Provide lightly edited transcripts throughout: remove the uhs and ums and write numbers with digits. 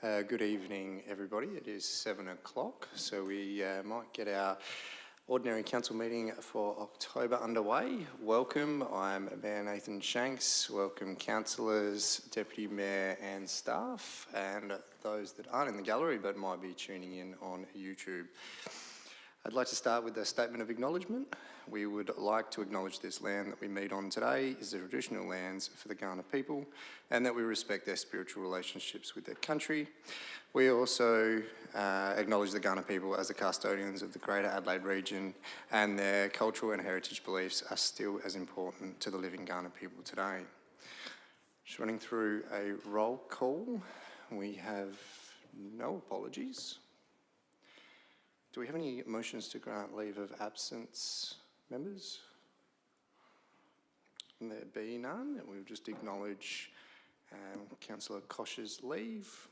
Good evening, everybody. It is 7 o'clock, so we might get our ordinary council meeting for October underway. Welcome, I'm Mayor Nathan Shanks. Welcome councillors, Deputy Mayor and staff, and those that aren't in the gallery but might be tuning in on YouTube. I'd like to start with a statement of acknowledgement. We would like to acknowledge this land that we meet on today is the traditional lands for the Kaurna people, and that we respect their spiritual relationships with their country. We also acknowledge the Kaurna people as the custodians of the Greater Adelaide region, and their cultural and heritage beliefs are still as important to the living Kaurna people today. Just running through a roll call. We have no apologies. Do we have any motions to grant leave of absence, members? And there be none, we'll just acknowledge Councillor Koch's leave.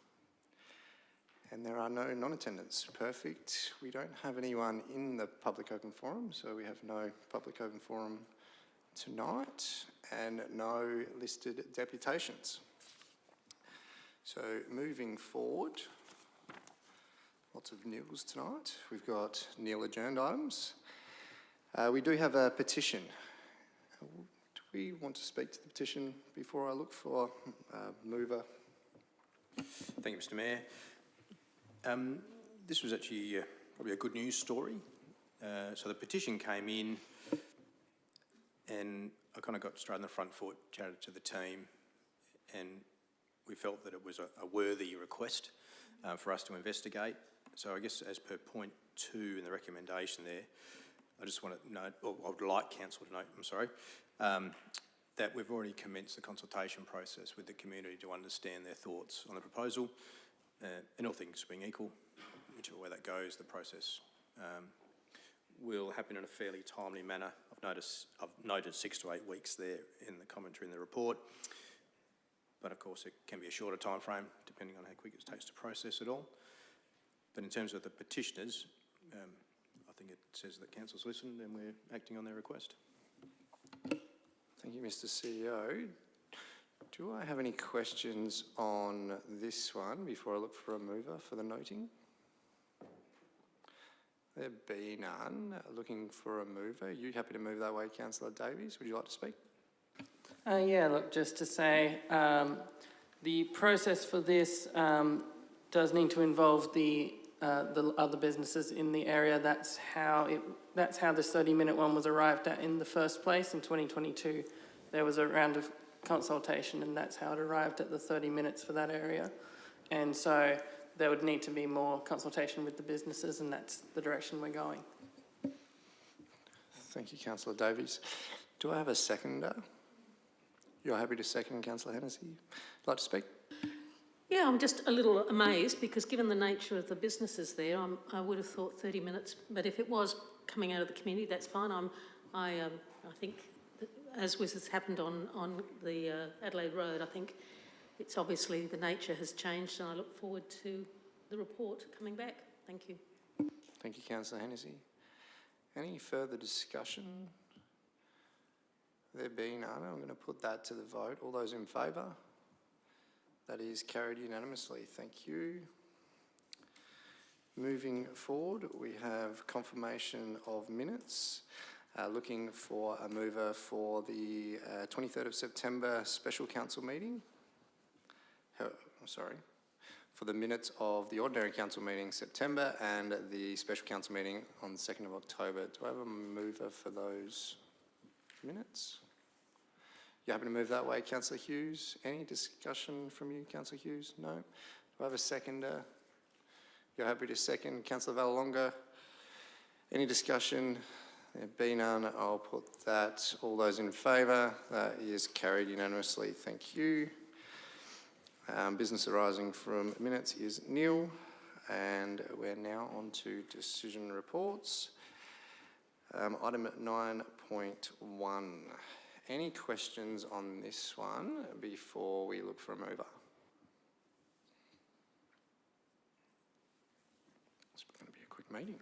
And there are no non-attendants. Perfect. We don't have anyone in the public open forum, so we have no public open forum tonight and no listed deputations. So moving forward, lots of nils tonight. We've got nil adjourned items. We do have a petition. Do we want to speak to the petition before I look for a mover? Thank you, Mr. Mayor. This was actually probably a good news story. So the petition came in and I kind of got straight on the front foot, chatted to the team, and we felt that it was a worthy request for us to investigate. So I guess as per point 2 in the recommendation there, I just want to note, or I would like council to note, that we've already commenced the consultation process with the community to understand their thoughts on the proposal. And all things being equal, whichever way that goes, the process will happen in a fairly timely manner. I've noted 6 to 8 weeks there in the commentary in the report, but of course it can be a shorter time frame depending on how quick it takes to process it all. But in terms of the petitioners, I think it says that council's listened and we're acting on their request. Thank you, Mr. CEO. Do I have any questions on this one before I look for a mover for the noting? There be none. Looking for a mover. Are you happy to move that way, Councillor Davies? Would you like to speak? Yeah, look, just to say, the process for this does need to involve the other businesses in the area. That's how this 30-minute one was arrived at in the first place in 2022. There was a round of consultation and that's how it arrived at the 30 minutes for that area. And so there would need to be more consultation with the businesses, and that's the direction we're going. Thank you, Councillor Davies. Do I have a seconder? You're happy to second, Councillor Hennessy? Like to speak? Yeah, I'm just a little amazed because given the nature of the businesses there, I would have thought 30 minutes, but if it was coming out of the community, that's fine. I think that as has happened on the Adelaide Road, I think it's obviously the nature has changed, and I look forward to the report coming back. Thank you. Thank you, Councillor Hennessy. Any further discussion? There being none, I'm going to put that to the vote. All those in favour? That is carried unanimously. Thank you. Moving forward, we have confirmation of minutes. Looking for a mover for the 23rd of September special council meeting. For the minutes of the ordinary council meeting September and the special council meeting on the 2nd of October. Do I have a mover for those minutes? You happy to move that way, Councillor Hughes? Any discussion from you, Councillor Hughes? No? Do I have a seconder? You're happy to second, Councillor Vallelonga? Any discussion? There be none, I'll put that. All those in favour? That is carried unanimously. Thank you. Business arising from minutes is nil, and we're now on to decision reports. Item 9.1. Any questions on this one before we look for a mover? It's going to be a quick meeting.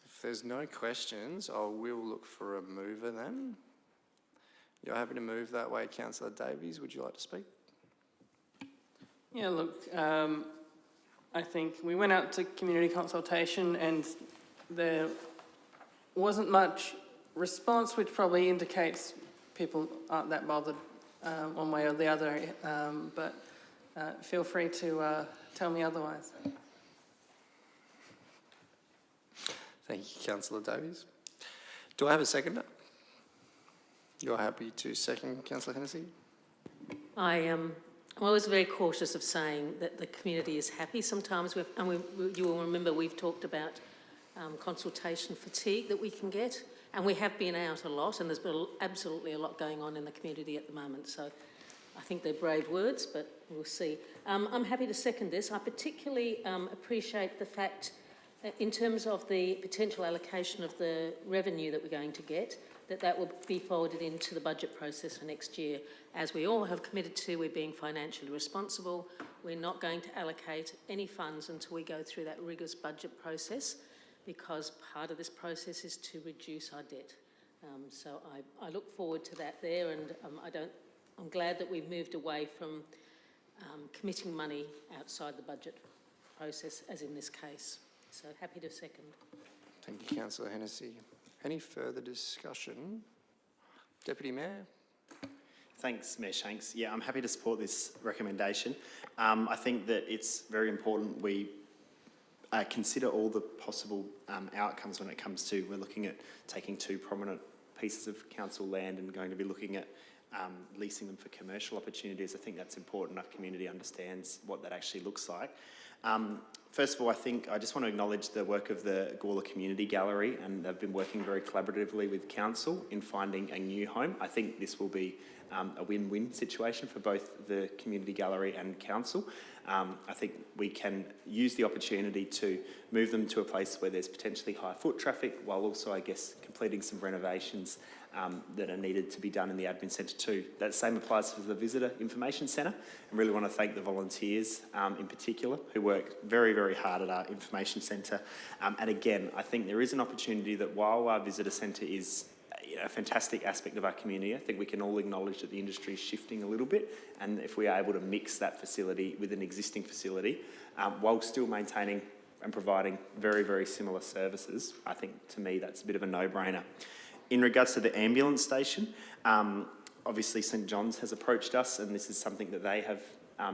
If there's no questions, I will look for a mover then. You're happy to move that way, Councillor Davies. Would you like to speak? Yeah, look, I think we went out to community consultation and there wasn't much response, which probably indicates people aren't that bothered one way or the other, but feel free to tell me otherwise. Thank you, Councillor Davies. Do I have a seconder? You're happy to second, Councillor Hennessy? I'm always very cautious of saying that the community is happy. Sometimes, you will remember we've talked about consultation fatigue that we can get, and we have been out a lot, and there's been absolutely a lot going on in the community at the moment. So I think they're brave words, but we'll see. I'm happy to second this. I particularly appreciate the fact, in terms of the potential allocation of the revenue that we're going to get, that will be forwarded into the budget process for next year. As we all have committed to, we're being financially responsible. We're not going to allocate any funds until we go through that rigorous budget process, because part of this process is to reduce our debt. So I look forward to that there, and I'm glad that we've moved away from committing money outside the budget process, as in this case. So happy to second. Thank you, Councillor Hennessy. Any further discussion? Deputy Mayor? Thanks, Mayor Shanks. Yeah, I'm happy to support this recommendation. I think that it's very important we consider all the possible outcomes when it comes to, we're looking at taking two prominent pieces of council land and going to be looking at leasing them for commercial opportunities. I think that's important. Our community understands what that actually looks like. First of all, I just want to acknowledge the work of the Gawler Community Gallery, and they've been working very collaboratively with council in finding a new home. I think this will be a win-win situation for both the Community Gallery and council. I think we can use the opportunity to move them to a place where there's potentially high foot traffic, while also, I guess, completing some renovations that are needed to be done in the admin centre too. That same applies for the Visitor Information Centre. I really want to thank the volunteers in particular who work very, very hard at our information centre. And again, I think there is an opportunity that while our Visitor Centre is a fantastic aspect of our community, I think we can all acknowledge that the industry is shifting a little bit, and if we are able to mix that facility with an existing facility while still maintaining and providing very, very similar services, I think to me that's a bit of a no-brainer. In regards to the ambulance station, obviously St John's has approached us, and this is something that they have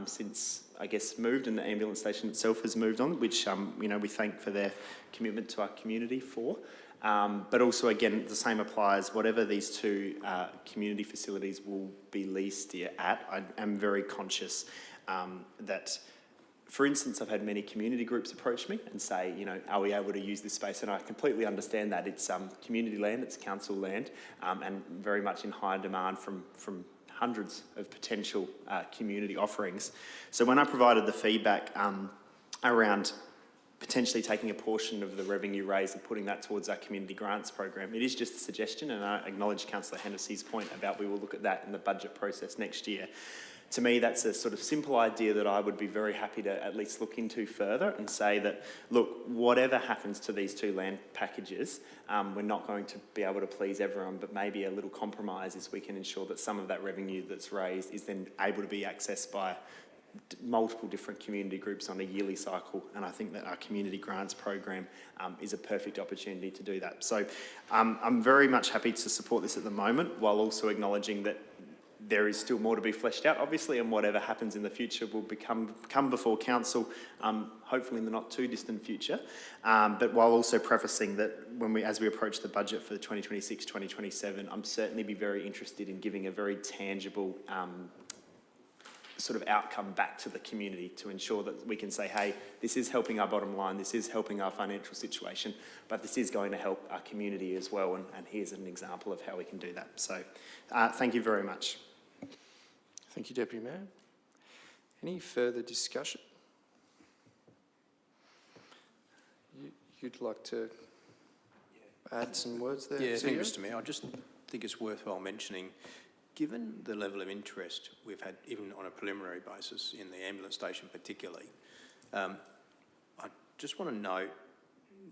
since, I guess, moved, and the ambulance station itself has moved on, which we thank for their commitment to our community for. But also, again, the same applies. Whatever these two community facilities will be leased here at, I am very conscious that, for instance, I've had many community groups approach me and say, are we able to use this space? And I completely understand that. It's community land, it's council land, and very much in high demand from hundreds of potential community offerings. So when I provided the feedback around potentially taking a portion of the revenue raised and putting that towards our community grants program, it is just a suggestion, and I acknowledge Councillor Hennessy's point about we will look at that in the budget process next year. To me, that's a sort of simple idea that I would be very happy to at least look into further and say that, look, whatever happens to these two land packages, we're not going to be able to please everyone, but maybe a little compromise is we can ensure that some of that revenue that's raised is then able to be accessed by multiple different community groups on a yearly cycle, and I think that our community grants program is a perfect opportunity to do that. So I'm very much happy to support this at the moment, while also acknowledging that there is still more to be fleshed out, obviously, and whatever happens in the future will come before council, hopefully in the not too distant future. But while also prefacing that as we approach the budget for the 2026-2027, I'm certainly be very interested in giving a very tangible sort of outcome back to the community to ensure that we can say, hey, this is helping our bottom line, this is helping our financial situation, but this is going to help our community as well, and here's an example of how we can do that. So thank you very much. Thank you, Deputy Mayor. Any further discussion? You'd like to add some words there? Yeah, thank you, CEO? Mr Mayor. I just think it's worthwhile mentioning, given the level of interest we've had, even on a preliminary basis, in the ambulance station particularly, I just want to note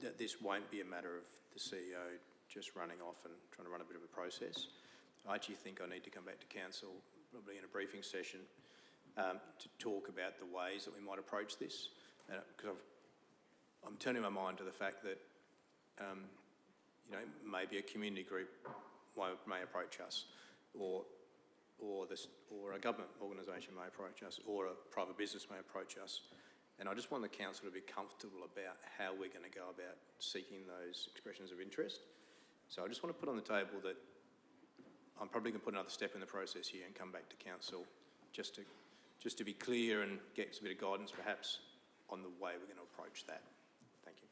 that this won't be a matter of the CEO just running off and trying to run a bit of a process. I actually think I need to come back to council, probably in a briefing session, to talk about the ways that we might approach this, because I'm turning my mind to the fact that, maybe a community group may approach us, or a government organisation may approach us, or a private business may approach us. And I just want the council to be comfortable about how we're going to go about seeking those expressions of interest. So I just want to put on the table that I'm probably going to put another step in the process here and come back to council just to be clear and get a bit of guidance perhaps on the way we're going to approach that. Thank you.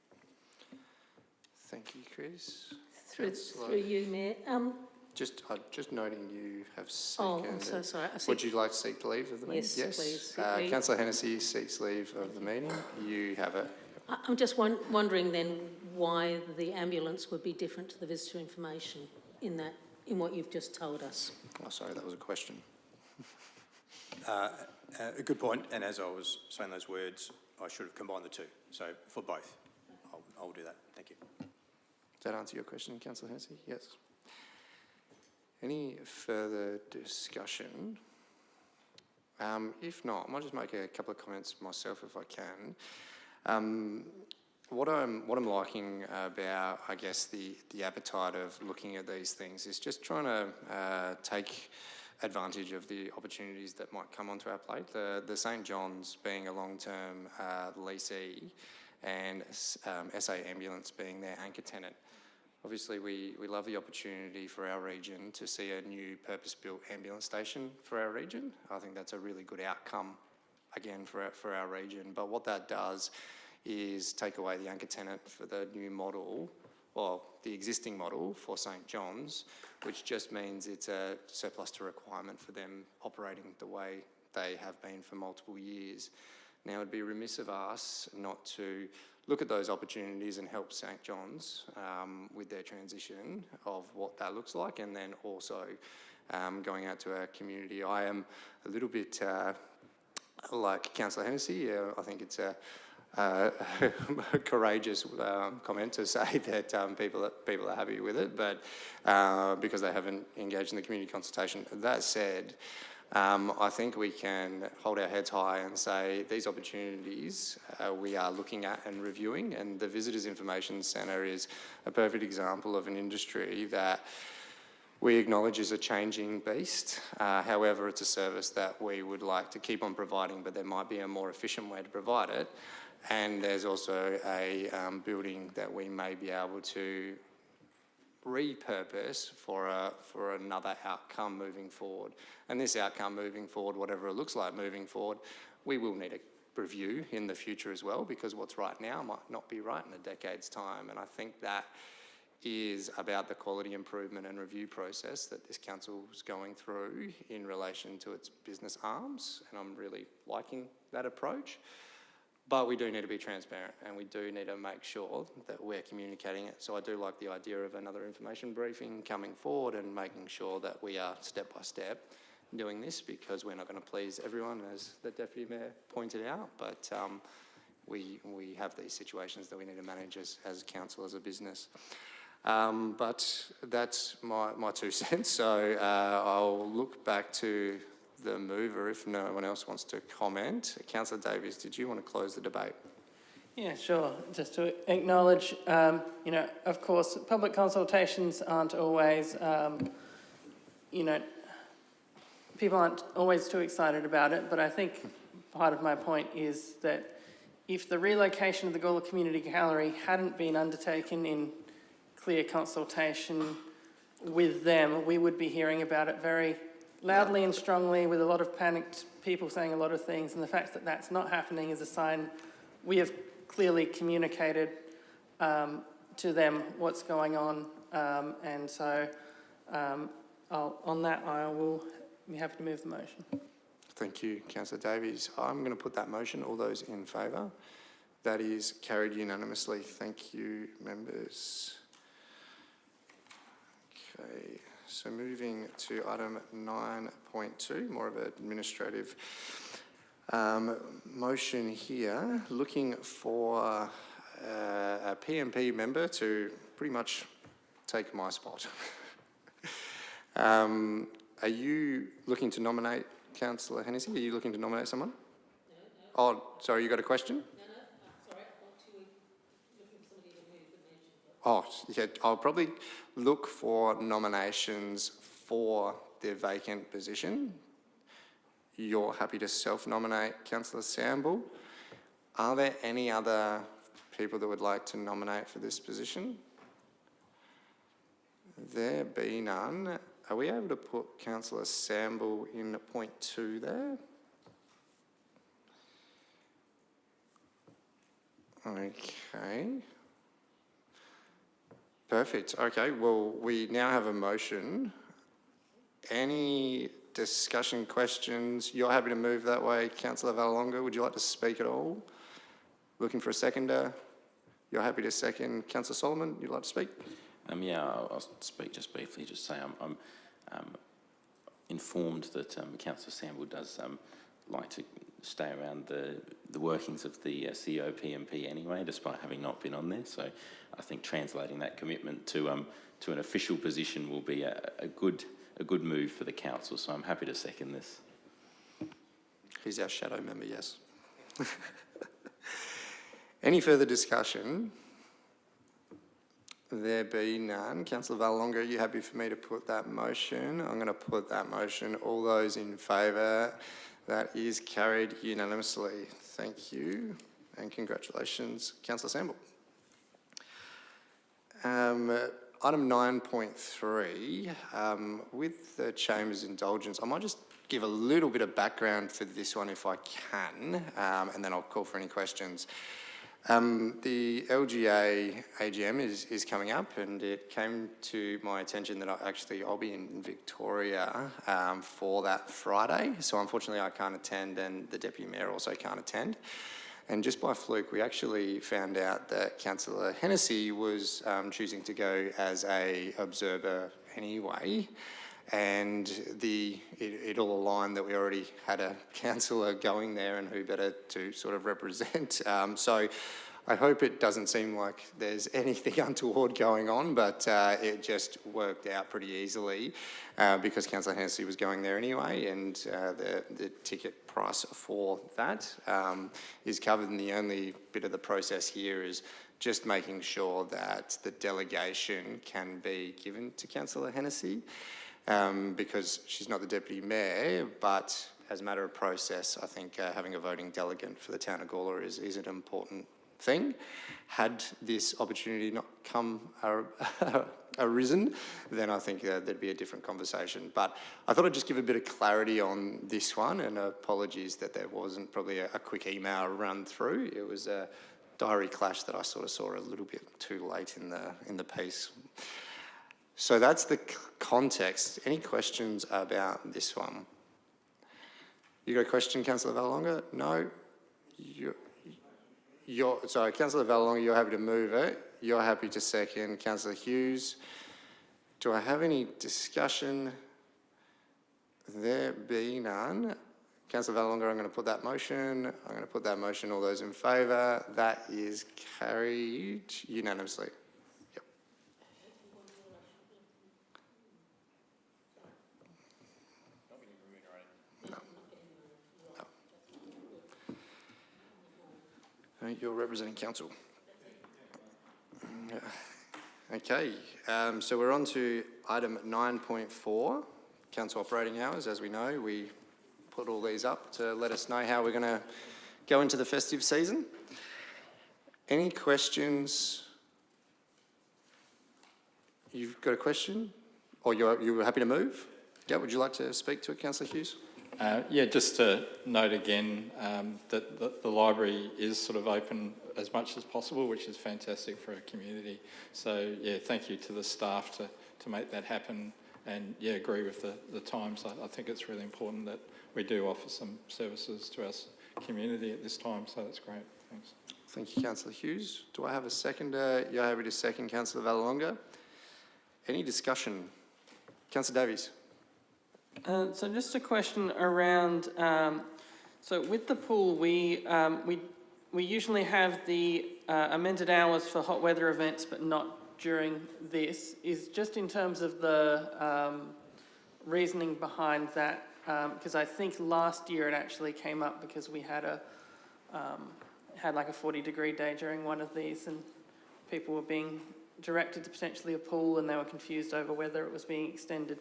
Thank you, Chris. Through you, Mayor. Just noting you have Oh, seconded. I'm so sorry. Would you like to seek leave of the meeting? Yes, please. Councillor Hennessy seeks leave of the meeting. You have it. I'm just wondering then why the ambulance would be different to the visitor information in what you've just told us. Oh, sorry, that was a question. A good point, and as I was saying those words, I should have combined the two. So for both, I'll do that. Thank you. Does that answer your question, Councillor Hennessy? Yes. Any further discussion? If not, I might just make a couple of comments myself if I can. What I'm liking about, I guess, the appetite of looking at these things is just trying to take advantage of the opportunities that might come onto our plate. The St John's being a long-term leasee and SA Ambulance being their anchor tenant. Obviously, we love the opportunity for our region to see a new purpose-built ambulance station for our region. I think that's a really good outcome, again, for our region. But what that does is take away the anchor tenant for the new model, or the existing model for St John's, which just means it's a surplus to requirement for them operating the way they have been for multiple years. Now, it'd be remiss of us not to look at those opportunities and help St John's with their transition of what that looks like, and then also going out to our community. I am a little bit like Councillor Hennessy. I think it's a courageous comment to say that people are happy with it, but because they haven't engaged in the community consultation. That said, I think we can hold our heads high and say these opportunities we are looking at and reviewing, and the Visitors Information Centre is a perfect example of an industry that we acknowledge is a changing beast. However, it's a service that we would like to keep on providing, but there might be a more efficient way to provide it. And there's also a building that we may be able to repurpose for another outcome moving forward. And this outcome moving forward, whatever it looks like moving forward, we will need a review in the future as well, because what's right now might not be right in a decade's time. And I think that is about the quality improvement and review process that this council is going through in relation to its business arms. And I'm really liking that approach. But we do need to be transparent, and we do need to make sure that we're communicating it. So I do like the idea of another information briefing coming forward and making sure that we are step by step doing this, because we're not going to please everyone, as the Deputy Mayor pointed out, but we have these situations that we need to manage as council, as a business. But that's my 2 cents. So I'll look back to the mover if no one else wants to comment. Councillor Davies, did you want to close the debate? Yeah, sure. Just to acknowledge, of course, public consultations aren't always, people aren't always too excited about it, but I think part of my point is that if the relocation of the Gawler Community Gallery hadn't been undertaken in clear consultation with them, we would be hearing about it very loudly and strongly, with a lot of panicked people saying a lot of things, and the fact that that's not happening is a sign we have clearly communicated to them what's going on, and so on that I will be happy to move the motion. Thank you, Councillor Davies. I'm going to put that motion. All those in favour? That is carried unanimously. Thank you, members. Okay. So moving to item 9.2, more of an administrative motion here, looking for a PMP member to pretty much take my spot. Are you looking to nominate Councillor Hennessy, are you looking to nominate someone? No. Oh, sorry, you got a question? Sorry, I thought you were looking for somebody to move the motion. Oh, yeah, I'll probably look for nominations for the vacant position. You're happy to self-nominate Councillor Samble. Are there any other people that would like to nominate for this position? There be none. Are we able to put Councillor Samble in point 2 there? Okay. Perfect. Okay, well, we now have a motion. Any discussion, questions? You're happy to move that way. Councillor Vallelonga, would you like to speak at all? Looking for a seconder? You're happy to second. Councillor Solomon, you'd like to speak? Yeah, I'll speak just briefly. Just say I'm informed that Councillor Samble does like to stay around the workings of the COPMP anyway, despite having not been on there. So I think translating that commitment to an official position will be a good move for the council. So I'm happy to second this. He's our shadow member, yes. Any further discussion? There be none. Councillor Vallelonga, are you happy for me to put that motion? I'm going to put that motion. All those in favour? That is carried unanimously. Thank you and congratulations, Councillor Samble. Item 9.3, with the Chamber's indulgence, I might just give a little bit of background for this one if I can, and then I'll call for any questions. The LGA AGM is coming up, and it came to my attention that I'll be in Victoria for that Friday. So unfortunately I can't attend, and the Deputy Mayor also can't attend. And just by fluke, we actually found out that Councillor Hennessy was choosing to go as a observer anyway. And it all aligned that we already had a councillor going there, and who better to sort of represent. So I hope it doesn't seem like there's anything untoward going on, but it just worked out pretty easily because Councillor Hennessy was going there anyway, and the ticket price for that is covered, and the only bit of the process here is just making sure that the delegation can be given to Councillor Hennessy. Because she's not the Deputy Mayor, but as a matter of process, I think having a voting delegate for the town of Gawler is an important thing. Had this opportunity not arisen, then I think there'd be a different conversation. But I thought I'd just give a bit of clarity on this one, and apologies that there wasn't probably a quick email run through. It was a diary clash that I sort of saw a little bit too late in the piece. So that's the context. Any questions about this one? You got a question, Councillor Vallelonga? No? Sorry, Councillor Vallelonga, you're happy to move it. You're happy to second. Councillor Hughes, do I have any discussion? There be none. Councillor Vallelonga, I'm going to put that motion. All those in favour? That is carried unanimously. You're representing council. Okay, so we're on to item 9.4, council operating hours. As we know, we put all these up to let us know how we're going to go into the festive season. Any questions? You've got a question? Or you're happy to move? Yeah, would you like to speak to it, Councillor Hughes? Yeah, just to note again that the library is sort of open as much as possible, which is fantastic for our community. So, yeah, thank you to the staff to make that happen, and, yeah, agree with the times. I think it's really important that we do offer some services to our community at this time, so that's great. Thanks. Thank you, Councillor Hughes. Do I have a seconder? You're happy to second, Councillor Vallelonga. Any discussion? Councillor Davies. So just a question around, so with the pool, we usually have the amended hours for hot weather events, but not during this. Is just in terms of the reasoning behind that, because I think last year it actually came up because we had had like a 40-degree day during one of these, and people were being directed to potentially a pool, and they were confused over whether it was being extended.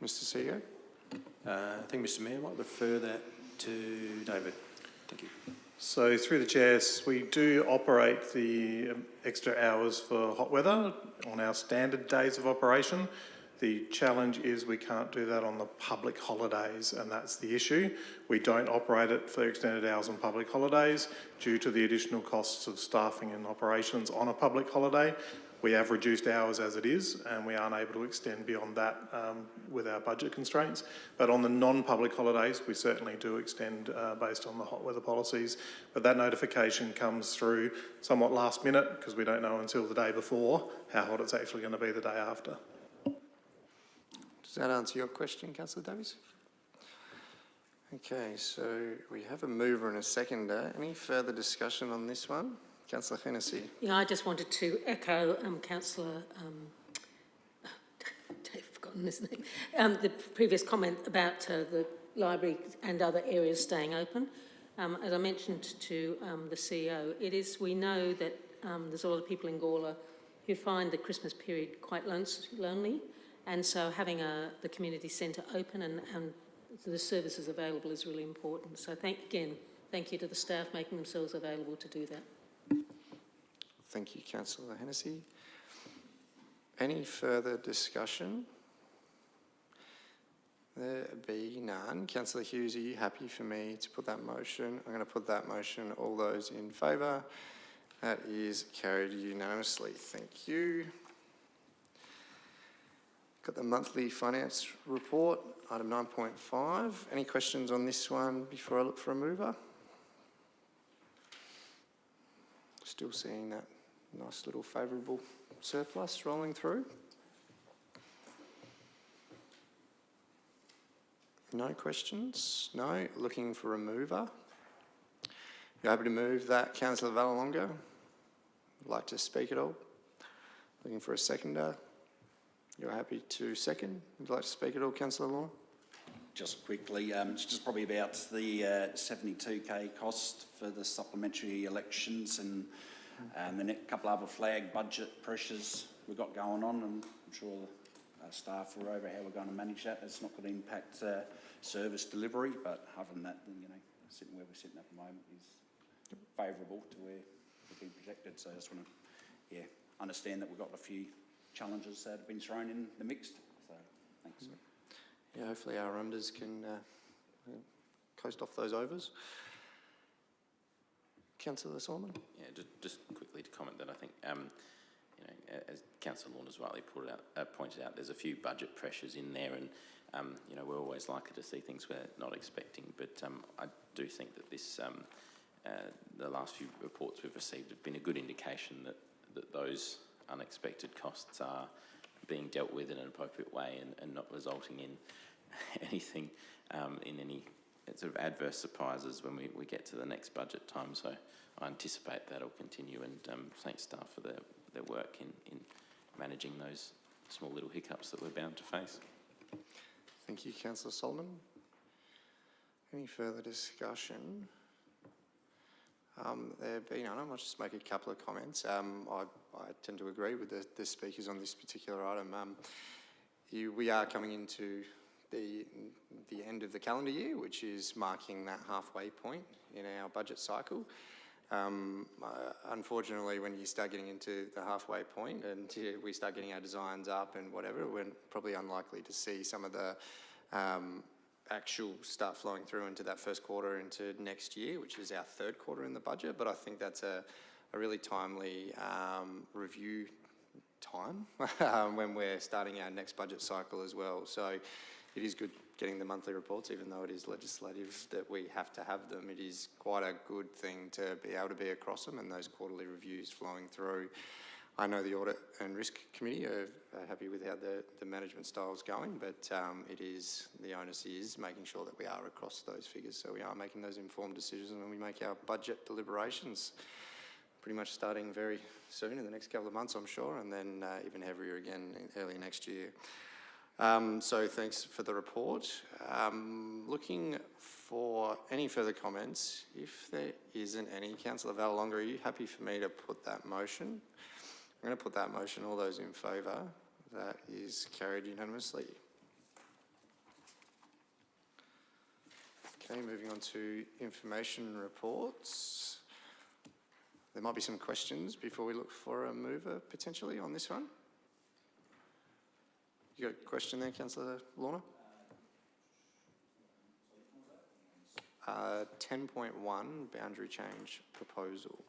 Mr. CEO? I think, Mr Mayor, might refer that to David. Thank you. So through the chairs, we do operate the extra hours for hot weather on our standard days of operation. The challenge is we can't do that on the public holidays, and that's the issue. We don't operate it for extended hours on public holidays due to the additional costs of staffing and operations on a public holiday. We have reduced hours as it is, and we aren't able to extend beyond that with our budget constraints. But on the non-public holidays, we certainly do extend based on the hot weather policies. But that notification comes through somewhat last minute because we don't know until the day before how hot it's actually going to be the day after. Does that answer your question, Councillor Davies? Okay, so we have a mover and a seconder. Any further discussion on this one? Councillor Hennessy. Yeah, I just wanted to echo Councillor, I've forgotten his name, the previous comment about the library and other areas staying open. As I mentioned to the CEO, we know that there's a lot of people in Gawler who find the Christmas period quite lonely, and so having the community centre open and the services available is really important. So thank you to the staff making themselves available to do that. Thank you, Councillor Hennessy. Any further discussion? There be none. Councillor Hughes, are you happy for me to put that motion? I'm going to put that motion. All those in favour? That is carried unanimously. Thank you. Got the monthly finance report, item 9.5. Any questions on this one before I look for a mover? Still seeing that nice little favourable surplus rolling through. No questions? No? Looking for a mover? You happy to move that, Councillor Vallelonga? Like to speak at all? Looking for a seconder? You're happy to second? Would you like to speak at all, Councillor Lorne? Just quickly, it's just probably about the 72k cost for the supplementary elections and the next couple of other flag budget pressures we've got going on, and I'm sure our staff are over how we're going to manage that. It's not going to impact service delivery, but other than that, you know, sitting where we're sitting at the moment is favourable to where we've been projected. So I just want to, understand that we've got a few challenges that have been thrown in the mix. So thanks. Yeah, hopefully our unders can coast off those overs. Councillor Solomon? Yeah, just quickly to comment that I think, you know, as Councillor Lorne has rightly pointed out, there's a few budget pressures in there, and you know, we're always likely to see things we're not expecting. But I do think that this, the last few reports we've received have been a good indication that those unexpected costs are being dealt with in an appropriate way and not resulting in anything, in any sort of adverse surprises when we get to the next budget time. So I anticipate that'll continue, and thank staff for their work in managing those small little hiccups that we're bound to face. Thank you, Councillor Solomon. Any further discussion? There being none, I might just make a couple of comments. I tend to agree with the speakers on this particular item. We are coming into the end of the calendar year, which is marking that halfway point in our budget cycle. Unfortunately, when you start getting into the halfway point and we start getting our designs up and whatever, we're probably unlikely to see some of the actual stuff flowing through into that first quarter into next year, which is our third quarter in the budget. But I think that's a really timely review time when we're starting our next budget cycle as well. So it is good getting the monthly reports, even though it is legislative that we have to have them. It is quite a good thing to be able to be across them and those quarterly reviews flowing through. I know the Audit and Risk Committee are happy with how the management style is going, but the onus is making sure that we are across those figures, so we are making those informed decisions when we make our budget deliberations, pretty much starting very soon in the next couple of months, I'm sure, and then even heavier again early next year. So thanks for the report. Looking for any further comments. If there isn't any, Councillor Vallelonga, are you happy for me to put that motion? I'm going to put that motion. All those in favour? That is carried unanimously. Okay, moving on to information reports. There might be some questions before we look for a mover potentially on this one. You got a question there, Councillor Lorna? 10.1, boundary change proposal.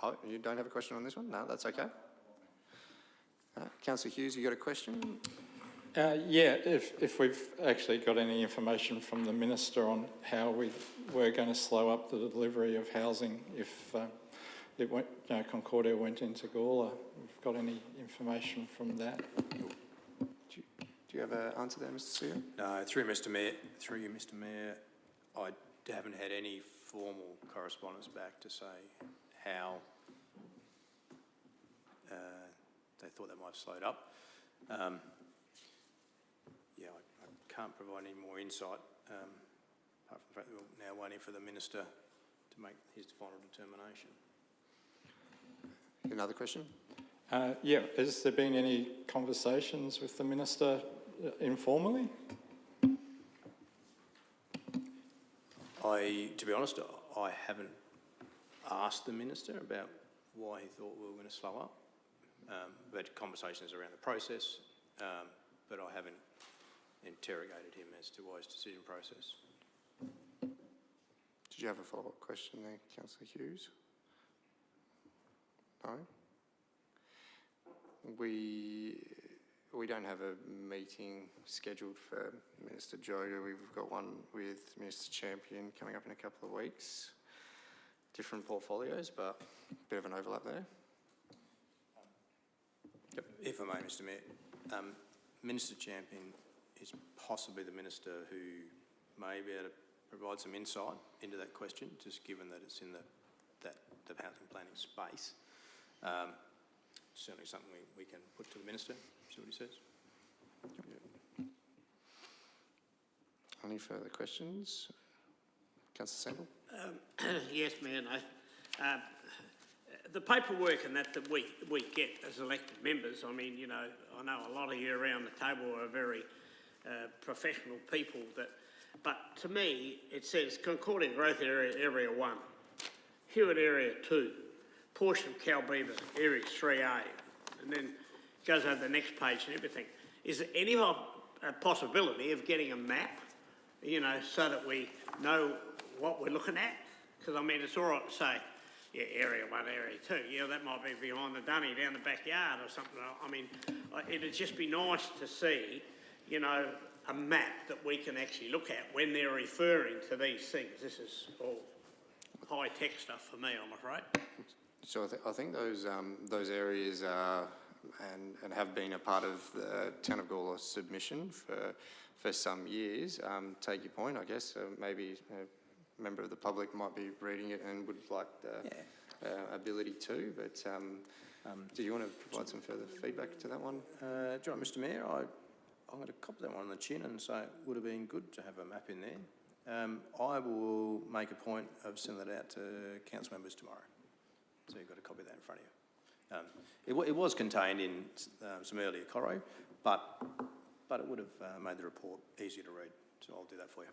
Oh, you don't have a question on this one? No, that's okay. Councillor Hughes, you got a question? Yeah, if we've actually got any information from the Minister on how we were going to slow up the delivery of housing if it went, Concordia went into Gawler. We've got any information from that? Do you have an answer there, Mr. Sear? No, through you, Mr Mayor, I haven't had any formal correspondence back to say how they thought that might have slowed up. Yeah, I can't provide any more insight, apart from the fact that we're now waiting for the Minister to make his final determination. Another question? Yeah, has there been any conversations with the Minister informally? To be honest, I haven't asked the Minister about why he thought we were going to slow up. We've had conversations around the process, but I haven't interrogated him as to why his decision process. Did you have a follow-up question there, Councillor Hughes? No? We don't have a meeting scheduled for Minister Joda. We've got one with Minister Champion coming up in a couple of weeks. Different portfolios, but a bit of an overlap there. Yep. If I may, Mr Mayor, Minister Champion is possibly the Minister who may be able to provide some insight into that question, just given that it's in the housing planning space. Certainly something we can put to the Minister, see what he says. Yep. Any further questions? Councillor Sample? Yes, Mayor. No. The paperwork and that we get as elected members, I mean, I know a lot of you around the table are very professional people, but to me it says Concordia Growth Area, Area 1, Hewitt Area 2, portion of Calbeaver, Area 3A, and then goes over the next page and everything. Is there any possibility of getting a map, so that we know what we're looking at? Because, I mean, it's all right to say, yeah, Area 1, Area 2, yeah, that might be behind the dunny down the backyard or something. I mean, it'd just be nice to see, a map that we can actually look at when they're referring to these things. This is all high-tech stuff for me, I'm afraid. So I think those areas are and have been a part of the Town of Gawler submission for some years. Take your point, I guess. Maybe a member of the public might be reading it and would like the ability to. But do you want to provide some further feedback to that one? Do you want, Mr Mayor? I'm going to cop that one on the chin and say it would have been good to have a map in there. I will make a point of sending that out to council members tomorrow. So you've got a copy of that in front of you. It was contained in some earlier corro, but it would have made the report easier to read. So I'll do that for you.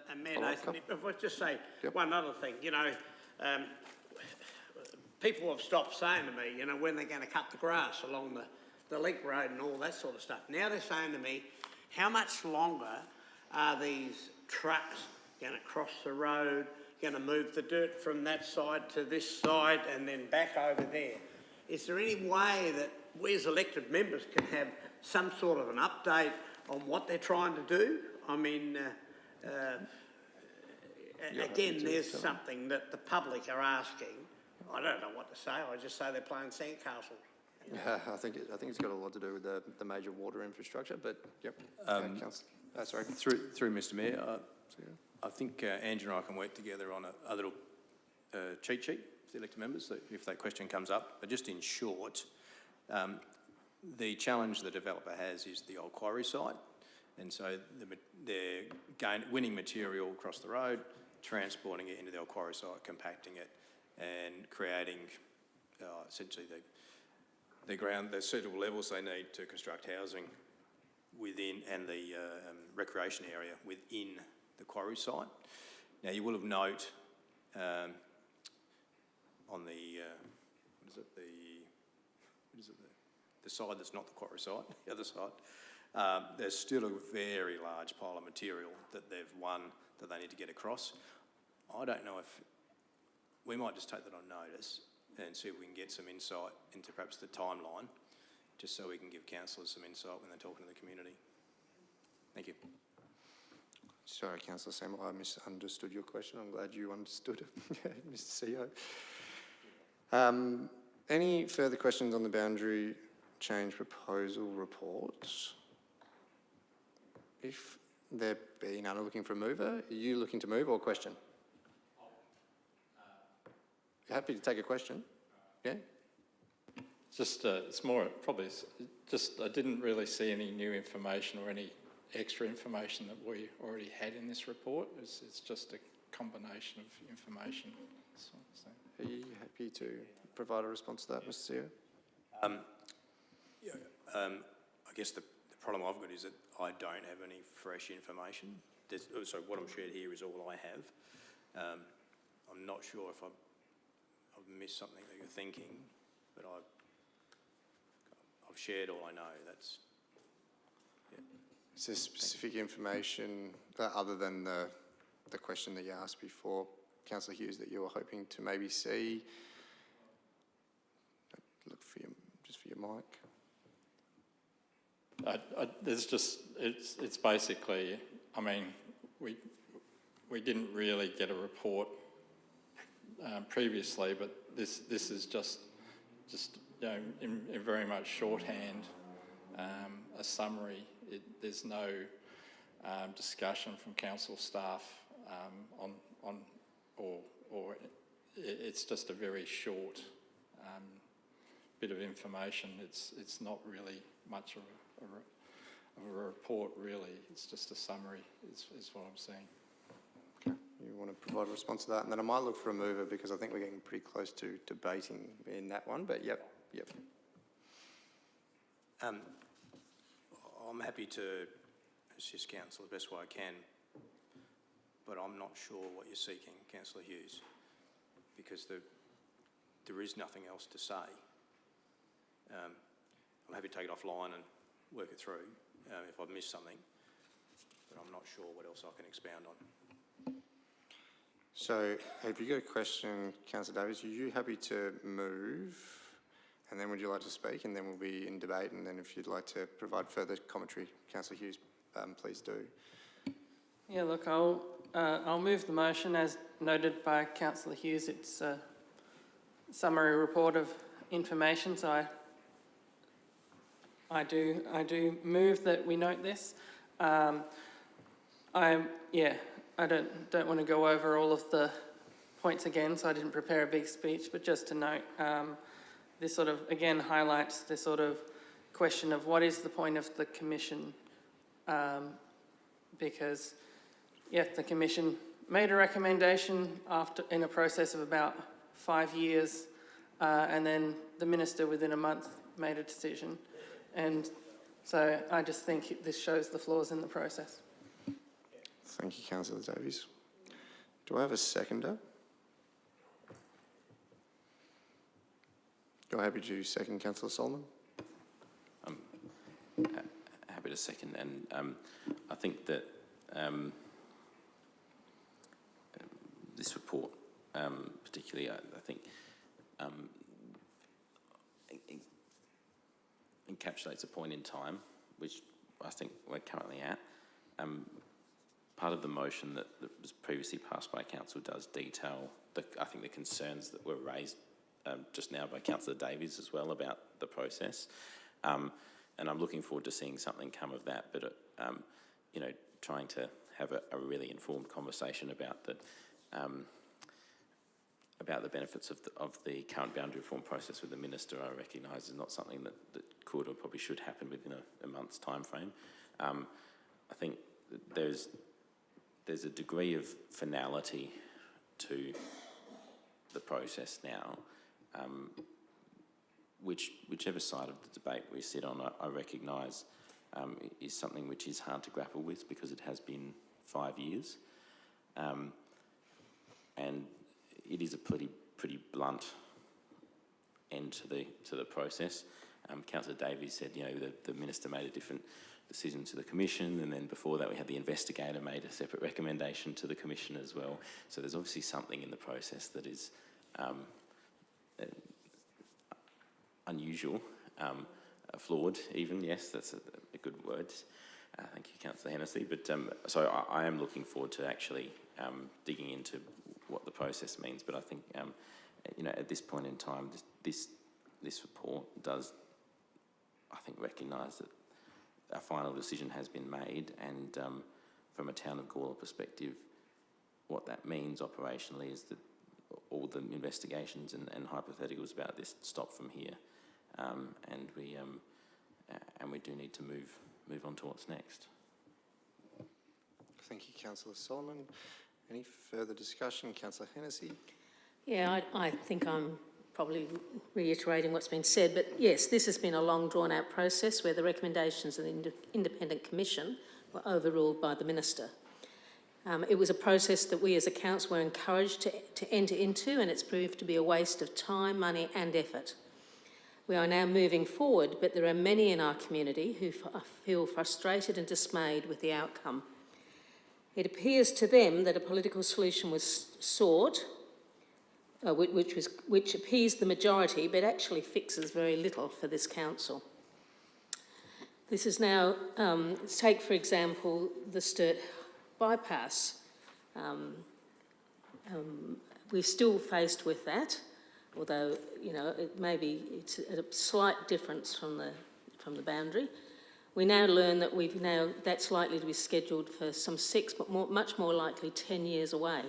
And Mayor Nathan, if I just say one other thing, people have stopped saying to me, when they're going to cut the grass along the link road and all that sort of stuff. Now they're saying to me, how much longer are these trucks going to cross the road, going to move the dirt from that side to this side and then back over there? Is there any way that we as elected members can have some sort of an update on what they're trying to do? I mean, again, there's something that the public are asking. I don't know what to say. I just say they're playing sandcastle. Yeah, I think it's got a lot to do with the major water infrastructure. But yep, sorry. Through Mr Mayor, I think Andrew and I can work together on a little cheat sheet for the elected members if that question comes up. But just in short, The challenge the developer has is the old quarry site, and so they're winning material across the road, transporting it into the old quarry site, compacting it, and creating essentially the suitable levels they need to construct housing within, and the recreation area within the quarry site. Now, you will have note on the the side that's not the quarry site, the other side, there's still a very large pile of material that they've won that they need to get across. I don't know if we might just take that on notice and see if we can get some insight into perhaps the timeline, just so we can give councillors some insight when they're talking to the community. Thank you. Sorry, Councillor Samuel, I misunderstood your question. I'm glad you understood it, Mr. CEO. Any further questions on the boundary change proposal reports? If there be none, looking for a mover, are you looking to move or question? You're happy to take a question? Yeah? Just, it's more, probably, just, I didn't really see any new information or any extra information that we already had in this report. It's just a combination of information. So. Are you happy to provide a response to that, Mr. CEO? I guess the problem I've got is that I don't have any fresh information. So what I'm shared here is all I have. I'm not sure if I've missed something that you're thinking, but I've shared all I know. That's, yeah. Is there specific information other than the question that you asked before, Councillor Hughes, that you were hoping to maybe see? Look for your mic. There's just, it's basically, I mean, we didn't really get a report previously, but this is just you know, in very much shorthand, a summary. There's no discussion from council staff or it's just a very short bit of information. It's not really much of a report, really. It's just a summary, is what I'm saying. Okay, you want to provide a response to that? And then I might look for a mover, because I think we're getting pretty close to debating in that one, but yep. I'm happy to assist council the best way I can, but I'm not sure what you're seeking, Councillor Hughes, because there is nothing else to say. I'm happy to take it offline and work it through if I've missed something, but I'm not sure what else I can expound on. So have you got a question, Councillor Davies? Are you happy to move? And then would you like to speak? And then we'll be in debate. And then if you'd like to provide further commentary, Councillor Hughes, please do. Yeah, look, I'll move the motion as noted by Councillor Hughes. It's a summary report of information, so I do move that we note this. I don't want to go over all of the points again, so I didn't prepare a big speech, but just to note, this sort of, again, highlights the sort of question of what is the point of the commission, because, yeah, the commission made a recommendation in a process of about 5 years, and then the minister within a month made a decision. And so I just think this shows the flaws in the process. Thank you, Councillor Davies. Do I have a seconder? You're happy to second, Councillor Solomon? Happy to second, and I think that this report, particularly, I think, encapsulates a point in time, which I think we're currently at. Part of the motion that was previously passed by council does detail, I think, the concerns that were raised just now by Councillor Davies as well about the process. And I'm looking forward to seeing something come of that, but, you know, trying to have a really informed conversation about about the benefits of the current boundary reform process with the Minister, I recognise is not something that could or probably should happen within a month's time frame. I think that there's a degree of finality to the process now, whichever side of the debate we sit on, I recognise is something which is hard to grapple with because it has been 5 years, and it is a pretty blunt end to the process. Councillor Davies said, you know, the Minister made a different decision to the Commission, and then before that we had the investigator made a separate recommendation to the Commission as well. So there's obviously something in the process that is unusual, flawed even, yes, that's a good word. Thank you, Councillor Hennessy. But so I am looking forward to actually digging into what the process means. But I think, you know, at this point in time, this report does, I think, recognise that a final decision has been made, and from a Town of Gawler perspective, what that means operationally is that all the investigations and hypotheticals about this stop from here, and we do need to move on to what's next. Thank you, Councillor Solomon. Any further discussion? Councillor Hennessy? Yeah, I think I'm probably reiterating what's been said, but yes, this has been a long drawn-out process where the recommendations of the Independent Commission were overruled by the Minister. It was a process that we as a council were encouraged to enter into, and it's proved to be a waste of time, money and effort. We are now moving forward, but there are many in our community who feel frustrated and dismayed with the outcome. It appears to them that a political solution was sought, which appeased the majority, but actually fixes very little for this council. This is now, take for example, the Sturt bypass. We're still faced with that, although, you know, it's a slight difference from the boundary. We now learn that that's likely to be scheduled for some 6, but much more likely 10 years away.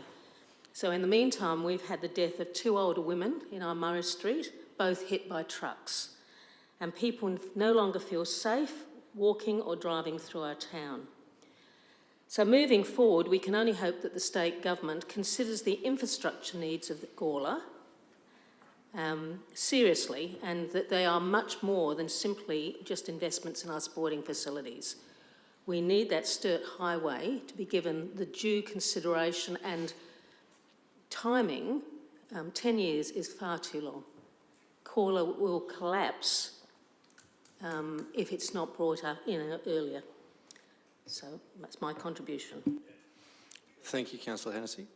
So in the meantime, we've had the death of 2 older women in our Murray Street, both hit by trucks. And people no longer feel safe walking or driving through our town. So moving forward, we can only hope that the state government considers the infrastructure needs of Gawler seriously, and that they are much more than simply just investments in our sporting facilities. We need that Sturt Highway to be given the due consideration and timing. 10 years is far too long. Gawler will collapse if it's not brought up earlier. So that's my contribution. Thank you, Councillor Hennessy.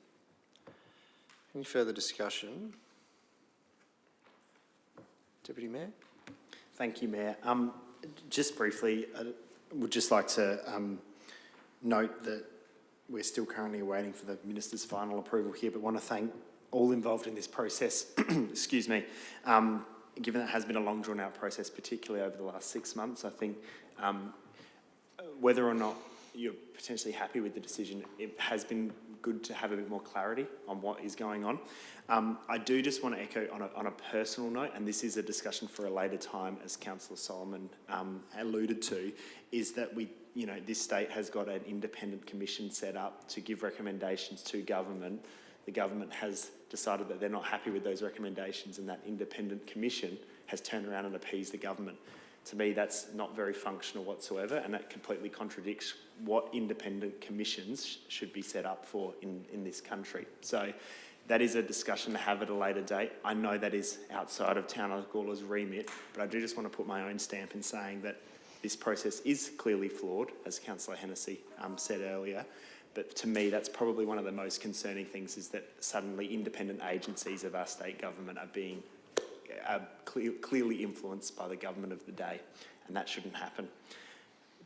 Any further discussion? Deputy Mayor? Thank you, Mayor. Just briefly, I would just like to note that we're still currently waiting for the Minister's final approval here, but want to thank all involved in this process, excuse me. Given that it has been a long drawn-out process, particularly over the last 6 months, I think whether or not you're potentially happy with the decision, it has been good to have a bit more clarity on what is going on. I do just want to echo on a personal note, and this is a discussion for a later time, as Councillor Solomon alluded to, is that this state has got an independent commission set up to give recommendations to government. The government has decided that they're not happy with those recommendations, and that independent commission has turned around and appeased the government. To me, that's not very functional whatsoever, and that completely contradicts what independent commissions should be set up for in this country. So that is a discussion to have at a later date. I know that is outside of Town of Gawler's remit, but I do just want to put my own stamp in saying that this process is clearly flawed, as Councillor Hennessy said earlier. But to me, that's probably one of the most concerning things, is that suddenly independent agencies of our state government are being clearly influenced by the government of the day, and that shouldn't happen.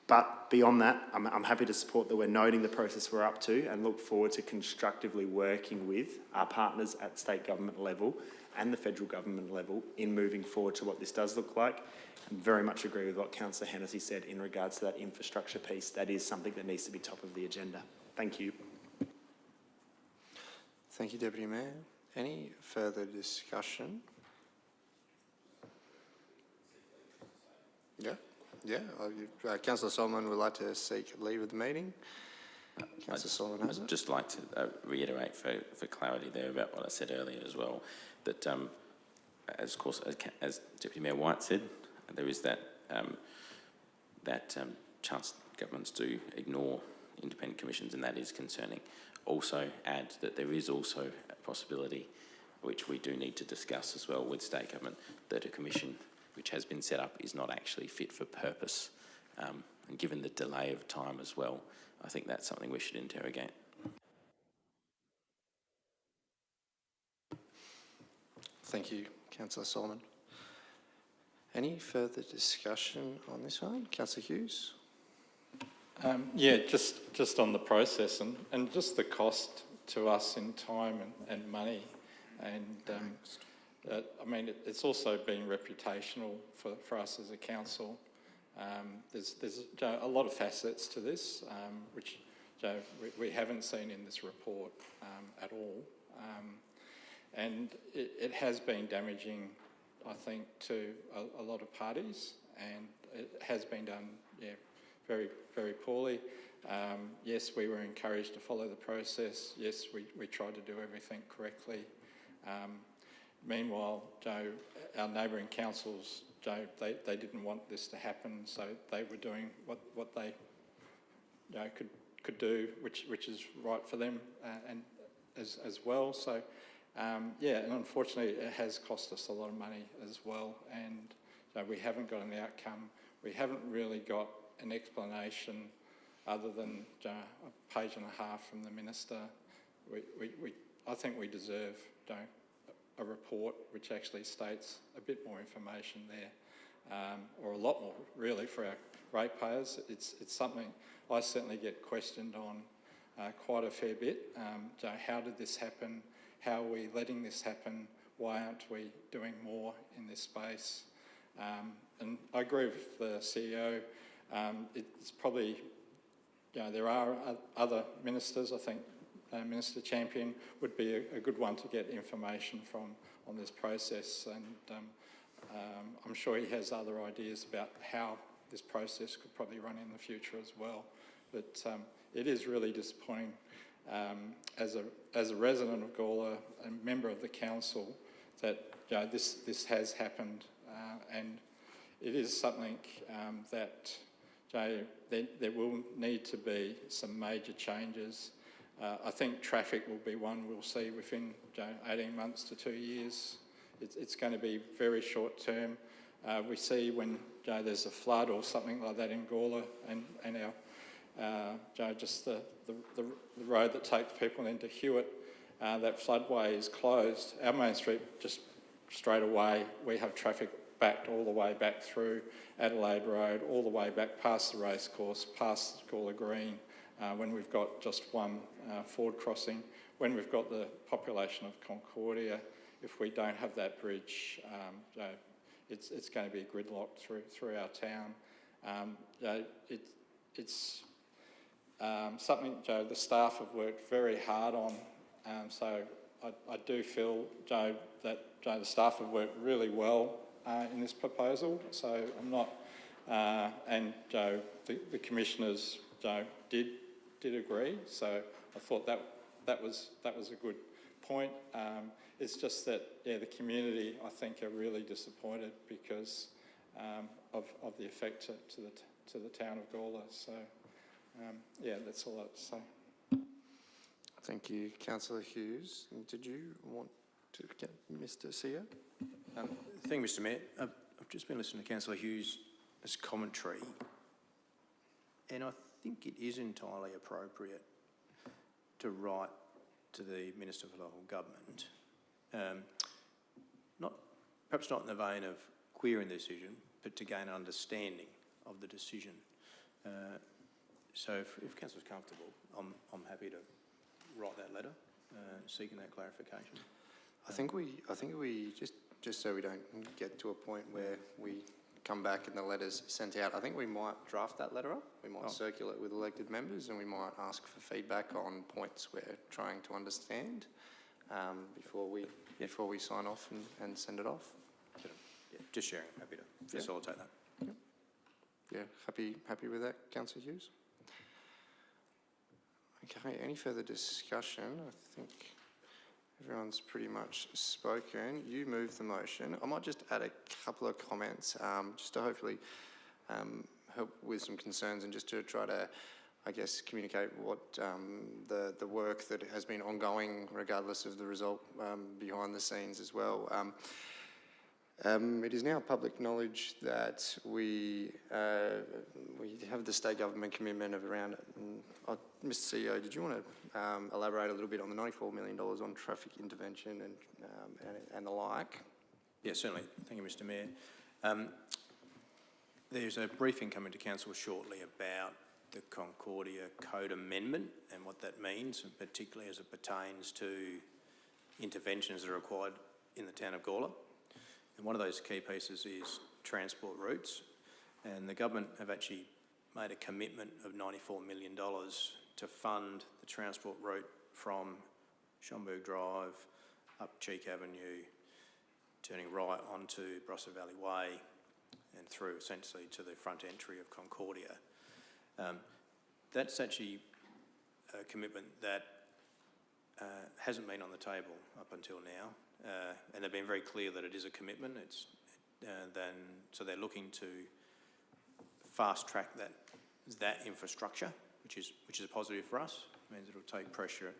But beyond that, I'm happy to support that we're noting the process we're up to, and look forward to constructively working with our partners at state government level and the federal government level in moving forward to what this does look like. And very much agree with what Councillor Hennessy said in regards to that infrastructure piece. That is something that needs to be top of the agenda. Thank you. Thank you, Deputy Mayor. Any further discussion? Yeah. Councillor Solomon would like to seek leave of the meeting. Councillor Solomon has I'd it. just like to reiterate for clarity there about what I said earlier as well, that as Deputy Mayor White said, there is that chance governments do ignore independent commissions, and that is concerning. Also add that there is also a possibility, which we do need to discuss as well with state government, that a commission which has been set up is not actually fit for purpose. And given the delay of time as well, I think that's something we should interrogate. Thank you, Councillor Solomon. Any further discussion on this one? Councillor Hughes? Yeah, just on the process and just the cost to us in time and money. And I mean, it's also been reputational for us as a council. There's a lot of facets to this, which we haven't seen in this report at all. And it has been damaging, I think, to a lot of parties, and it has been done, very, very poorly. Yes, we were encouraged to follow the process. Yes, we tried to do everything correctly. Meanwhile, our neighbouring councils, they didn't want this to happen, so they were doing what they could do, which is right for them and as well. So yeah, and unfortunately, it has cost us a lot of money as well, and we haven't got an outcome. We haven't really got an explanation other than a page and a half from the minister. I think we deserve a report which actually states a bit more information there, or a lot more really for our ratepayers. It's something I certainly get questioned on quite a fair bit. How did this happen? How are we letting this happen? Why aren't we doing more in this space? And I agree with the CEO. It's probably, there are other ministers. I think Minister Champion would be a good one to get information from on this process, and I'm sure he has other ideas about how this process could probably run in the future as well. But it is really disappointing as a resident of Gawler and member of the council that this has happened, and it is something that there will need to be some major changes. I think traffic will be one we'll see within 18 months to 2 years. It's going to be very short term. We see when there's a flood or something like that in Gawler, and our just the road that takes people into Hewitt, that floodway is closed. Our main street, just straight away, we have traffic backed all the way back through Adelaide Road, all the way back past the racecourse, past Gawler Green, when we've got just one Ford crossing. When we've got the population of Concordia, if we don't have that bridge, it's going to be gridlocked through our town. It's something the staff have worked very hard on, so I do feel that the staff have worked really well in this proposal. So I'm not, and the commissioners did agree. So I thought that was a good point. It's just that the community, I think, are really disappointed because of the effect to the town of Gawler. So that's all I have to say. Thank you, Councillor Hughes. Did you want to get Mr. CEO? Thank you, Mr. Mayor. I've just been listening to Councillor Hughes' commentary, and I think it is entirely appropriate to write to the Minister for Local Government, perhaps not in the vein of querying the decision, but to gain an understanding of the decision. So if Councillor's comfortable, I'm happy to write that letter seeking that clarification. I think we just so we don't get to a point where we come back and the letter's sent out, I think we might draft that letter up. We might circulate with elected members, and we might ask for feedback on points we're trying to understand. before we sign off and send it off. Yeah, just sharing, happy to facilitate that. Yeah, happy with that, Councillor Hughes? Okay, any further discussion? I think everyone's pretty much spoken. You moved the motion. I might just add a couple of comments, just to hopefully help with some concerns and just to try to, I guess, communicate what the work that has been ongoing, regardless of the result, behind the scenes as well. It is now public knowledge that we have the state government commitment of around, Mr. CEO, did you want to elaborate a little bit on the $94 million on traffic intervention and the like? Yeah, certainly. Thank you, Mr. Mayor. There's a briefing coming to Council shortly about the Concordia Code Amendment and what that means, and particularly as it pertains to interventions that are required in the town of Gawler. And one of those key pieces is transport routes, and the government have actually made a commitment of $94 million to fund the transport route from Schomburg Drive up Cheek Avenue, turning right onto Barossa Valley Way and through essentially to the front entry of Concordia. That's actually a commitment that hasn't been on the table up until now, and they've been very clear that it is a commitment. So they're looking to fast track that infrastructure, which is a positive for us. It means it'll take pressure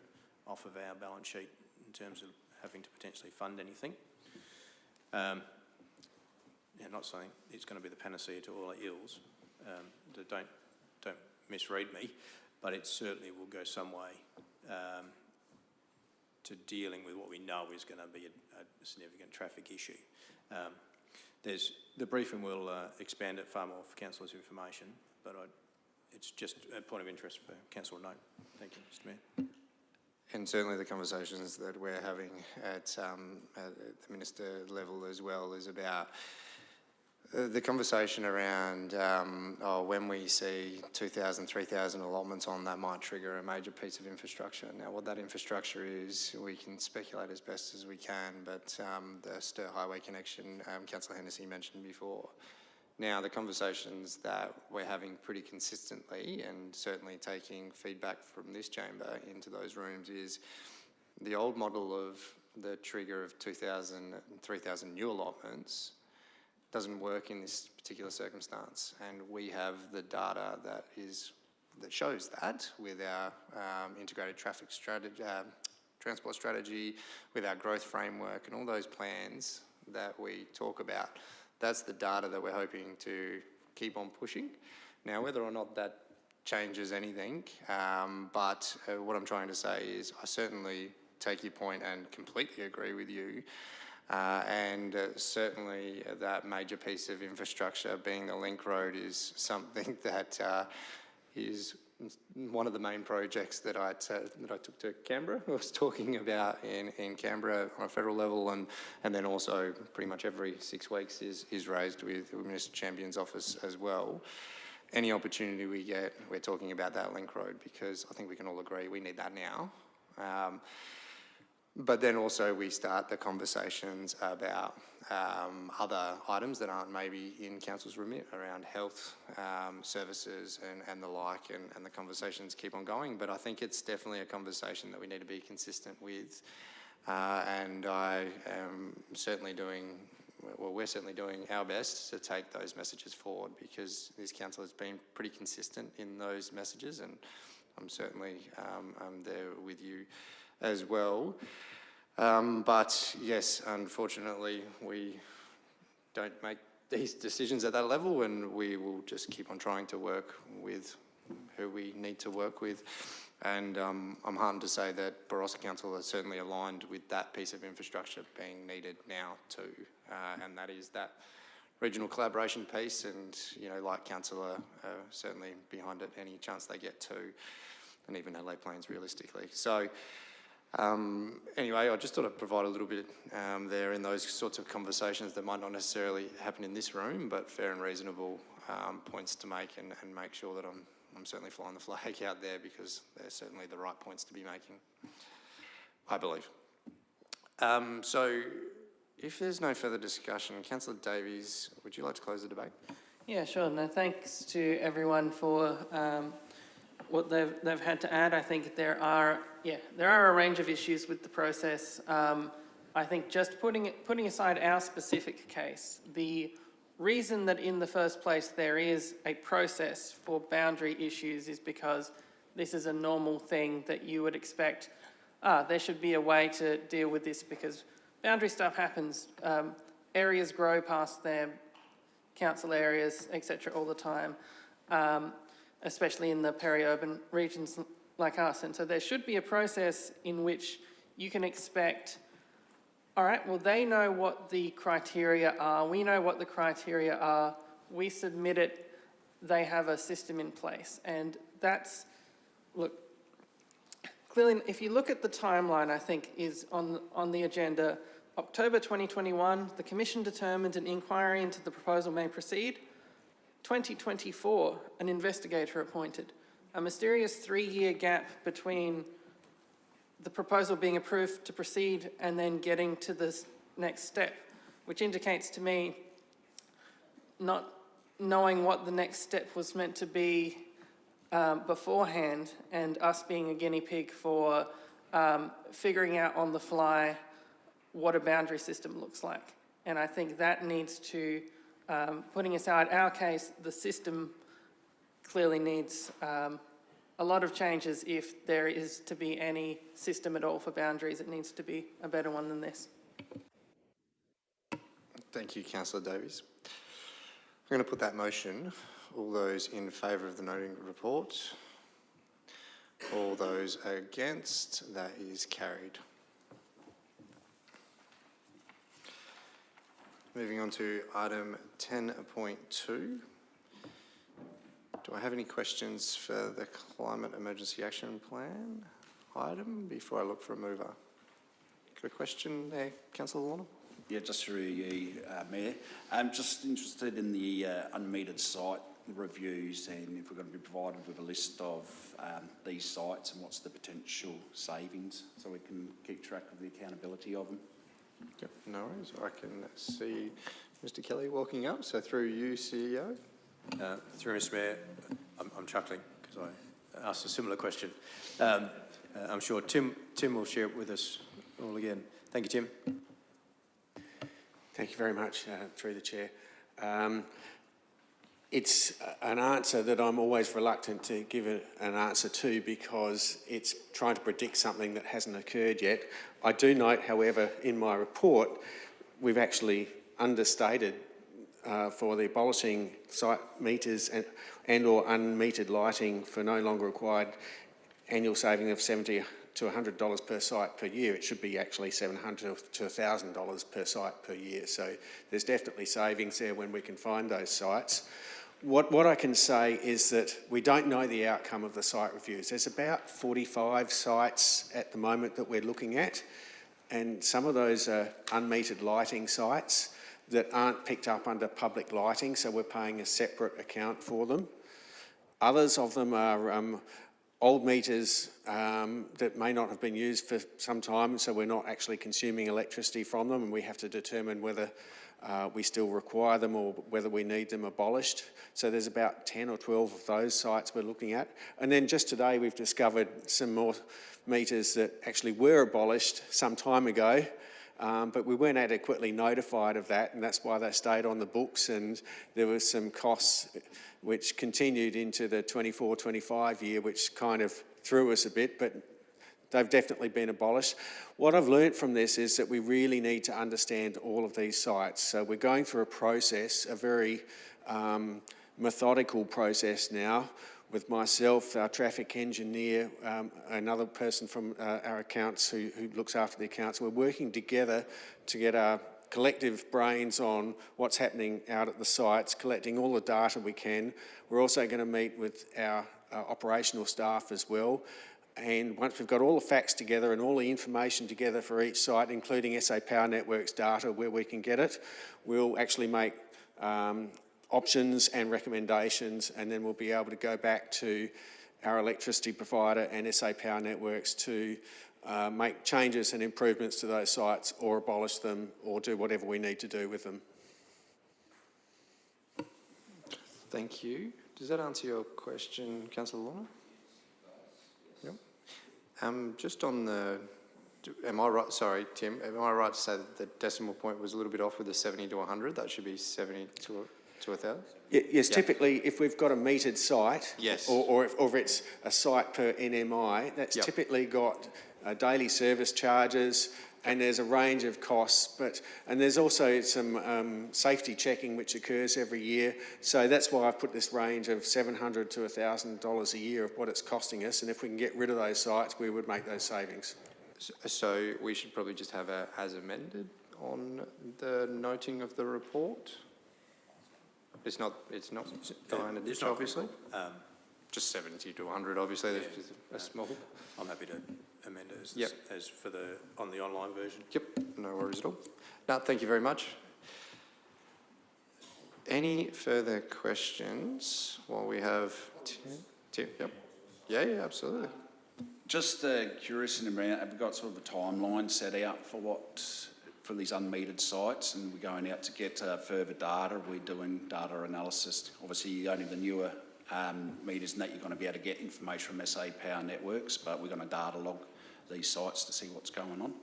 off of our balance sheet in terms of having to potentially fund anything. Not saying it's going to be the panacea to all our ills. Don't misread me, but it certainly will go some way to dealing with what we know is going to be a significant traffic issue. The briefing will expand it far more for councillors' information, but it's just a point of interest for council to note. Thank you, Mr. Mayor. And certainly the conversations that we're having at the minister level as well is about the conversation around when we see 2,000, 3,000 allotments on, that might trigger a major piece of infrastructure. Now, what that infrastructure is, we can speculate as best as we can, but the Sturt Highway connection, Councillor Hennessy mentioned before. Now, the conversations that we're having pretty consistently, and certainly taking feedback from this chamber into those rooms, is the old model of the trigger of 2,000 and 3,000 new allotments doesn't work in this particular circumstance, and we have the data that shows that with our integrated traffic strategy, transport strategy, with our growth framework and all those plans that we talk about. That's the data that we're hoping to keep on pushing. Now, whether or not that changes anything, but what I'm trying to say is I certainly take your point and completely agree with you. Certainly that major piece of infrastructure being the link road is something that is one of the main projects that I took to Canberra. I was talking about in Canberra on a federal level, and then also pretty much every 6 weeks is raised with Minister Champion's office as well. Any opportunity we get, we're talking about that link road, because I think we can all agree we need that now. But then also we start the conversations about other items that aren't maybe in council's remit around health services and the like, and the conversations keep on going. But I think it's definitely a conversation that we need to be consistent with. And I am certainly we're certainly doing our best to take those messages forward, because this council has been pretty consistent in those messages, and I'm certainly I'm there with you as well. But yes, unfortunately, we don't make these decisions at that level, and we will just keep on trying to work with who we need to work with. And I'm heartened to say that Barossa Council is certainly aligned with that piece of infrastructure being needed now too, and that is that regional collaboration piece, and like councillor, certainly behind it any chance they get to, and even Adelaide Plains realistically. So anyway, I just thought I'd provide a little bit there in those sorts of conversations that might not necessarily happen in this room, but fair and reasonable points to make, and make sure that I'm certainly flying the flag out there, because they're certainly the right points to be making, I believe. So if there's no further discussion, Councillor Davies, would you like to close the debate? Yeah, sure. No, thanks to everyone for what they've had to add. I think there are a range of issues with the process. I think just putting aside our specific case, the reason that in the first place there is a process for boundary issues is because this is a normal thing that you would expect. There should be a way to deal with this because boundary stuff happens. Areas grow past their council areas, etc., all the time, especially in the peri-urban regions like us. And so there should be a process in which you can expect, all right, well, they know what the criteria are. We know what the criteria are. We submit it. They have a system in place. And that's, look, clearly, if you look at the timeline, I think is on the agenda, October 2021, the Commission determined an inquiry into the proposal may proceed. 2024, an investigator appointed. A mysterious 3-year gap between the proposal being approved to proceed and then getting to this next step, which indicates to me not knowing what the next step was meant to be beforehand, and us being a guinea pig for figuring out on the fly what a boundary system looks like. And I think that needs to, putting aside our case, the system clearly needs a lot of changes. If there is to be any system at all for boundaries, it needs to be a better one than this. Thank you, Councillor Davies. I'm going to put that motion. All those in favour of the noting report? All those against? That is carried. Moving on to item 10.2. Do I have any questions for the Climate Emergency Action Plan item before I look for a mover? Got a question there, Councillor Lorna? Yeah, just through you, Mayor. I'm just interested in the unmetered site reviews, and if we're going to be provided with a list of these sites and what's the potential savings, so we can keep track of the accountability of them. Yep, no worries. I can see Mr. Kelly walking up, so through you, CEO. Through Mr. Mayor, I'm chuckling because I asked a similar question. I'm sure Tim will share it with us all again. Thank you, Tim. Thank you very much, through the Chair. It's an answer that I'm always reluctant to give an answer to because it's trying to predict something that hasn't occurred yet. I do note, however, in my report, we've actually understated for the abolishing site meters and or unmetered lighting for no longer required annual saving of $70 to $100 per site per year. It should be actually $700 to $1,000 per site per year. So there's definitely savings there when we can find those sites. What I can say is that we don't know the outcome of the site reviews. There's about 45 sites at the moment that we're looking at, and some of those are unmetered lighting sites that aren't picked up under public lighting, so we're paying a separate account for them. Others of them are old meters that may not have been used for some time, so we're not actually consuming electricity from them, and we have to determine whether we still require them or whether we need them abolished. So there's about 10 or 12 of those sites we're looking at. And then just today we've discovered some more meters that actually were abolished some time ago, but we weren't adequately notified of that, and that's why they stayed on the books, and there was some costs which continued into the 24-25 year, which kind of threw us a bit, but they've definitely been abolished. What I've learnt from this is that we really need to understand all of these sites. So we're going through a process, a very methodical process now, with myself, our traffic engineer, another person from our accounts who looks after the accounts. We're working together to get our collective brains on what's happening out at the sites, collecting all the data we can. We're also going to meet with our operational staff as well. And once we've got all the facts together and all the information together for each site, including SA Power Networks data where we can get it, we'll actually make options and recommendations, and then we'll be able to go back to our electricity provider and SA Power Networks to make changes and improvements to those sites or abolish them or do whatever we need to do with them. Thank you. Does that answer your question, Councillor Lorna? Yep. Just on the, am I right, sorry Tim, am I right to say that the decimal point was a little bit off with the 70 to 100? That should be 70 to 1,000? Yes, typically if we've got a metered site, yes, or if it's a site per NMI, that's typically got daily service charges, and there's a range of costs, and there's also some safety checking which occurs every year. So that's why I've put this range of $700 to $1,000 a year of what it's costing us, and if we can get rid of those sites, we would make those savings. So we should probably just have a as amended on the noting of the report. It's not behind a ditch, obviously. Just 70 to 100, obviously. Yeah, there's a small. I'm happy to amend it as, yep. as for the on the online version. Yep, no worries at all. No, thank you very much. Any further questions while we have Tim? Yep. Yeah, absolutely. Just curious in around, have we got sort of a timeline set out for these unmetered sites, and we're going out to get further data? We're doing data analysis. Obviously, only the newer meters and that you're going to be able to get information from SA Power Networks, but we're going to data log these sites to see what's going on.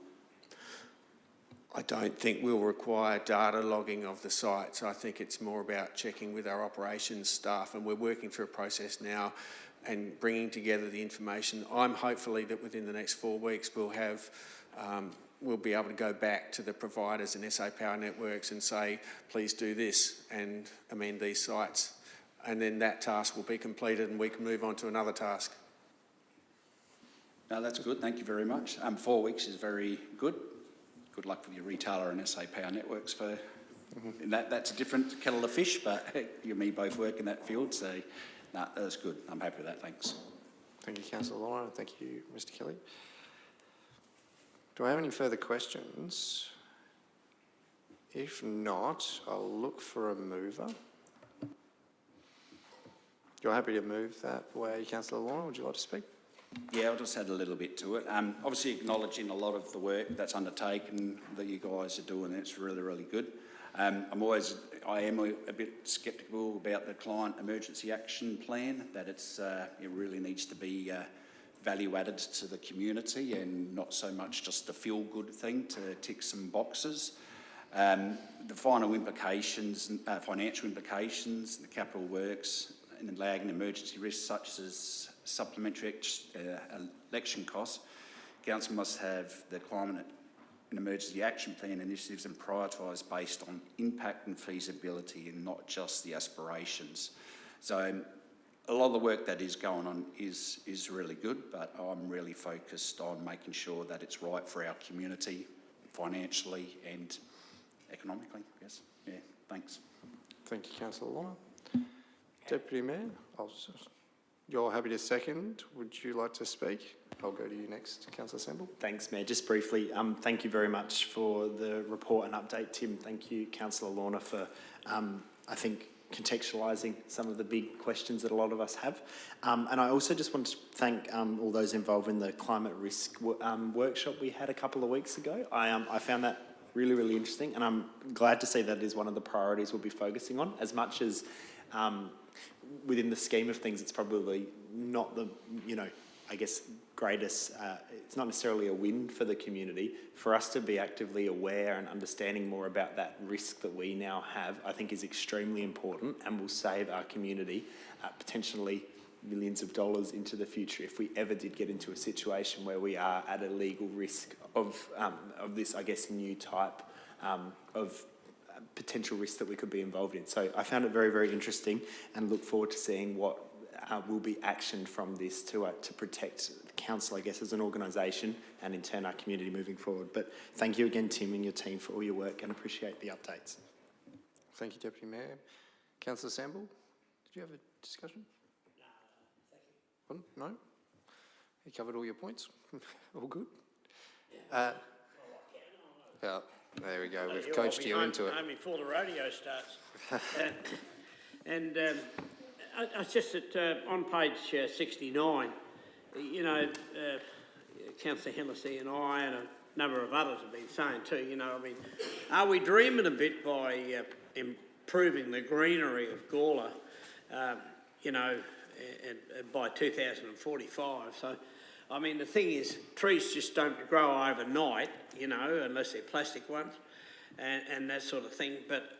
I don't think we'll require data logging of the sites. I think it's more about checking with our operations staff, and we're working through a process now and bringing together the information. I'm hopefully that within the next 4 weeks we'll have we'll be able to go back to the providers in SA Power Networks and say, please do this and amend these sites. And then that task will be completed and we can move on to another task. No, that's good. Thank you very much. 4 weeks is very good. Good luck with your retailer and SA Power Networks for that's a different kettle of fish, but you and me both work in that field, so no, that's good. I'm happy with that. Thanks. Thank you, Councillor Lorna. Thank you, Mr. Kelly. Do I have any further questions? If not, I'll look for a mover. You're happy to move that way, Councillor Lorna? Would you like to speak? Yeah, I'll just add a little bit to it. Obviously acknowledging a lot of the work that's undertaken that you guys are doing. It's really, really good. I am a bit sceptical about the client emergency action plan, that it really needs to be value added to the community and not so much just a feel good thing to tick some boxes. The final implications, financial implications, the capital works and the lag and emergency risks such as supplementary election costs, Council must have the climate and emergency action plan initiatives and prioritise based on impact and feasibility and not just the aspirations. So a lot of the work that is going on is really good, but I'm really focused on making sure that it's right for our community financially and economically, yes. Yeah, thanks. Thank you, Councillor Lorna. Deputy Mayor, you're happy to second. Would you like to speak? I'll go to you next, Councillor Sample. Thanks, Mayor. Just briefly, thank you very much for the report and update, Tim. Thank you, Councillor Lorna, for, I think, contextualising some of the big questions that a lot of us have. And I also just want to thank all those involved in the climate risk workshop we had a couple of weeks ago. I found that really, really interesting, and I'm glad to see that it is one of the priorities we'll be focusing on. As much as within the scheme of things, it's probably not the, I guess, greatest, it's not necessarily a win for the community. For us to be actively aware and understanding more about that risk that we now have, I think is extremely important and will save our community potentially millions of dollars into the future if we ever did get into a situation where we are at a legal risk of this, I guess, new type of potential risk that we could be involved in. So I found it very, very interesting and look forward to seeing what will be actioned from this to protect the council, I guess, as an organisation and in turn our community moving forward. But thank you again, Tim, and your team for all your work, and appreciate the updates. Thank you, Deputy Mayor. Councillor Sample, did you have a discussion? No, thank you. No? You covered all your points? All good? Yeah. There we go. We've coached you into it. Before the rodeo starts. It's just that on page 69, Councillor Hennessy and I and a number of others have been saying too, you know, I mean, are we dreaming a bit by improving the greenery of Gawler, you know, and by 2045? So, I mean, the thing is, trees just don't grow overnight, you know, unless they're plastic ones and that sort of thing. But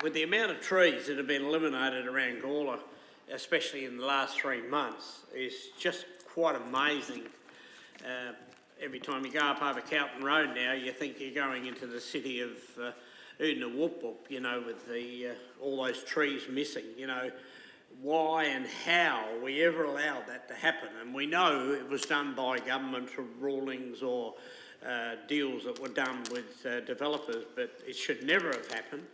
with the amount of trees that have been eliminated around Gawler, especially in the last 3 months, is just quite amazing. Every time you go up over Carlton Road now, you think you're going into the city of Oodna Whoop Whoop, you know, with the all those trees missing, you know. Why and how we ever allowed that to happen? And we know it was done by government rulings or deals that were done with developers, but it should never have happened.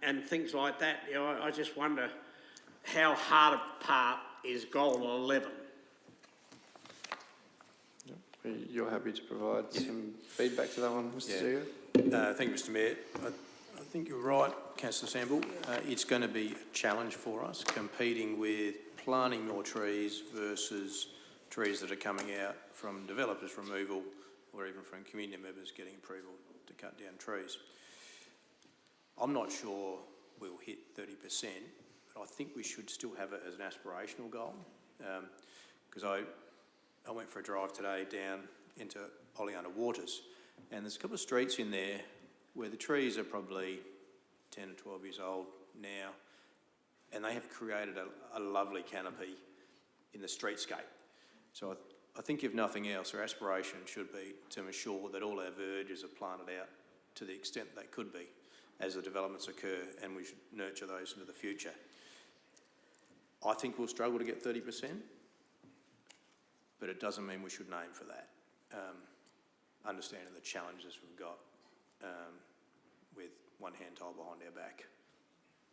And things like that, you know, I just wonder how hard a part is goal 11. You're happy to provide some feedback to that one, Mr. Seeger? Thank you, Mr Mayor. I think you're right, Councillor Samble. It's going to be a challenge for us, competing with planting more trees versus trees that are coming out from developers' removal or even from community members getting approval to cut down trees. I'm not sure we'll hit 30%, but I think we should still have it as an aspirational goal. Because I went for a drive today down into Oleana Waters, and there's a couple of streets in there where the trees are probably 10 or 12 years old now, and they have created a lovely canopy in the streetscape. So I think if nothing else, our aspiration should be to ensure that all our verges are planted out to the extent they could be as the developments occur, and we should nurture those into the future. I think we'll struggle to get 30%, but it doesn't mean we shouldn't aim for that. Understanding the challenges we've got with one hand tied behind our back.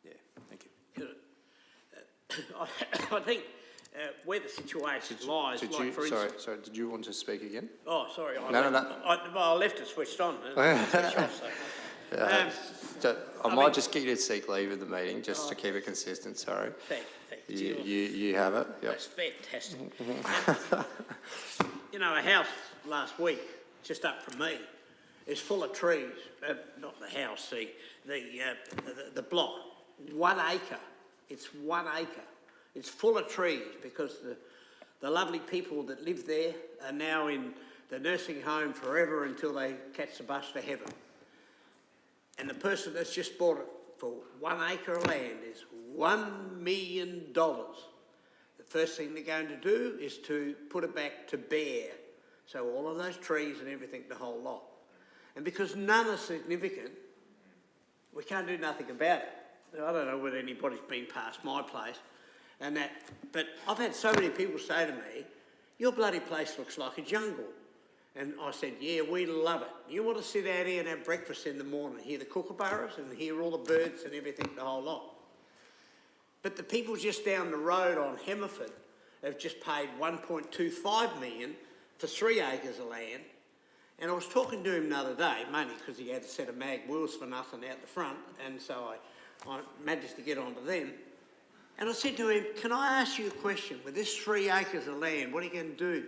Yeah, thank you. I think where the situation lies, like for instance... Sorry, did you want to speak again? Oh, sorry. No. I left it switched on. I might just get you to seek leave of the meeting, just to keep it consistent, sorry. Thank you. You have it? Yep. That's fantastic. You know, a house last week, just up from me, is full of trees. Not the house, the block. 1 acre. It's 1 acre. It's full of trees because the lovely people that live there are now in the nursing home forever until they catch the bus to heaven. And the person that's just bought it for 1 acre of land is $1 million. The first thing they're going to do is to put it back to bare. So all of those trees and everything, the whole lot. And because none are significant, we can't do nothing about it. I don't know whether anybody's been past my place and that, but I've had so many people say to me, your bloody place looks like a jungle. And I said, yeah, we love it. You want to sit out here and have breakfast in the morning, hear the kookaburras and hear all the birds and everything, the whole lot. But the people just down the road on Hemmerford have just paid $1.25 million for 3 acres of land. And I was talking to him the other day, mainly because he had a set of mag wheels for nothing out the front, and so I managed to get onto them. And I said to him, can I ask you a question? With this 3 acres of land, what are you going to do?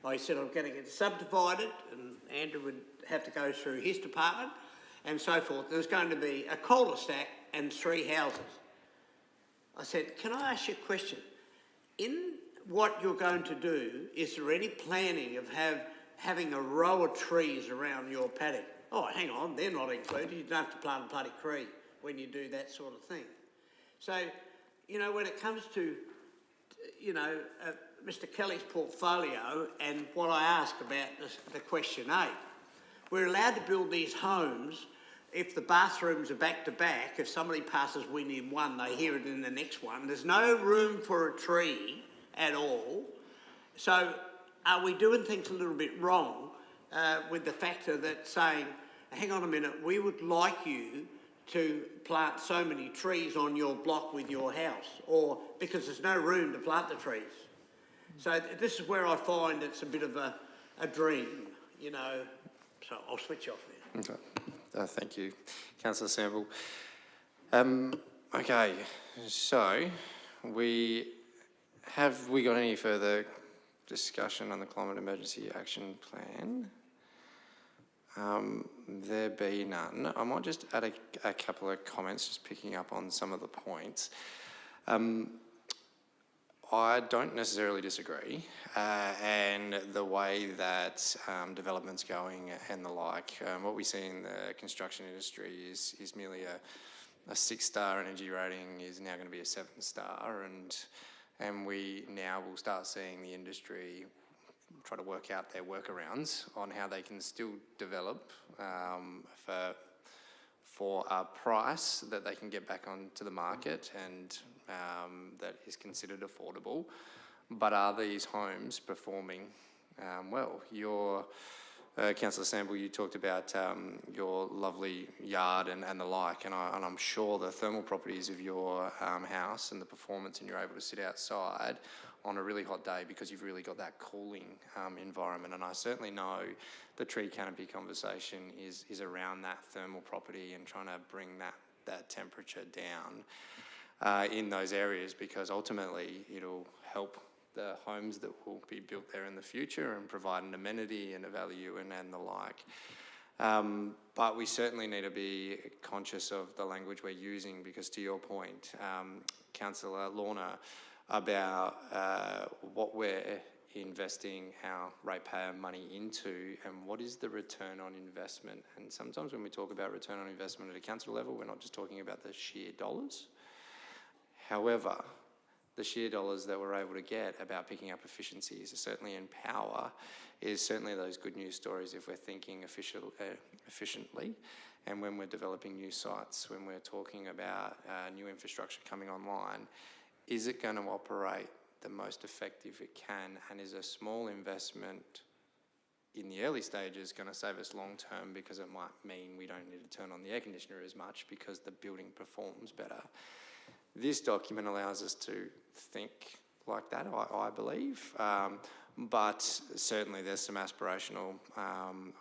He said, I'm going to get subdivided, and Andrew would have to go through his department, and so forth. There's going to be a cul-de-sac and 3 houses. I said, can I ask you a question? In what you're going to do, is there any planning of having a row of trees around your paddock? Oh, hang on, they're not included. You don't have to plant a bloody tree when you do that sort of thing. So, you know, when it comes to, you know, Mr. Kelly's portfolio and what I ask about the question 8, we're allowed to build these homes if the bathrooms are back to back. If somebody passes wind in one, they hear it in the next one. There's no room for a tree at all. So are we doing things a little bit wrong with the factor that saying, hang on a minute, we would like you to plant so many trees on your block with your house, or because there's no room to plant the trees. So this is where I find it's a bit of a dream, you know. So I'll switch off now. Okay. Thank you, Councillor Sample. Okay, so have we got any further discussion on the Climate Emergency Action Plan? There be none. I might just add a couple of comments, just picking up on some of the points. I don't necessarily disagree, and the way that development's going and the like. What we see in the construction industry is merely a 6-star energy rating is now going to be a 7-star, and we now will start seeing the industry try to work out their workarounds on how they can still develop for a price that they can get back onto the market and that is considered affordable. But are these homes performing well? Councillor Sample, you talked about your lovely yard and the like, and I'm sure the thermal properties of your house and the performance, and you're able to sit outside on a really hot day because you've really got that cooling environment. And I certainly know the tree canopy conversation is around that thermal property and trying to bring that temperature down in those areas, because ultimately it'll help the homes that will be built there in the future and provide an amenity and a value and the like. But we certainly need to be conscious of the language we're using, because to your point, Councillor Lorna, about what we're investing our ratepayer money into and what is the return on investment. And sometimes when we talk about return on investment at a council level, we're not just talking about the sheer dollars. However, the sheer dollars that we're able to get about picking up efficiencies, certainly in power, is certainly those good news stories if we're thinking efficiently, and when we're developing new sites, when we're talking about new infrastructure coming online. Is it going to operate the most effective it can, and is a small investment in the early stages going to save us long term, because it might mean we don't need to turn on the air conditioner as much because the building performs better? This document allows us to think like that, I believe, but certainly there's some aspirational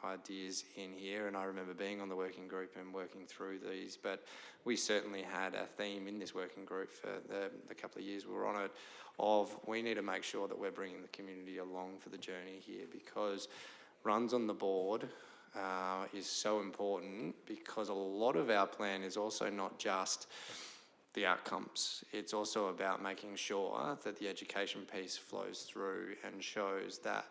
ideas in here, and I remember being on the working group and working through these, but we certainly had a theme in this working group for the couple of years we were on it, of we need to make sure that we're bringing the community along for the journey here, because runs on the board is so important, because a lot of our plan is also not just the outcomes. It's also about making sure that the education piece flows through and shows that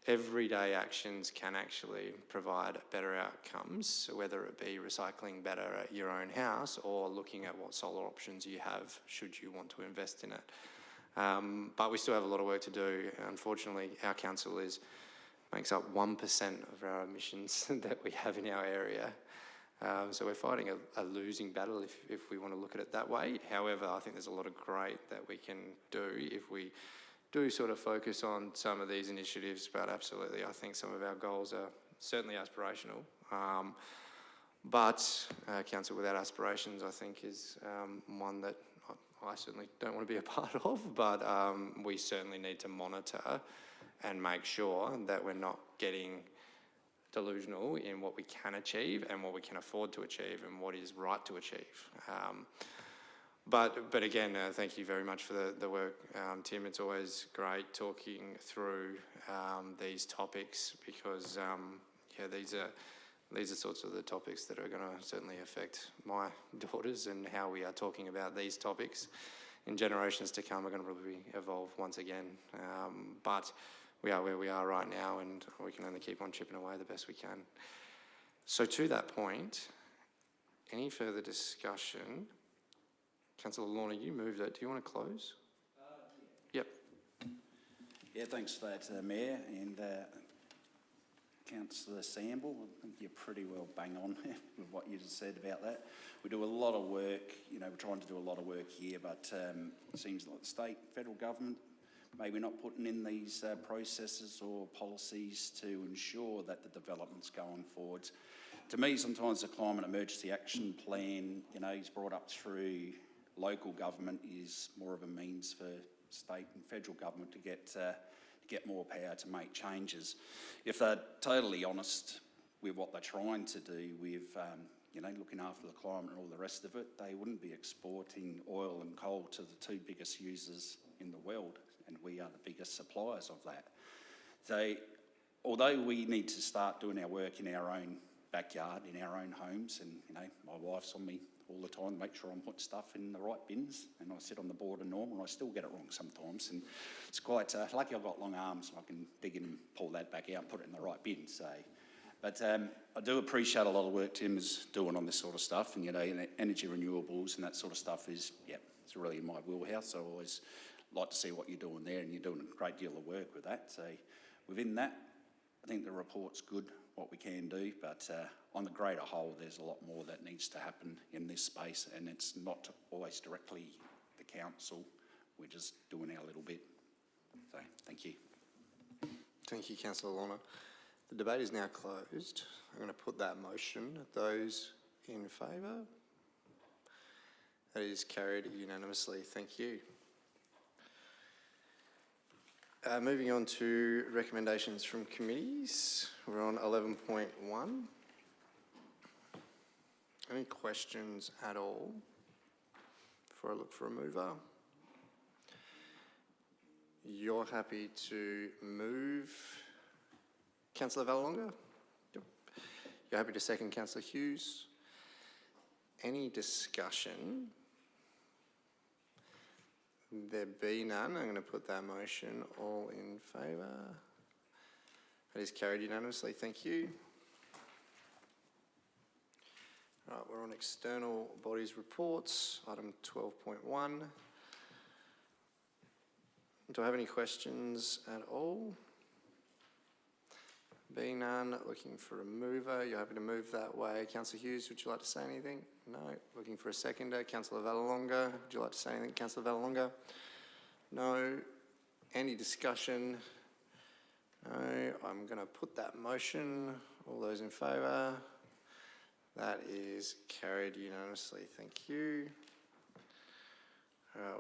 everyday actions can actually provide better outcomes, whether it be recycling better at your own house or looking at what solar options you have should you want to invest in it. But we still have a lot of work to do. Unfortunately, our council makes up 1% of our emissions that we have in our area. So we're fighting a losing battle if we want to look at it that way. However, I think there's a lot of great that we can do if we do sort of focus on some of these initiatives, but absolutely, I think some of our goals are certainly aspirational. But council without aspirations, I think, is one that I certainly don't want to be a part of, but we certainly need to monitor and make sure that we're not getting delusional in what we can achieve and what we can afford to achieve and what is right to achieve. But again, thank you very much for the work, Tim. It's always great talking through these topics, because these are sorts of the topics that are going to certainly affect my daughters, and how we are talking about these topics in generations to come are going to probably evolve once again. But we are where we are right now, and we can only keep on chipping away the best we can. So to that point, any further discussion? Councillor Lorna, you moved it. Do you want to close? Yep. Yeah, thanks for that, Mayor, and Councillor Sample. I think you're pretty well bang on with what you just said about that. We do a lot of work, we're trying to do a lot of work here, but it seems like the state, federal government, maybe not putting in these processes or policies to ensure that the development's going forwards. To me, sometimes the Climate Emergency Action Plan, is brought up through local government, is more of a means for state and federal government to get more power to make changes. If they're totally honest with what they're trying to do with, looking after the climate and all the rest of it, they wouldn't be exporting oil and coal to the two biggest users in the world. and we are the biggest suppliers of that. So although we need to start doing our work in our own backyard, in our own homes, and my wife's on me all the time to make sure I'm putting stuff in the right bins, and I sit on the board of Norm and I still get it wrong sometimes, and it's quite lucky I've got long arms and I can dig in and pull that back out and put it in the right bin. So, but I do appreciate a lot of work Tim is doing on this sort of stuff, and energy renewables and that sort of stuff is, it's really in my wheelhouse. So I always like to see what you're doing there, and you're doing a great deal of work with that. So within that, I think the report's good, what we can do, but on the greater whole, there's a lot more that needs to happen in this space, and it's not always directly the council. We're just doing our little bit. So, thank you. Thank you, Councillor Lorna. The debate is now closed. I'm going to put that motion. Those in favour? That is carried unanimously. Thank you. Moving on to recommendations from committees. We're on 11.1. Any questions at all before I look for a mover? You're happy to move, Councillor Vallelonga? Yep. You're happy to second, Councillor Hughes? Any discussion? There be none. I'm going to put that motion. All in favour? That is carried unanimously. Thank you. Right, we're on external bodies reports, item 12.1. Do I have any questions at all? Being none, looking for a mover. You're happy to move that way. Councillor Hughes, would you like to say anything? No. Looking for a seconder. Councillor Vallelonga, would you like to say anything? Councillor Vallelonga? No. Any discussion? No. I'm going to put that motion. All those in favour? That is carried unanimously. Thank you.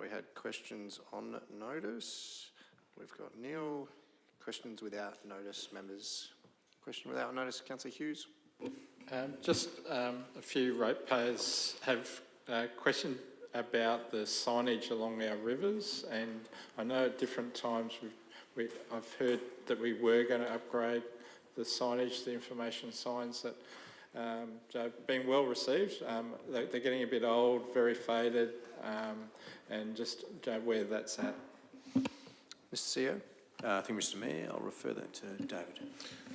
We had questions on notice. We've got Neil. Questions without notice, members. Question without notice, Councillor Hughes. Just a few ratepayers have questioned about the signage along our rivers, and I know at different times I've heard that we were going to upgrade the signage, the information signs that have been well received. They're getting a bit old, very faded, and just where that's at. Mr. CEO. I think, Mr Mayor, I'll refer that to David.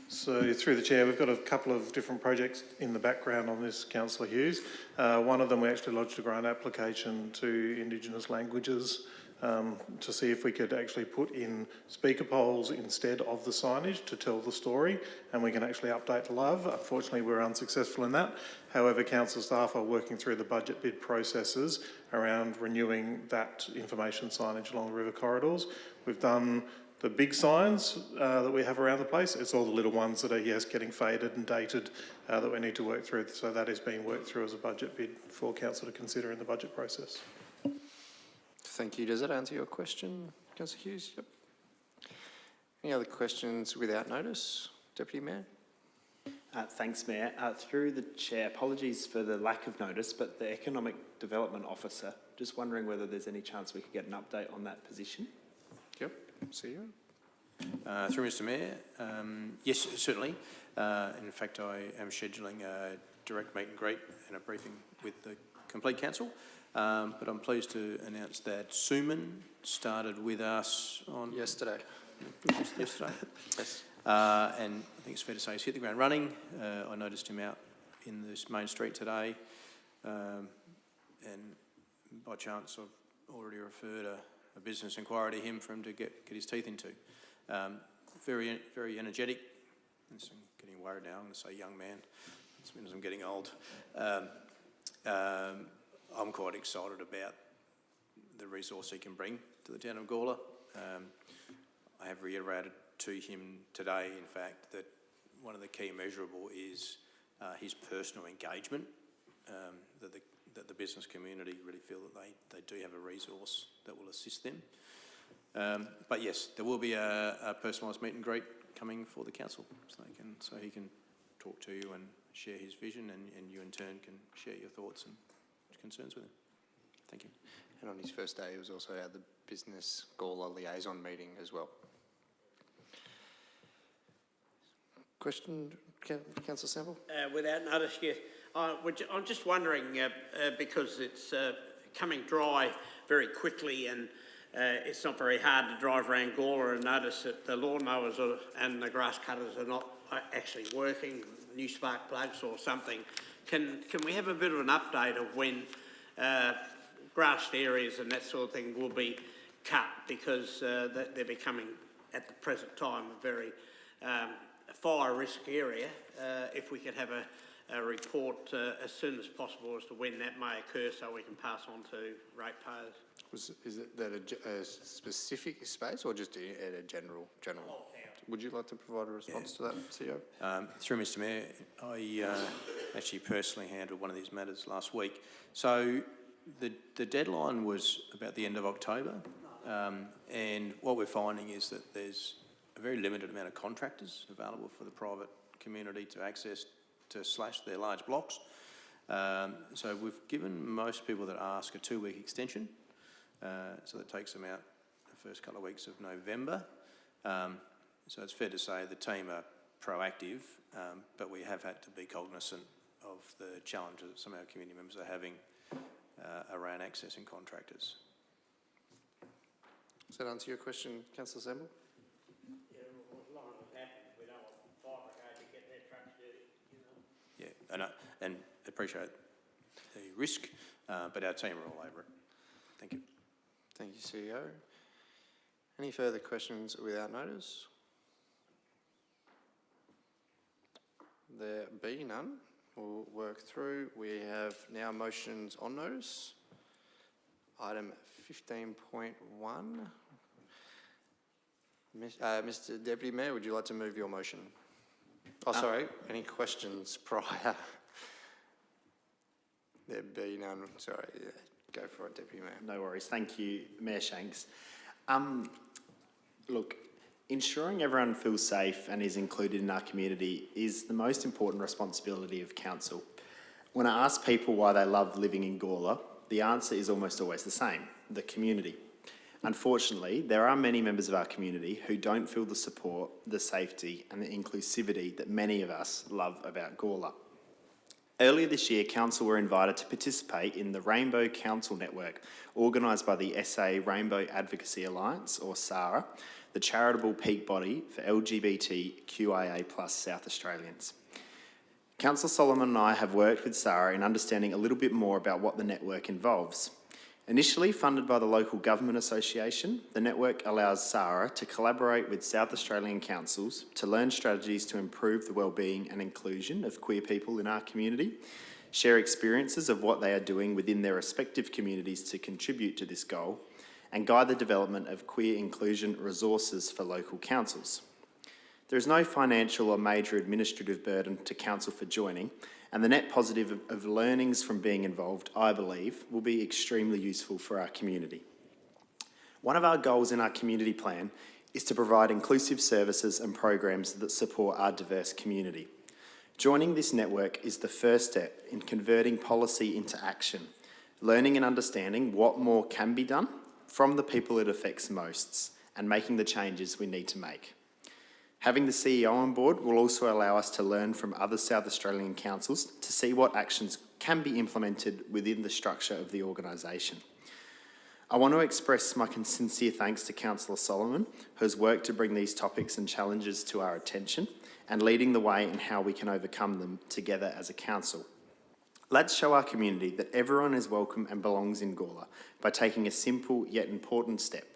So through the chair, we've got a couple of different projects in the background on this, Councillor Hughes. One of them, we actually lodged a grant application to Indigenous languages to see if we could actually put in speaker poles instead of the signage to tell the story, and we can actually update love. Unfortunately, we're unsuccessful in that. However, council staff are working through the budget bid processes around renewing that information signage along the river corridors. We've done the big signs that we have around the place. It's all the little ones that are, yes, getting faded and dated that we need to work through. So that is being worked through as a budget bid for council to consider in the budget process. Thank you. Does that answer your question, Councillor Hughes? Yep. Any other questions without notice? Deputy Mayor? Thanks, Mayor. Through the chair, apologies for the lack of notice, but the Economic Development Officer, just wondering whether there's any chance we could get an update on that position? Yep. CEO? Through Mr Mayor, yes, certainly. In fact, I am scheduling a direct meet and greet and a briefing with the complete council. But I'm pleased to announce that Suman started with us on... Yesterday. Yesterday. Yes. And I think it's fair to say he's hit the ground running. I noticed him out in this main street today. And by chance, I've already referred a business inquiry to him for him to get his teeth into. Very, very energetic. I'm getting worried now. I'm going to say young man. As soon as I'm getting old. I'm quite excited about the resource he can bring to the town of Gawler. I have reiterated to him today, in fact, that one of the key measurable is his personal engagement, that the business community really feel that they do have a resource that will assist them. But yes, there will be a personalised meet and greet coming for the council, so he can talk to you and share his vision, and you in turn can share your thoughts and concerns with him. Thank you. And on his first day, he was also at the Business Gawler Liaison meeting as well. Question, Councillor Sample? Without notice, yes. I'm just wondering, because it's coming dry very quickly and it's not very hard to drive around Gawler and notice that the lawnmowers and the grass cutters are not actually working, new spark plugs or something. Can we have a bit of an update of when grassed areas and that sort of thing will be cut, because they're becoming, at the present time, a very fire risk area. If we could have a report as soon as possible as to when that may occur, so we can pass on to ratepayers. Is it that a specific space or just at a general? Would you like to provide a response to that, CEO? Through Mr Mayor, I actually personally handled one of these matters last week. So the deadline was about the end of October, and what we're finding is that there's a very limited amount of contractors available for the private community to access to slash their large blocks. So we've given most people that ask a 2-week extension, so that takes them out the first couple of weeks of November. So it's fair to say the team are proactive, but we have had to be cognizant of the challenges that some of our community members are having around accessing contractors. Does that answer your question, Councillor Sample? Yeah, well, as long as it happens, we don't want fire brigade to get their trucks dirty, you know. Yeah, and appreciate the risk, but our team are all over it. Thank you. Thank you, CEO. Any further questions without notice? There be none. We'll work through. We have now motions on notice. Item 15.1. Mr Deputy Mayor, would you like to move your motion? Oh, sorry, any questions prior? There be none. Sorry, yeah. Go for it, Deputy Mayor. No worries. Thank you, Mayor Shanks. Look, ensuring everyone feels safe and is included in our community is the most important responsibility of council. When I ask people why they love living in Gawler, the answer is almost always the same: the community. Unfortunately, there are many members of our community who don't feel the support, the safety and the inclusivity that many of us love about Gawler. Earlier this year, council were invited to participate in the Rainbow Council Network, organised by the SA Rainbow Advocacy Alliance, or SARA, the charitable peak body for LGBTQIA+ South Australians. Councillor Solomon and I have worked with SARA in understanding a little bit more about what the network involves. Initially funded by the Local Government Association, the network allows SARA to collaborate with South Australian councils to learn strategies to improve the wellbeing and inclusion of queer people in our community, share experiences of what they are doing within their respective communities to contribute to this goal, and guide the development of queer inclusion resources for local councils. There is no financial or major administrative burden to council for joining, and the net positive of learnings from being involved, I believe, will be extremely useful for our community. One of our goals in our community plan is to provide inclusive services and programs that support our diverse community. Joining this network is the first step in converting policy into action, learning and understanding what more can be done from the people it affects most, and making the changes we need to make. Having the CEO on board will also allow us to learn from other South Australian councils to see what actions can be implemented within the structure of the organisation. I want to express my sincere thanks to Councillor Solomon, who has worked to bring these topics and challenges to our attention and leading the way in how we can overcome them together as a council. Let's show our community that everyone is welcome and belongs in Gawler by taking a simple yet important step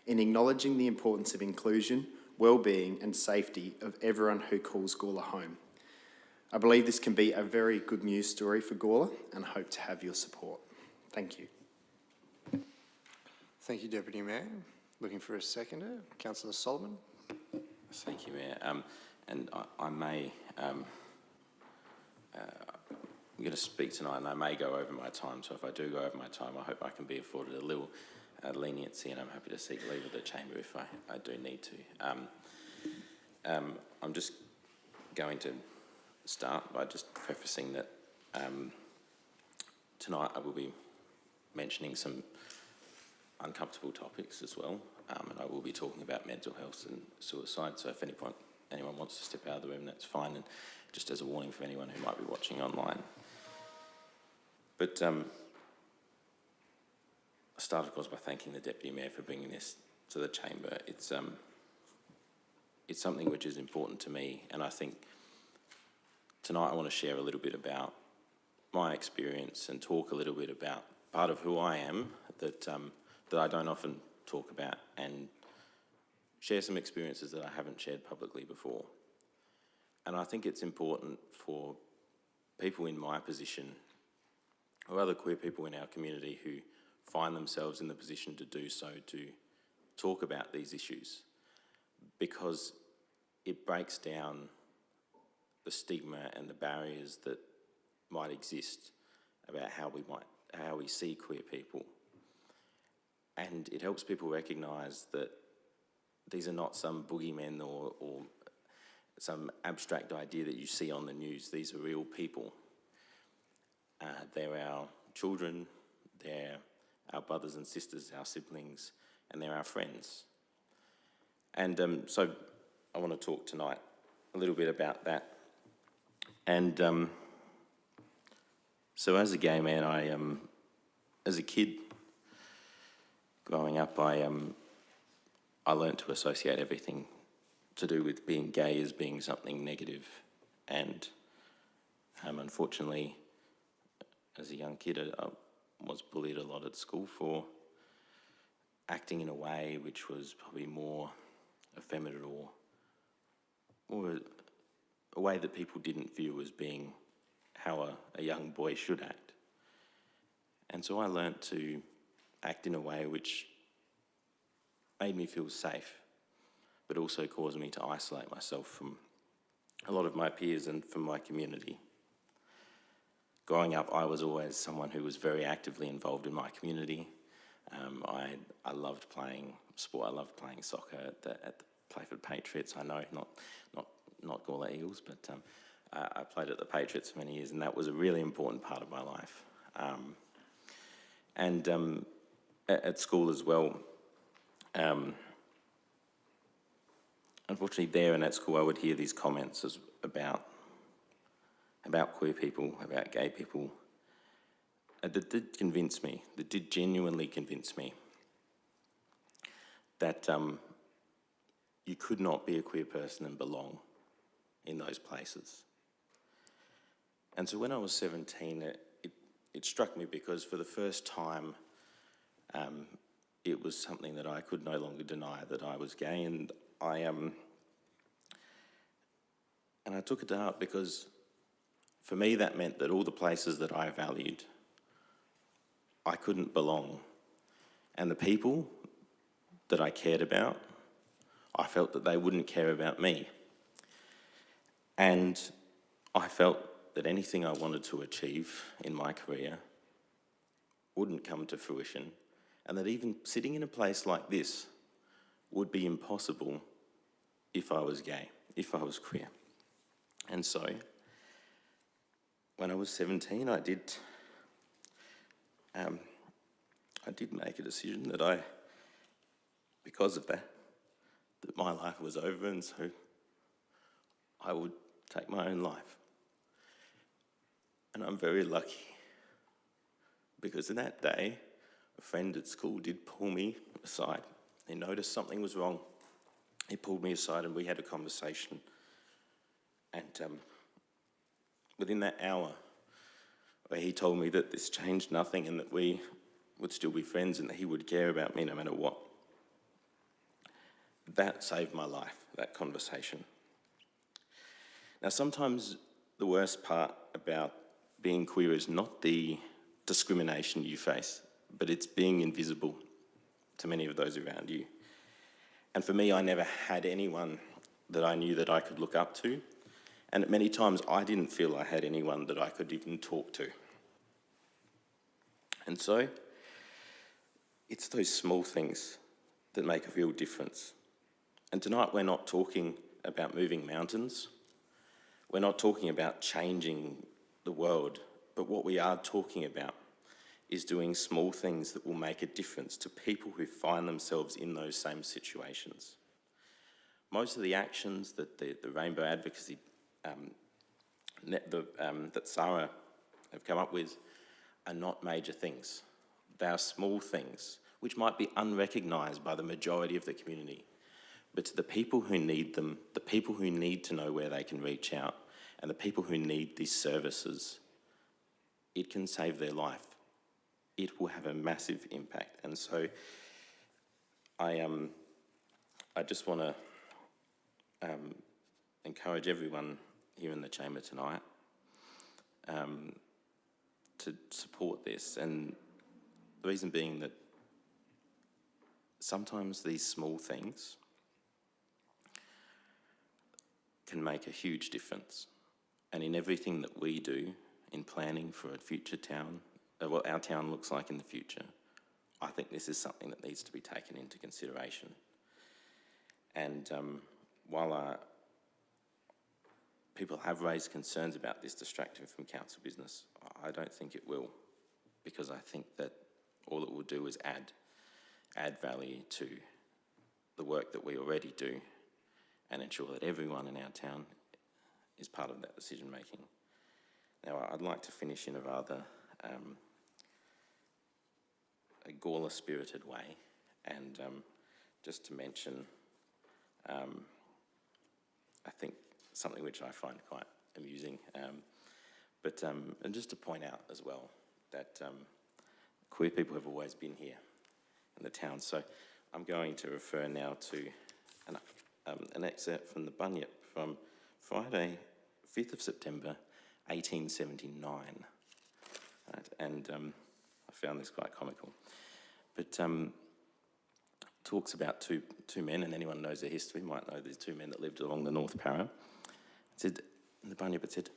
in acknowledging the importance of inclusion, well-being and safety of everyone who calls Gawler home. I believe this can be a very good news story for Gawler and hope to have your support. Thank you. Thank you, Deputy Mayor. Looking for a seconder. Councillor Solomon. Thank you, Mayor. And I may, I'm going to speak tonight and I may go over my time, so if I do go over my time, I hope I can be afforded a little leniency, and I'm happy to seek leave of the chamber if I do need to. I'm just going to start by just prefacing that tonight I will be mentioning some uncomfortable topics as well, and I will be talking about mental health and suicide, so if anyone wants to step out of the room, that's fine, and just as a warning for anyone who might be watching online. But I start, of course, by thanking the Deputy Mayor for bringing this to the Chamber. It's something which is important to me, and I think tonight I want to share a little bit about my experience and talk a little bit about part of who I am that I don't often talk about, and share some experiences that I haven't shared publicly before. And I think it's important for people in my position, or other queer people in our community who find themselves in the position to do so, to talk about these issues, because it breaks down the stigma and the barriers that might exist about how we see queer people. And it helps people recognise that these are not some boogeymen or some abstract idea that you see on the news. These are real people. They're our children, they're our brothers and sisters, our siblings, and they're our friends. And so I want to talk tonight a little bit about that. And so as a gay man, as a kid growing up, I learnt to associate everything to do with being gay as being something negative. And unfortunately, as a young kid, I was bullied a lot at school for acting in a way which was probably more effeminate or a way that people didn't view as being how a young boy should act. And so I learnt to act in a way which made me feel safe, but also caused me to isolate myself from a lot of my peers and from my community. Growing up, I was always someone who was very actively involved in my community. I loved playing sport. I loved playing soccer at the Playford Patriots. I know, not Gawler Eagles, but I played at the Patriots for many years, and that was a really important part of my life. At school as well, unfortunately there and at school I would hear these comments about queer people, about gay people, that did convince me, that did genuinely convince me that you could not be a queer person and belong in those places. And so when I was 17, it struck me because for the first time, it was something that I could no longer deny, that I was gay, and I took it to heart because for me that meant that all the places that I valued, I couldn't belong. And the people that I cared about, I felt that they wouldn't care about me. And I felt that anything I wanted to achieve in my career wouldn't come to fruition, and that even sitting in a place like this would be impossible if I was gay, if I was queer. And so, when I was 17, I did make a decision that because of that my life was over, and so I would take my own life. And I'm very lucky, because in that day, a friend at school did pull me aside. He noticed something was wrong. He pulled me aside and we had a conversation. And within that hour, where he told me that this changed nothing and that we would still be friends and that he would care about me no matter what, that saved my life, that conversation. Now, sometimes the worst part about being queer is not the discrimination you face, but it's being invisible to many of those around you. And for me, I never had anyone that I knew that I could look up to, and at many times I didn't feel I had anyone that I could even talk to. And so, it's those small things that make a real difference. And tonight we're not talking about moving mountains, we're not talking about changing the world, but what we are talking about is doing small things that will make a difference to people who find themselves in those same situations. Most of the actions that the Rainbow Advocacy that SARA have come up with are not major things. They are small things which might be unrecognised by the majority of the community. But to the people who need them, the people who need to know where they can reach out, and the people who need these services, it can save their life. It will have a massive impact. And so I just want to encourage everyone here in the chamber tonight to support this. And the reason being that sometimes these small things can make a huge difference. And in everything that we do in planning for a future town, what our town looks like in the future, I think this is something that needs to be taken into consideration. And while people have raised concerns about this distracting from council business, I don't think it will, because I think that all it will do is add value to the work that we already do and ensure that everyone in our town is part of that decision making. Now, I'd like to finish in a rather a Gawler-spirited way, and just to mention, I think something which I find quite amusing, and just to point out as well that queer people have always been here in the town. So I'm going to refer now to an excerpt from the Bunyip from Friday, 5th of September, 1879. Right, and I found this quite comical. But talks about two men, and anyone who knows their history might know these two men that lived along the North Parra. It said, in the Bunyip, it said,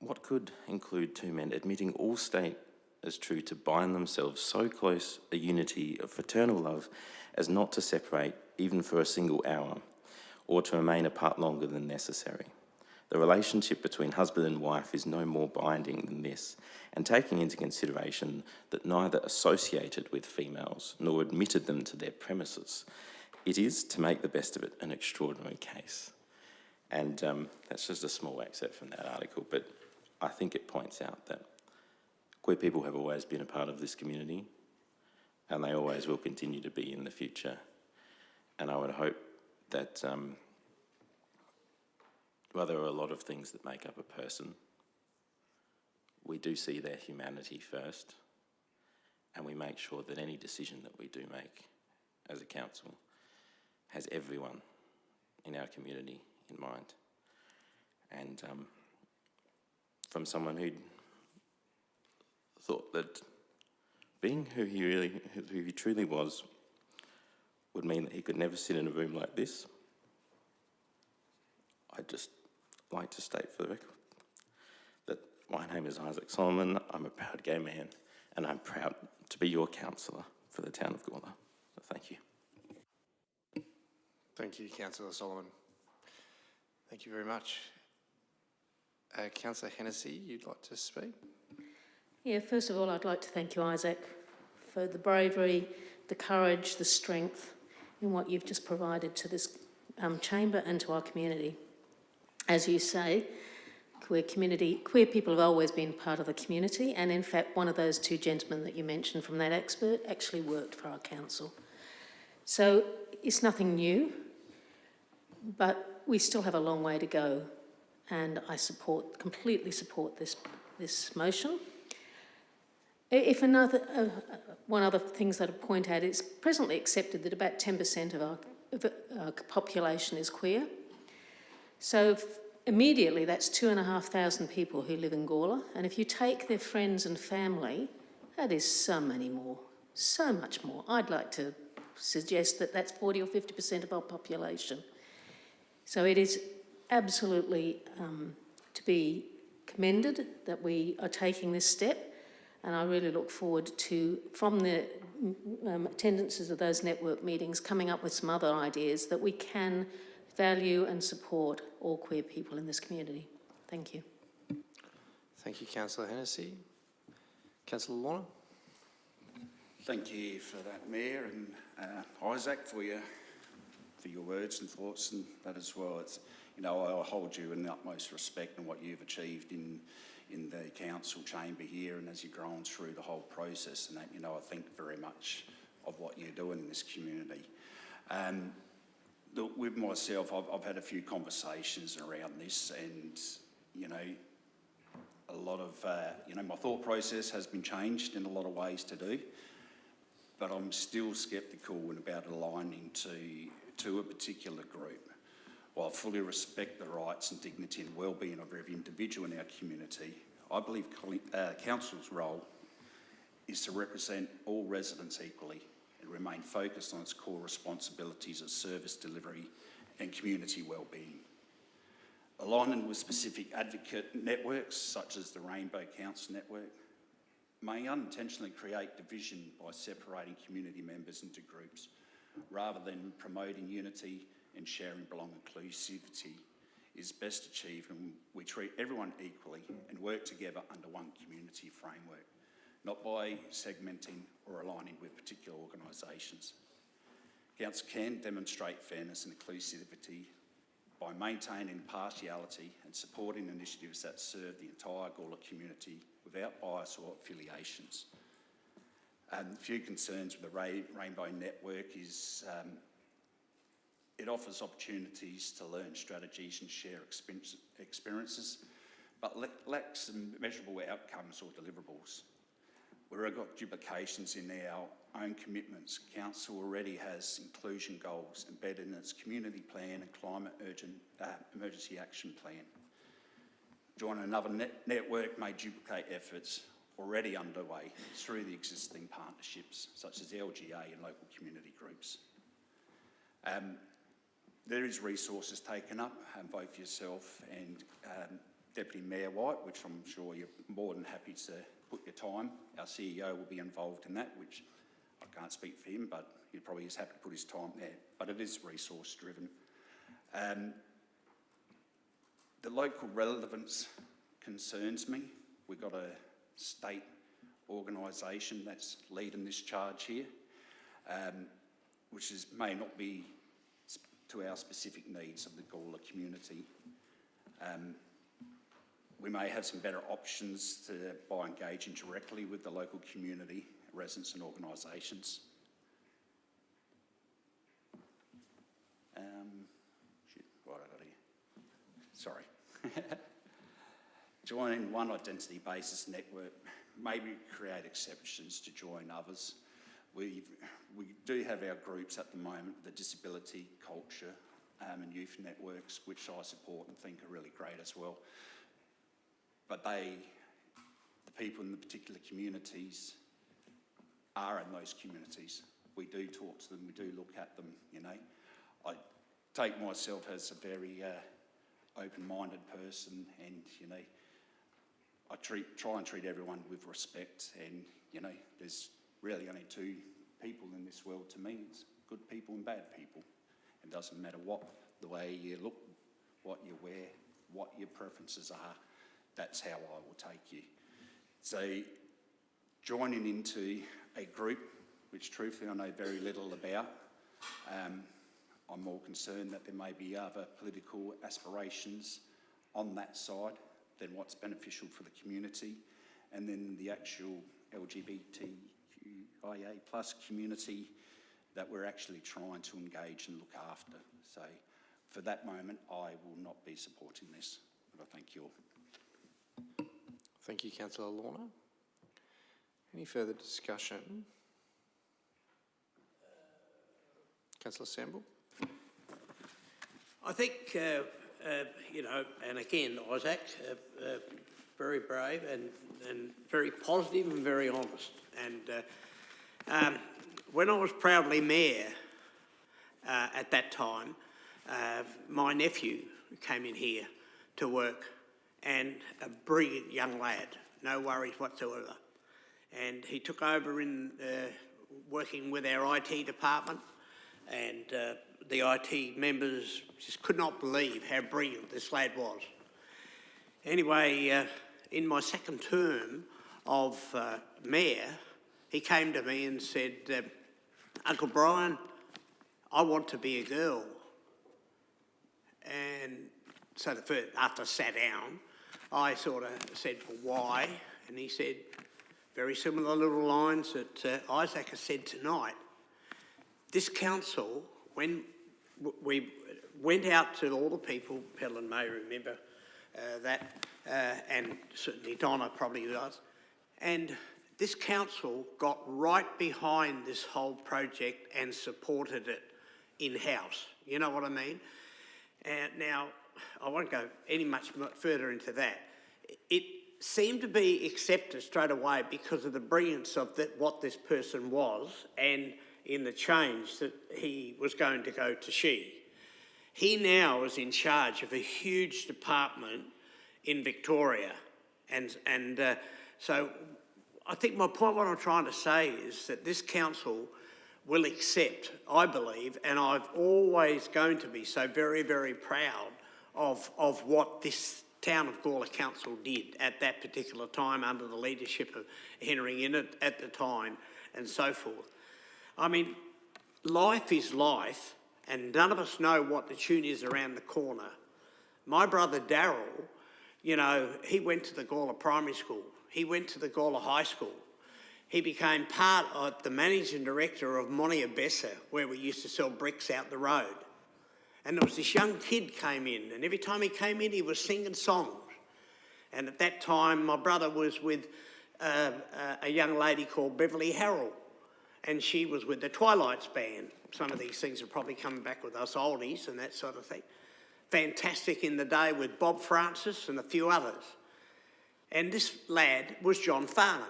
what could include two men admitting all state as true to bind themselves so close a unity of fraternal love as not to separate even for a single hour, or to remain apart longer than necessary. The relationship between husband and wife is no more binding than this, and taking into consideration that neither associated with females nor admitted them to their premises, it is, to make the best of it, an extraordinary case. And that's just a small excerpt from that article, but I think it points out that queer people have always been a part of this community, and they always will continue to be in the future. And I would hope that while there are a lot of things that make up a person, we do see their humanity first, and we make sure that any decision that we do make as a council has everyone in our community in mind. And from someone who thought that being who he truly was would mean that he could never sit in a room like this, I'd just like to state for the record that my name is Isaac Solomon, I'm a proud gay man, and I'm proud to be your councillor for the town of Gawler. So thank you. Thank you, Councillor Solomon. Thank you very much. Councillor Hennessy, you'd like to speak? Yeah, first of all, I'd like to thank you, Isaac, for the bravery, the courage, the strength in what you've just provided to this chamber and to our community. As you say, queer people have always been part of the community, and in fact, one of those two gentlemen that you mentioned from that expert actually worked for our council. So it's nothing new, but we still have a long way to go, and I completely support this motion. If one other things that I point out, it's presently accepted that about 10% of our population is queer. So immediately that's 2,500 people who live in Gawler, and if you take their friends and family, that is so many more, so much more. I'd like to suggest that that's 40 or 50% of our population. So it is absolutely to be commended that we are taking this step, and I really look forward to, from the attendances of those network meetings, coming up with some other ideas that we can value and support all queer people in this community. Thank you. Thank you, Councillor Hennessy. Councillor Lorna? Thank you for that, Mayor, and Isaac, for your words and thoughts and that as well. It's, you know, I hold you in the utmost respect and what you've achieved in the council chamber here, and as you've grown through the whole process and that, you know, I think very much of what you're doing in this community. Look, with myself, I've had a few conversations around this, and, you know, a lot of, you know, my thought process has been changed in a lot of ways to do, but I'm still sceptical about aligning to a particular group. While I fully respect the rights and dignity and well-being of every individual in our community, I believe council's role is to represent all residents equally and remain focused on its core responsibilities of service delivery and community well-being. Aligning with specific advocate networks, such as the Rainbow Council Network, may unintentionally create division by separating community members into groups, rather than promoting unity and sharing belonging. Inclusivity is best achieved when we treat everyone equally and work together under one community framework, not by segmenting or aligning with particular organisations. Council can demonstrate fairness and inclusivity by maintaining impartiality and supporting initiatives that serve the entire Gawler community without bias or affiliations. A few concerns with the Rainbow Network is it offers opportunities to learn strategies and share experiences, but lacks some measurable outcomes or deliverables. Where we've got duplications in our own commitments, Council already has inclusion goals embedded in its community plan and climate emergency action plan. Joining another network may duplicate efforts already underway through the existing partnerships, such as the LGA and local community groups. There is resources taken up, both yourself and Deputy Mayor White, which I'm sure you're more than happy to put your time. Our CEO will be involved in that, which I can't speak for him, but he probably is happy to put his time there. But it is resource driven. The local relevance concerns me. We've got a state organisation that's leading this charge here, which may not be to our specific needs of the Gawler community. We may have some better options by engaging directly with the local community, residents and organisations. What I got here? Sorry. Joining one identity basis network, maybe create exceptions to join others. We do have our groups at the moment, the disability, culture and youth networks, which I support and think are really great as well. But the people in the particular communities are in those communities. We do talk to them, we do look at them, you know. I take myself as a very open-minded person, and, you know, I try and treat everyone with respect, and, you know, there's really only two people in this world to me. It's good people and bad people. It doesn't matter what the way you look, what you wear, what your preferences are, that's how I will take you. So joining into a group, which truthfully I know very little about, I'm more concerned that there may be other political aspirations on that side than what's beneficial for the community, and then the actual LGBTQIA plus community that we're actually trying to engage and look after. So for that moment, I will not be supporting this, but I thank you all. Thank you, Councillor Lorna. Any further discussion? Councillor Samble? I think, you know, and again, Isaac, very brave and very positive and very honest. And when I was proudly mayor at that time, my nephew came in here to work, and a brilliant young lad, no worries whatsoever. And he took over in working with our IT department, and the IT members just could not believe how brilliant this lad was. Anyway, in my second term of mayor, he came to me and said, Uncle Brian, I want to be a girl. And so after I sat down, I sort of said, well, why? And he said, very similar little lines that Isaac has said tonight. This council, when we went out to all the people, Helen may remember that, and certainly Donna probably does, and this council got right behind this whole project and supported it in-house. You know what I mean? And now, I won't go any much further into that. It seemed to be accepted straight away because of the brilliance of what this person was and in the change that he was going to go to she. He now is in charge of a huge department in Victoria. And so I think my point, what I'm trying to say is that this council will accept, I believe, and I'm always going to be so very, very proud of what this town of Gawler Council did at that particular time under the leadership of Henry Innett at the time and so forth. I mean, life is life, and none of us know what the tune is around the corner. My brother Darryl, you know, he went to the Gawler Primary School. He went to the Gawler High School. He became part of the managing director of Monia Bessa, where we used to sell bricks out the road. And there was this young kid came in, and every time he came in, he was singing songs. And at that time, my brother was with a young lady called Beverly Harrell, and she was with the Twilights band. Some of these things are probably coming back with us oldies and that sort of thing. Fantastic in the day with Bob Francis and a few others. And this lad was John Farnham.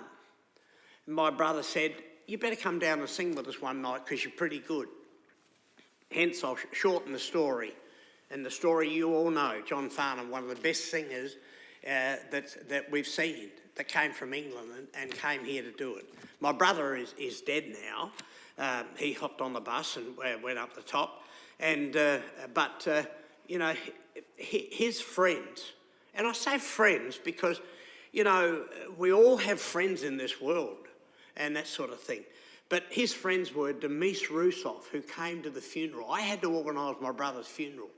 My brother said, you better come down and sing with us one night because you're pretty good. Hence, I'll shorten the story. And the story you all know, John Farnham, one of the best singers that we've seen, that came from England and came here to do it. My brother is dead now. He hopped on the bus and went up the top. And you know, his friends, and I say friends because, you know, we all have friends in this world and that sort of thing. But his friends were Demise Roussoff, who came to the funeral. I had to organise my brother's funeral.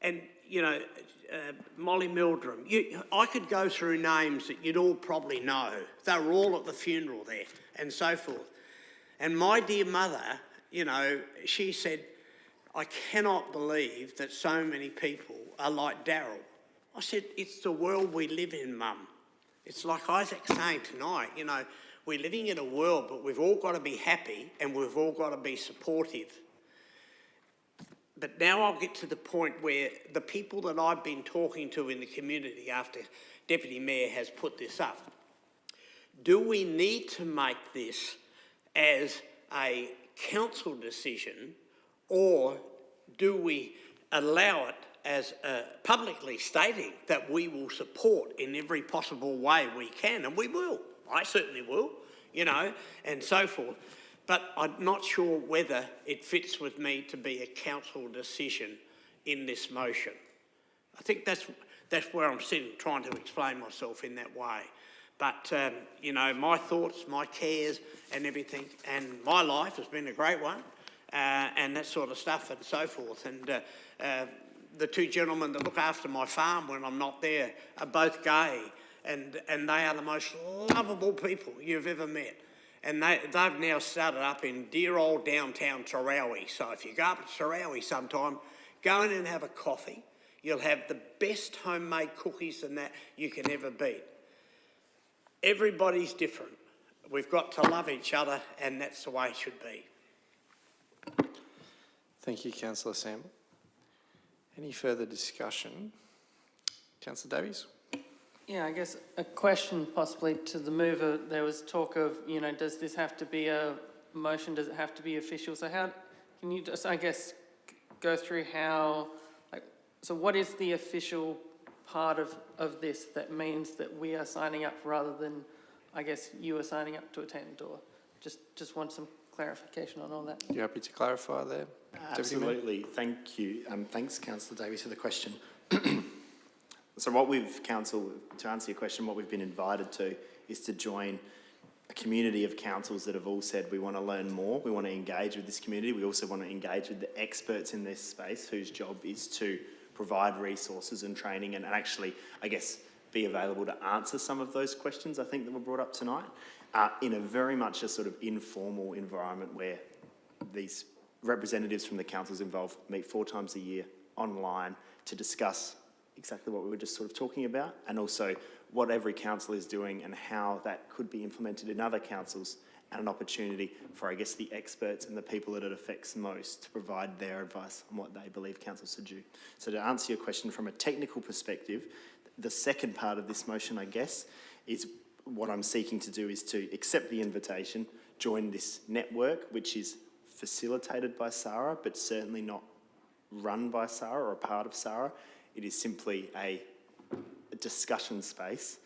And, you know, Molly Meldrum. I could go through names that you'd all probably know. They were all at the funeral there and so forth. And my dear mother, you know, she said, I cannot believe that so many people are like Darryl. I said, it's the world we live in, Mum. It's like Isaac saying tonight, you know, we're living in a world, but we've all got to be happy and we've all got to be supportive. But now I'll get to the point where the people that I've been talking to in the community after Deputy Mayor has put this up, do we need to make this as a council decision, or do we allow it as publicly stating that we will support in every possible way we can? And we will. I certainly will, you know, and so forth. But I'm not sure whether it fits with me to be a council decision in this motion. I think that's where I'm sitting, trying to explain myself in that way. But, you know, my thoughts, my cares and everything, and my life has been a great one, and that sort of stuff and so forth. And the two gentlemen that look after my farm when I'm not there are both gay, and they are the most lovable people you've ever met. And they've now started up in dear old downtown Tarawi. So if you go up to Tarawi sometime, go in and have a coffee. You'll have the best homemade cookies and that you can ever beat. Everybody's different. We've got to love each other, and that's the way it should be. Thank you, Councillor Sample. Any further discussion? Councillor Davies? Yeah, I guess a question possibly to the mover. There was talk of, you know, does this have to be a motion? Does it have to be official? So how can you just, I guess, go through how, like, so what is the official part of this that means that we are signing up rather than, I guess, you are signing up to attend, or just want some clarification on all that? You happy to clarify there? Absolutely, thank you. Thanks, Councillor Davies, for the question. So what we've, council, to answer your question, what we've been invited to is to join a community of councils that have all said we want to learn more, we want to engage with this community, we also want to engage with the experts in this space whose job is to provide resources and training and actually, I guess, be available to answer some of those questions I think that were brought up tonight in a very much a sort of informal environment where these representatives from the councils involved meet 4 times a year online to discuss exactly what we were just sort of talking about, and also what every council is doing and how that could be implemented in other councils, and an opportunity for, I guess, the experts and the people that it affects most to provide their advice on what they believe councils should do. So to answer your question from a technical perspective, the second part of this motion, I guess, is what I'm seeking to do is to accept the invitation, join this network, which is facilitated by SARA, but certainly not run by SARA or a part of SARA. It is simply a discussion space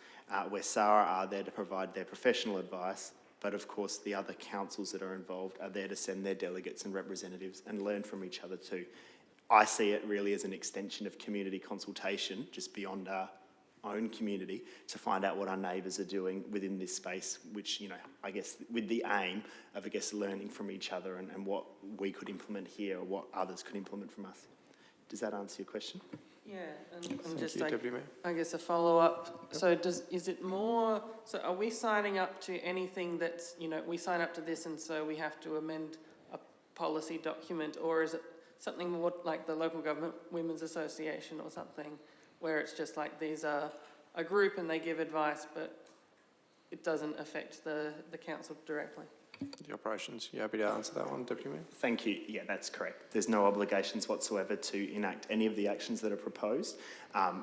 where SARA are there to provide their professional advice, but of course the other councils that are involved are there to send their delegates and representatives and learn from each other too. I see it really as an extension of community consultation, just beyond our own community, to find out what our neighbours are doing within this space, which, you know, I guess with the aim of, I guess, learning from each other and what we could implement here or what others could implement from us. Does that answer your question? Yeah, and Thank just you, like, Deputy Mayor. I guess a follow-up. So is it more, so are we signing up to anything that's, you know, we sign up to this and so we have to amend a policy document, or is it something more like the Local Government Women's Association or something, where it's just like these are a group and they give advice, but it doesn't affect the council directly? The operations, you happy to answer that one, Deputy Mayor? Thank you. Yeah, that's correct. There's no obligations whatsoever to enact any of the actions that are proposed.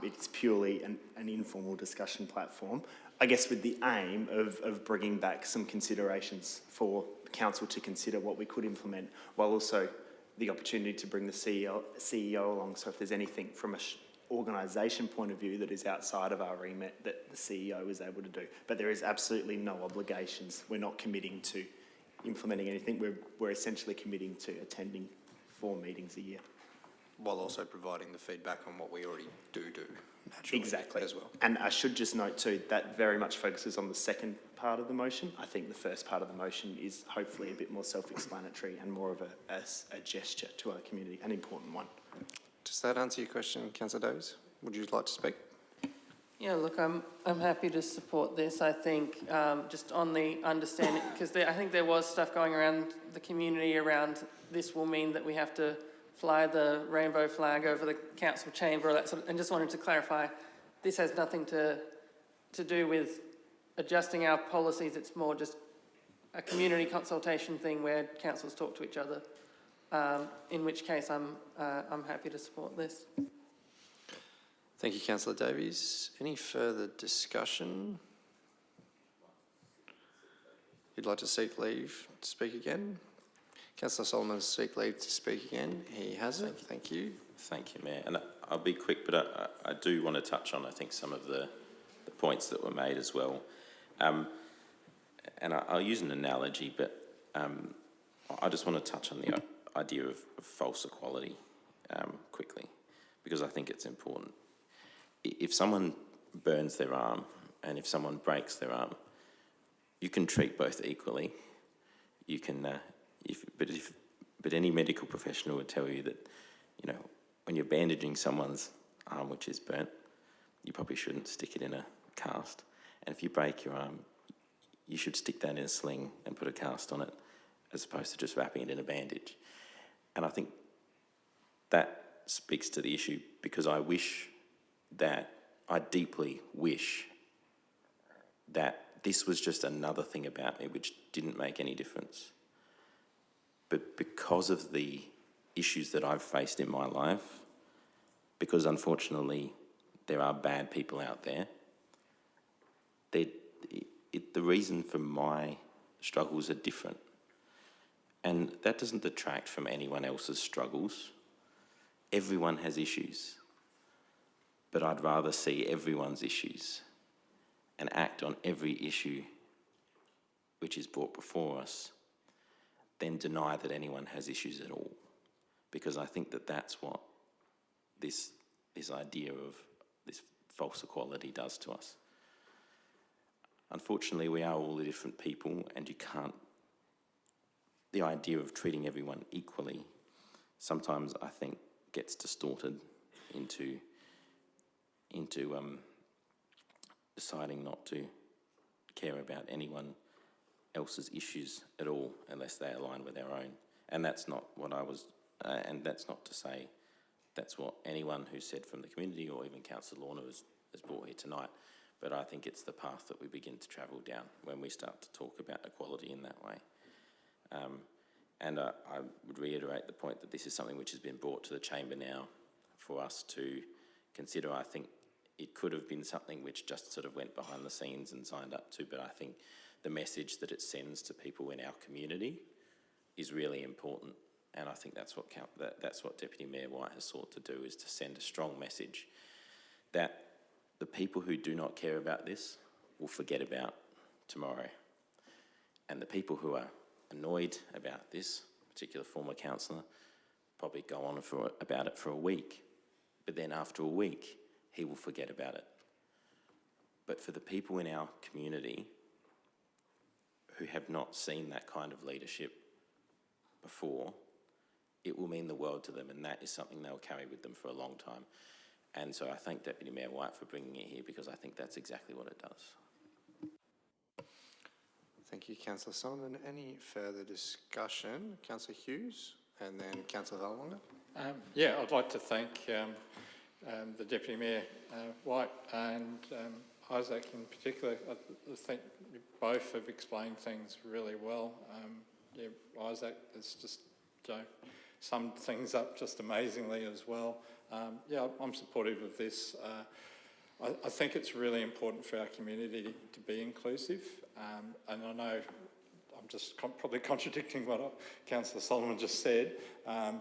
It's purely an informal discussion platform, I guess with the aim of bringing back some considerations for council to consider what we could implement, while also the opportunity to bring the CEO along. So if there's anything from an organisation point of view that is outside of our remit, that the CEO is able to do. But there is absolutely no obligations. We're not committing to implementing anything. We're essentially committing to attending 4 meetings a year. While also providing the feedback on what we already do naturally. Exactly. As well. And I should just note too, that very much focuses on the second part of the motion. I think the first part of the motion is hopefully a bit more self-explanatory and more of a gesture to our community, an important one. Does that answer your question, Councillor Davies? Would you like to speak? Yeah, look, I'm happy to support this. I think just on the understanding, because I think there was stuff going around the community around this will mean that we have to fly the rainbow flag over the council chamber, or that sort of, and just wanted to clarify, this has nothing to do with adjusting our policies. It's more just a community consultation thing where councils talk to each other. In which case, I'm happy to support this. Thank you, Councillor Davies. Any further discussion? You'd like to seek leave to speak again? Councillor Solomon, seek leave to speak again. He has it. Thank you. Thank you, Mayor. And I'll be quick, but I do want to touch on, I think, some of the points that were made as well. And I'll use an analogy, but I just want to touch on the idea of false equality quickly, because I think it's important. If someone burns their arm and if someone breaks their arm, you can treat both equally. You can, but any medical professional would tell you that, you know, when you're bandaging someone's arm which is burnt, you probably shouldn't stick it in a cast. And if you break your arm, you should stick that in a sling and put a cast on it, as opposed to just wrapping it in a bandage. And I think that speaks to the issue, because I deeply wish that this was just another thing about me which didn't make any difference. But because of the issues that I've faced in my life, because unfortunately there are bad people out there, the reason for my struggles are different. And that doesn't detract from anyone else's struggles. Everyone has issues. But I'd rather see everyone's issues and act on every issue which is brought before us than deny that anyone has issues at all. Because I think that that's what this idea of this false equality does to us. Unfortunately, we are all different people, and you can't, the idea of treating everyone equally sometimes, I think, gets distorted into deciding not to care about anyone else's issues at all unless they align with our own. And that's not what I was, and that's not to say that's what anyone who said from the community or even Councillor Lorna has brought here tonight. But I think it's the path that we begin to travel down when we start to talk about equality in that way. And I would reiterate the point that this is something which has been brought to the chamber now for us to consider. I think it could have been something which just sort of went behind the scenes and signed up to, but I think the message that it sends to people in our community is really important. And I think that's what Deputy Mayor White has sought to do, is to send a strong message that the people who do not care about this will forget about tomorrow. And the people who are annoyed about this, particular former councillor, probably go on about it for a week. But then after a week, he will forget about it. But for the people in our community who have not seen that kind of leadership before, it will mean the world to them, and that is something they'll carry with them for a long time. And so I thank Deputy Mayor White for bringing it here, because I think that's exactly what it does. Thank you, Councillor Solomon. Any further discussion? Councillor Hughes and then Councillor Vallelonga. Yeah, I'd like to thank the Deputy Mayor White and Isaac in particular. I think you both have explained things really well. Yeah, Isaac has just summed things up just amazingly as well. Yeah, I'm supportive of this. I think it's really important for our community to be inclusive, and I know I'm just probably contradicting what Councillor Solomon just said,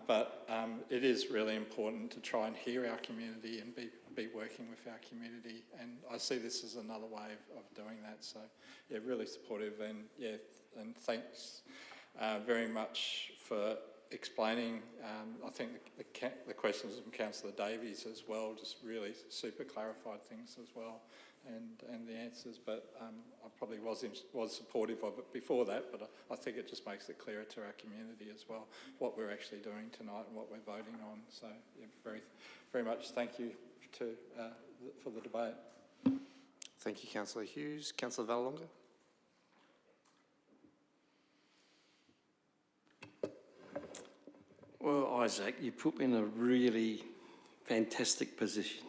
but it is really important to try and hear our community and be working with our community, and I see this as another way of doing that. So yeah, really supportive, and yeah, and thanks very much for explaining. I think the questions from Councillor Davies as well just really super clarified things as well, and the answers. But I probably was supportive of it before that, but I think it just makes it clearer to our community as well what we're actually doing tonight and what we're voting on. So yeah, very, very much thank you for the debate. Thank you, Councillor Hughes. Councillor Vallelonga. Well, Isaac, you put me in a really fantastic position.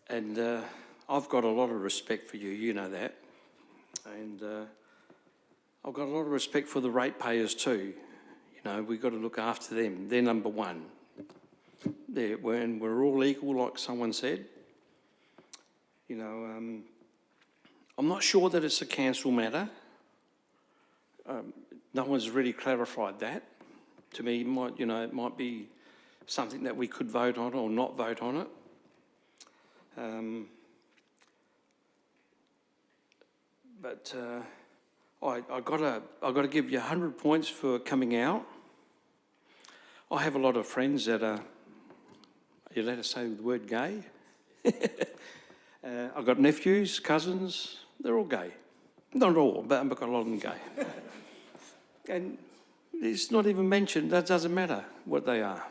And I've got a lot of respect for you, you know that. And I've got a lot of respect for the ratepayers too. You know, we've got to look after them. They're number one. When we're all equal, like someone said. You know, I'm not sure that it's a council matter. No one's really clarified that. To me, it might be something that we could vote on or not vote on it. But I got to give you 100 points for coming out. I have a lot of friends that are you allowed to say the word gay? I've got nephews, cousins, they're all gay. Not all, but I've got a lot of them gay. And it's not even mentioned, that doesn't matter what they are.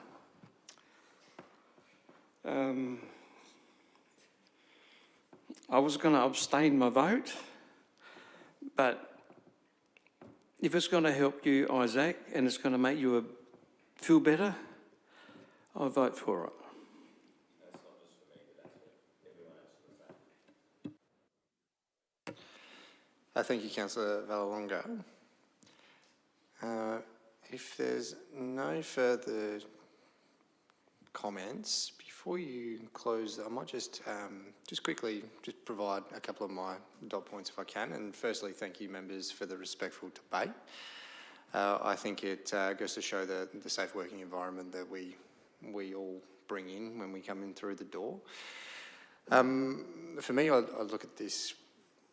I was going to abstain my vote, but if it's going to help you, Isaac, and it's going to make you feel better, I'll vote for it. Thank you, Councillor Vallelonga. If there's no further comments, before you close, I might just quickly provide a couple of my dot points if I can. And firstly, thank you members for the respectful debate. I think it goes to show the safe working environment that we all bring in when we come in through the door. For me, I look at this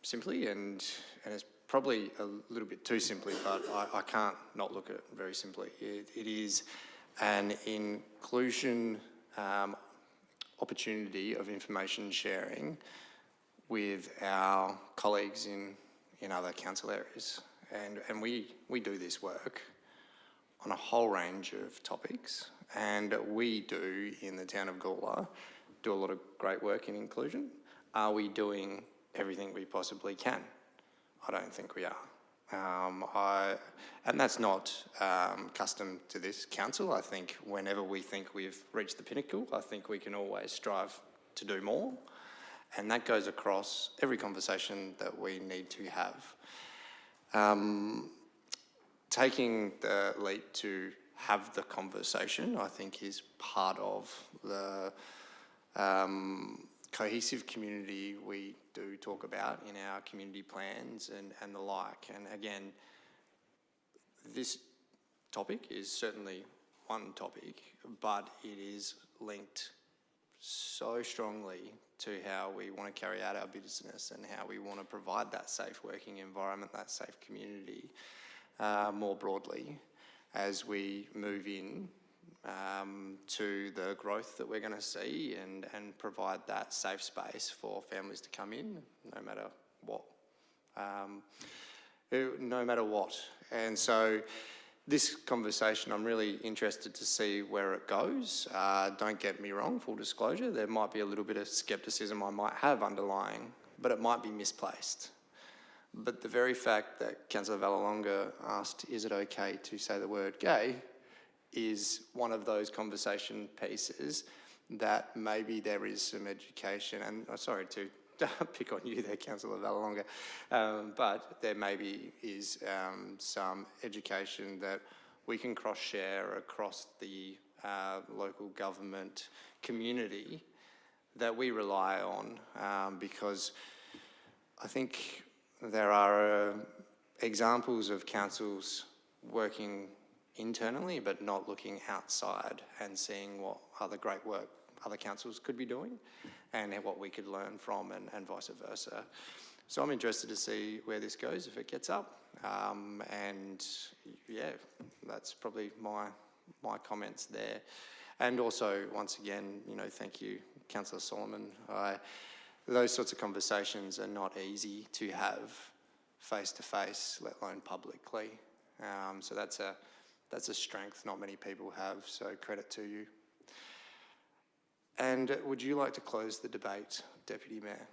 simply, and it's probably a little bit too simply, but I can't not look at it very simply. It is an inclusion opportunity of information sharing with our colleagues in other council areas. And we do this work on a whole range of topics, and we do, in the town of Gawler, do a lot of great work in inclusion. Are we doing everything we possibly can? I don't think we are. And that's not custom to this council. I think whenever we think we've reached the pinnacle, I think we can always strive to do more. And that goes across every conversation that we need to have. Taking the lead to have the conversation, I think, is part of the cohesive community we do talk about in our community plans and the like. And again, this topic is certainly one topic, but it is linked so strongly to how we want to carry out our business and how we want to provide that safe working environment, that safe community, more broadly, as we move in to the growth that we're going to see and provide that safe space for families to come in, no matter what. And so this conversation, I'm really interested to see where it goes. Don't get me wrong, full disclosure, there might be a little bit of scepticism I might have underlying, but it might be misplaced. But the very fact that Councillor Vallelonga asked, is it okay to say the word gay, is one of those conversation pieces that maybe there is some education, and sorry to pick on you there, Councillor Vallelonga, but there maybe is some education that we can cross-share across the local government community that we rely on, because I think there are examples of councils working internally but not looking outside and seeing what other great work other councils could be doing and what we could learn from and vice versa. So I'm interested to see where this goes if it gets up. And yeah, that's probably my comments there. And also, once again, thank you, Councillor Solomon. Those sorts of conversations are not easy to have face-to-face, let alone publicly. So that's a strength not many people have, so credit to you. And would you like to close the debate, Deputy Mayor?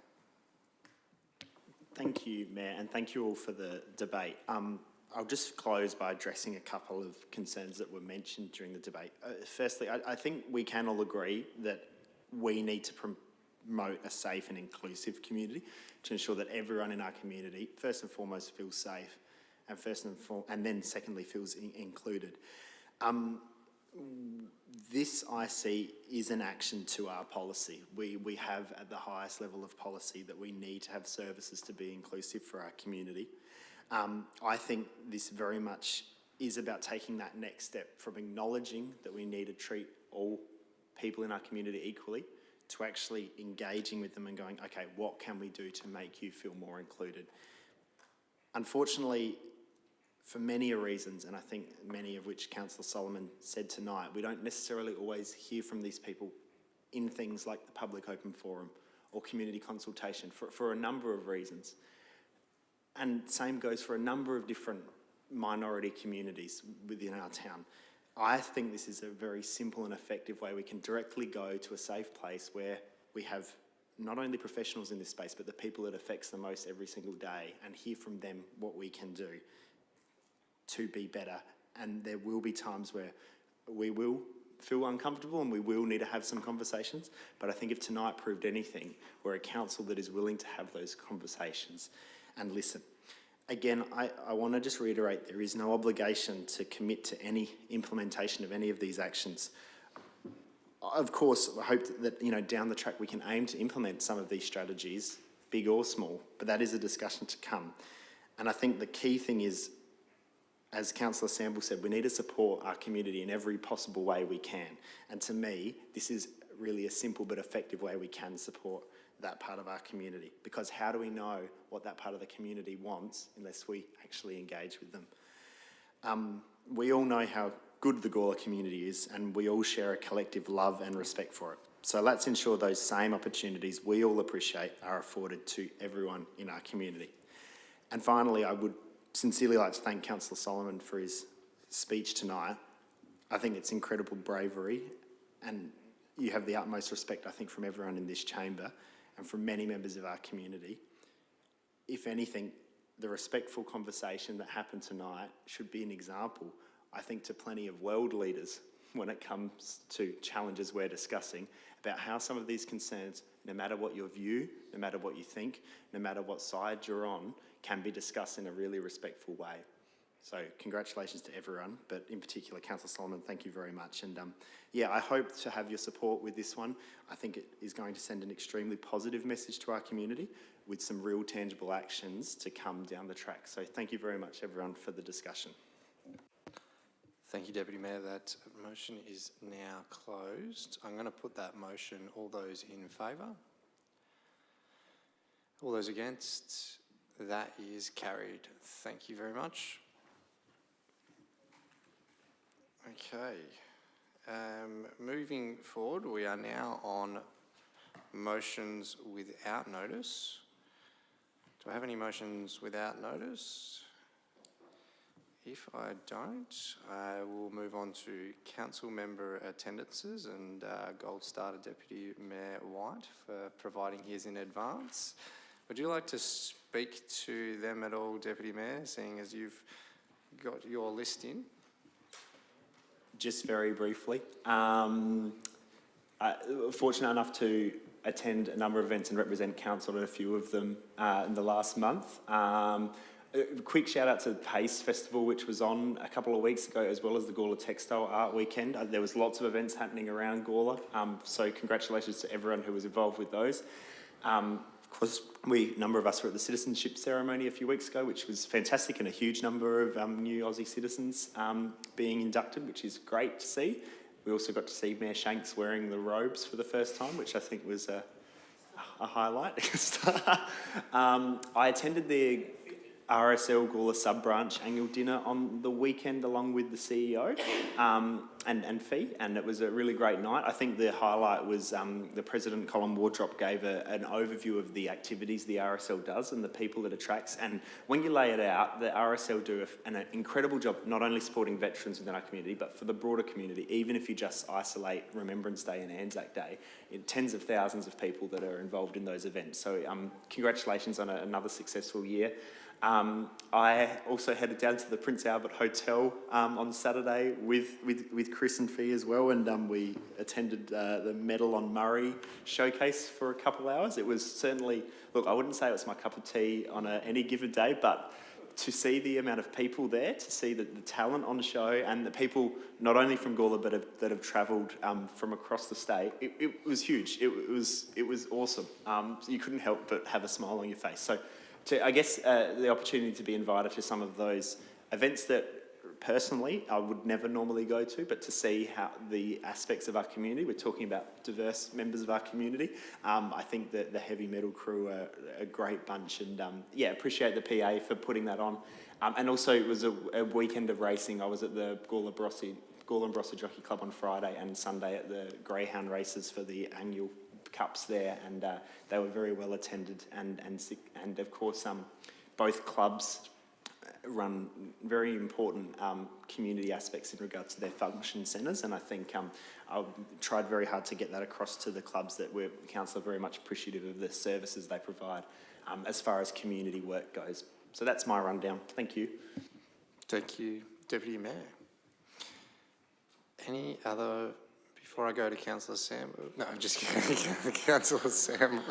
Thank you, Mayor, and thank you all for the debate. I'll just close by addressing a couple of concerns that were mentioned during the debate. Firstly, I think we can all agree that we need to promote a safe and inclusive community to ensure that everyone in our community, first and foremost, feels safe, and then secondly, feels included. This, I see, is an action to our policy. We have at the highest level of policy that we need to have services to be inclusive for our community. I think this very much is about taking that next step from acknowledging that we need to treat all people in our community equally to actually engaging with them and going, okay, what can we do to make you feel more included? Unfortunately, for many reasons, and I think many of which Councillor Solomon said tonight, we don't necessarily always hear from these people in things like the public open forum or community consultation for a number of reasons. And same goes for a number of different minority communities within our town. I think this is a very simple and effective way we can directly go to a safe place where we have not only professionals in this space, but the people it affects the most every single day, and hear from them what we can do to be better. And there will be times where we will feel uncomfortable and we will need to have some conversations. But I think if tonight proved anything, we're a council that is willing to have those conversations and listen. Again, I want to just reiterate, there is no obligation to commit to any implementation of any of these actions. Of course, I hope that down the track we can aim to implement some of these strategies, big or small, but that is a discussion to come. And I think the key thing is, as Councillor Samble said, we need to support our community in every possible way we can. And to me, this is really a simple but effective way we can support that part of our community. Because how do we know what that part of the community wants unless we actually engage with them? We all know how good the Gawler community is, and we all share a collective love and respect for it. So let's ensure those same opportunities we all appreciate are afforded to everyone in our community. And finally, I would sincerely like to thank Councillor Solomon for his speech tonight. I think it's incredible bravery, and you have the utmost respect, I think, from everyone in this chamber and from many members of our community. If anything, the respectful conversation that happened tonight should be an example, I think, to plenty of world leaders when it comes to challenges we're discussing, about how some of these concerns, no matter what your view, no matter what you think, no matter what side you're on, can be discussed in a really respectful way. So congratulations to everyone, but in particular, Councillor Solomon, thank you very much. And yeah, I hope to have your support with this one. I think it is going to send an extremely positive message to our community with some real tangible actions to come down the track. So thank you very much, everyone, for the discussion. Thank you, Deputy Mayor. That motion is now closed. I'm going to put that motion. All those in favour? All those against? That is carried. Thank you very much. Okay. Moving forward, we are now on motions without notice. Do I have any motions without notice? If I don't, I will move on to council member attendances, and gold star to Deputy Mayor White for providing his in advance. Would you like to speak to them at all, Deputy Mayor, seeing as you've got your list in? Just very briefly, fortunate enough to attend a number of events and represent council at a few of them in the last month. A quick shout out to the PACE Festival, which was on a couple of weeks ago, as well as the Gawler Textile Art Weekend. There was lots of events happening around Gawler, so congratulations to everyone who was involved with those. Of course, a number of us were at the citizenship ceremony a few weeks ago, which was fantastic, and a huge number of new Aussie citizens being inducted, which is great to see. We also got to see Mayor Shanks wearing the robes for the first time, which I think was a highlight. I attended the RSL Gawler sub-branch annual dinner on the weekend along with the CEO and Fee, and it was a really great night. I think the highlight was the President, Colin Wardrop, gave an overview of the activities the RSL does and the people it attracts, and when you lay it out, the RSL do an incredible job not only supporting veterans within our community, but for the broader community. Even if you just isolate Remembrance Day and Anzac Day, tens of thousands of people that are involved in those events. So congratulations on another successful year. I also headed down to the Prince Albert Hotel on Saturday with Chris and Fee as well, and we attended the Medal on Murray showcase for a couple of hours. It was certainly, look, I wouldn't say it was my cup of tea on any given day, but to see the amount of people there, to see the talent on show, and the people not only from Gawler but that have travelled from across the state, it was huge. It was awesome. You couldn't help but have a smile on your face. So, I guess the opportunity to be invited to some of those events that personally I would never normally go to, but to see how the aspects of our community, we're talking about diverse members of our community. I think that the heavy metal crew are a great bunch, and yeah, appreciate the PA for putting that on. And also it was a weekend of racing. I was at the Gawler and Barossa Jockey Club on Friday and Sunday at the Greyhound races for the annual cups there, and they were very well attended, and of course both clubs run very important community aspects in regards to their function centres, and I think I tried very hard to get that across to the clubs that council are very much appreciative of the services they provide as far as community work goes. So that's my rundown. Thank you. Thank you, Deputy Mayor. Any other? Before I go to Councillor Samble, no, I'm just kidding. Councillor Samble.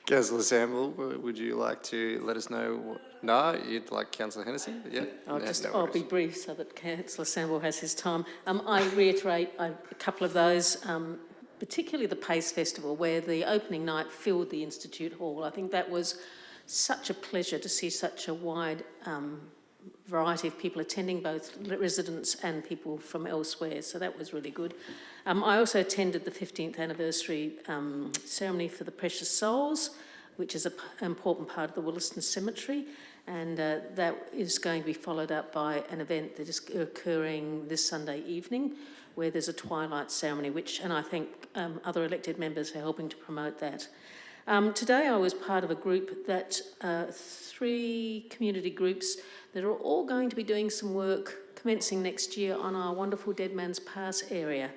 Councillor Samble, would you like to let us know? No, you'd like Councillor Hennessy? Yeah. I'll be brief so that Councillor Samble has his time. I reiterate a couple of those, particularly the PACE Festival, where the opening night filled the Institute Hall. I think that was such a pleasure to see such a wide variety of people attending, both residents and people from elsewhere, so that was really good. I also attended the 15th anniversary ceremony for the Precious Souls, which is an important part of the Williston Cemetery, And that is going to be followed up by an event that is occurring this Sunday evening, where there's a twilight ceremony, and I think other elected members are helping to promote that. Today I was part of a group that, 3 community groups that are all going to be doing some work commencing next year on our wonderful Dead Man's Pass area.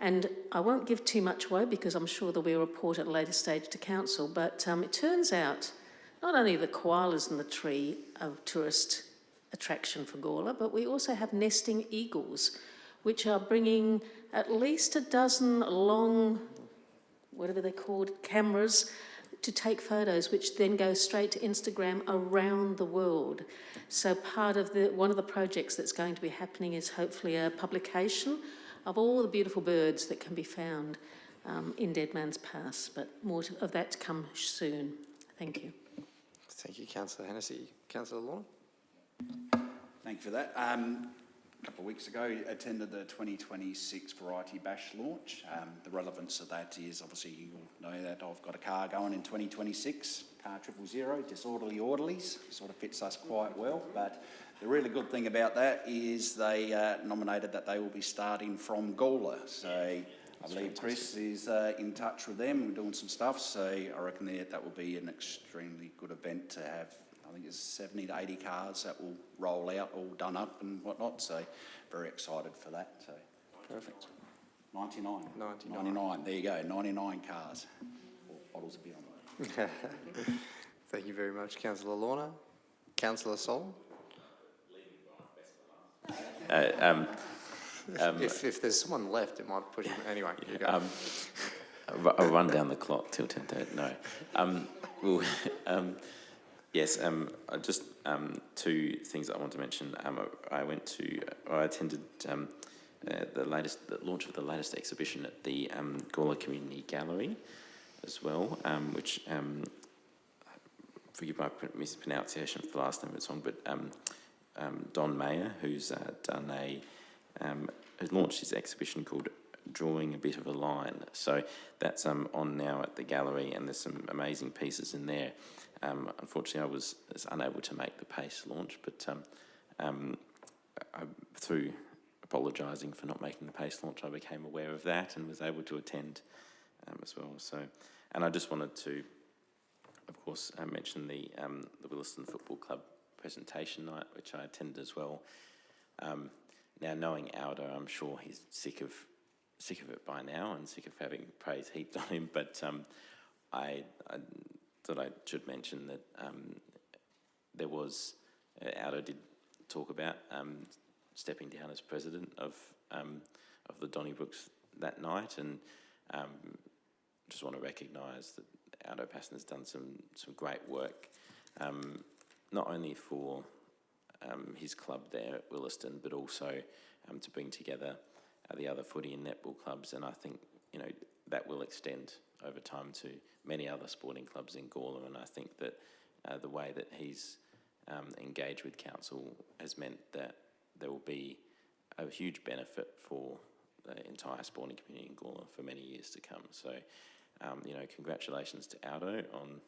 And I won't give too much away because I'm sure there'll be a report at a later stage to council, but it turns out not only the koalas in the tree are a tourist attraction for Gawler, but we also have nesting eagles, which are bringing at least a dozen long, whatever they're called, cameras to take photos, which then go straight to Instagram around the world. So one of the projects that's going to be happening is hopefully a publication of all the beautiful birds that can be found in Dead Man's Pass, but more of that to come soon. Thank you. Thank you, Councillor Hennessy. Councillor Lorne? Thank you for that. A couple of weeks ago, attended the 2026 Variety Bash launch. The relevance of that is obviously you all know that I've got a car going in 2026, car 000, Disorderly Orderlies, sort of fits us quite well. But the really good thing about that is they nominated that they will be starting from Gawler. So I believe Chris is in touch with them and doing some stuff. So I reckon that will be an extremely good event to have. I think there's 70 to 80 cars that will roll out, all done up and whatnot. So very excited for that. So Perfect. 99. 99. There you go. 99 cars. Bottles of beer on them. Thank you very much, Councillor Lorna. Councillor Sol? If there's someone left, it might push him. Anyway, you go. I'll run down the clock till 10:30. No. Yes, I just 2 things I want to mention. I attended the launch of the latest exhibition at the Gawler Community Gallery as well, which, forgive my mispronunciation for the last name of the song, but Don Mayer, who's who's launched his exhibition called Drawing a Bit of a Line. So that's on now at the gallery, and there's some amazing pieces in there. Unfortunately, I was unable to make the PACE launch, but through apologising for not making the PACE launch, I became aware of that and was able to attend as well. So, and I just wanted to, of course, mention the Williston Football Club presentation night, which I attended as well. Now, knowing Aldo, I'm sure he's sick of it by now and sick of having praise heaped on him, but I thought I should mention that there was, Aldo did talk about stepping down as president of the Donnybrooks that night, and just want to recognise that Aldo Passon has done some great work, not only for his club there at Williston, but also to bring together the other footy and netball clubs, and I think that will extend over time to many other sporting clubs in Gawler, and I think that the way that he's engaged with council has meant that there will be a huge benefit for the entire sporting community in Gawler for many years to come. So, congratulations to Aldo on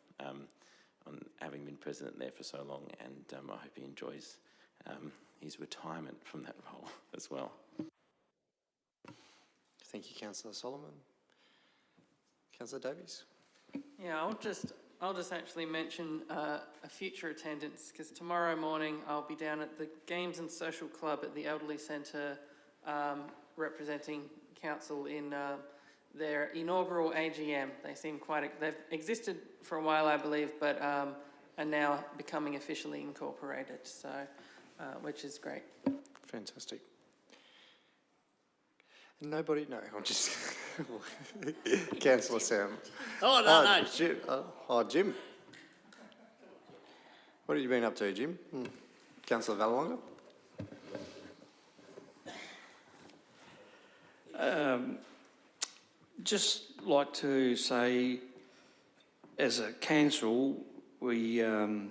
having been president there for so long, and I hope he enjoys his retirement from that role as well. Thank you, Councillor Solomon. Councillor Davies? Yeah, I'll just actually mention a future attendance, because tomorrow morning I'll be down at the Games and Social Club at the Elderly Centre representing council in their inaugural AGM. They seem they've existed for a while, I believe, but are now becoming officially incorporated, so which is great. Fantastic. Nobody? No, I'm just... Councillor Sam. Oh, no. Jim. Jim. What have you been up to, Jim? Councillor Vallelonga? Just like to say, as a council, we, the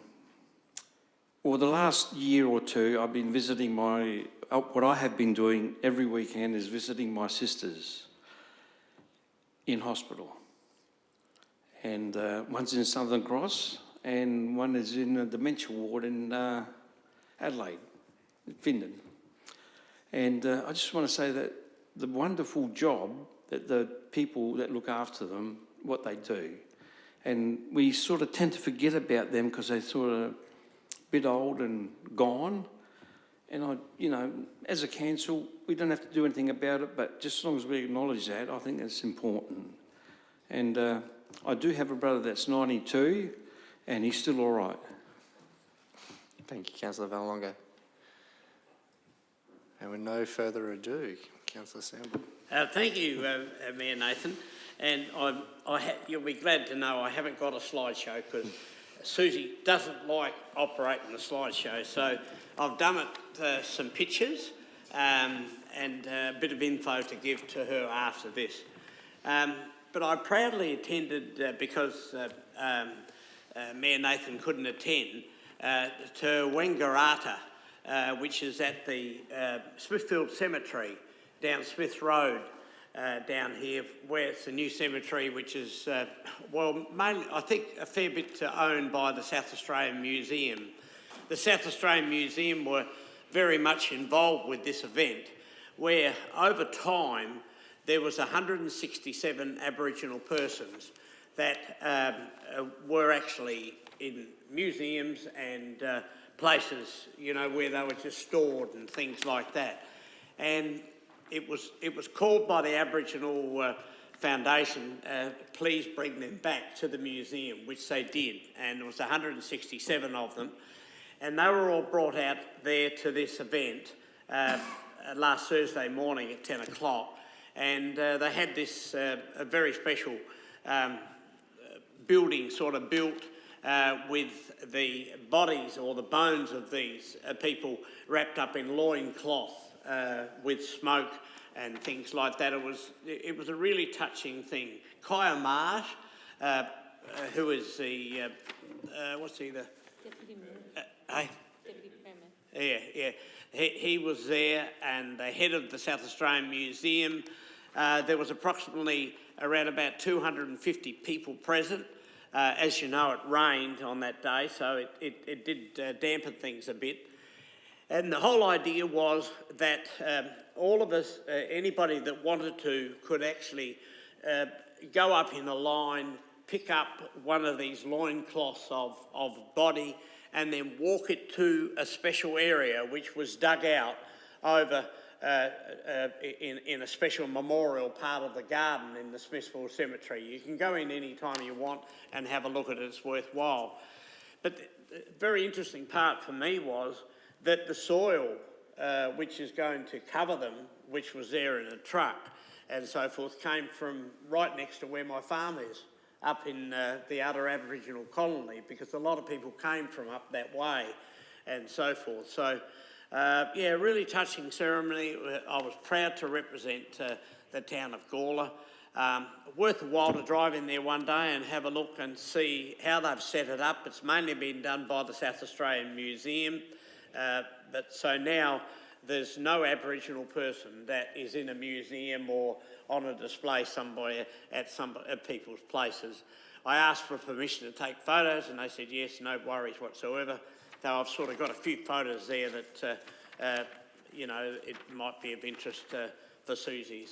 last year or two, I've been visiting what I have been doing every weekend is visiting my sisters in hospital. And one's in Southern Cross and one is in a dementia ward in Adelaide, Finland. And I just want to say that the wonderful job that the people that look after them, what they do. And we sort of tend to forget about them because they're sort of a bit old and gone. And as a council, we don't have to do anything about it, but just as long as we acknowledge that, I think that's important. And I do have a brother that's 92, and he's still all right. Thank you, Councillor Vallelonga. And with no further ado, Councillor Sample. Thank you, Mayor Nathan. And you'll be glad to know I haven't got a slideshow because Susie doesn't like operating the slideshow. So I've done it some pictures and a bit of info to give to her after this. But I proudly attended, because Mayor Nathan couldn't attend, to Wangaratta, which is at the Smithfield Cemetery down Smith Road, down here, where it's a new cemetery which is, mainly, I think, a fair bit owned by the South Australian Museum. The South Australian Museum were very much involved with this event, where over time there was 167 Aboriginal persons that were actually in museums and places, where they were just stored and things like that. And it was called by the Aboriginal Foundation, please bring them back to the museum, which they did, and there was 167 of them. And they were all brought out there to this event last Thursday morning at 10 o'clock. And they had this a very special building sort of built with the bodies or the bones of these people wrapped up in loincloth with smoke and things like that. It was a really touching thing. Kaya Marsh, who is the, what's he, the... Deputy Mayor. Deputy Premier. Yeah. He was there, and the head of the South Australian Museum. There was approximately around about 250 people present. As you know, it rained on that day, so it did dampen things a bit. And the whole idea was that all of us, anybody that wanted to, could actually go up in a line, pick up one of these loincloths of body, and then walk it to a special area which was dug out over in a special memorial part of the garden in the Smithfield Cemetery. You can go in any time you want and have a look at it, it's worthwhile. But the very interesting part for me was that the soil which is going to cover them, which was there in a truck and so forth, came from right next to where my farm is, up in the outer Aboriginal colony, because a lot of people came from up that way and so forth. So, yeah, really touching ceremony. I was proud to represent the town of Gawler. Worth a while to drive in there one day and have a look and see how they've set it up. It's mainly been done by the South Australian Museum, but so now there's no Aboriginal person that is in a museum or on a display somewhere at people's places. I asked for permission to take photos and they said yes, no worries whatsoever. So I've sort of got a few photos there that, it might be of interest for Susie.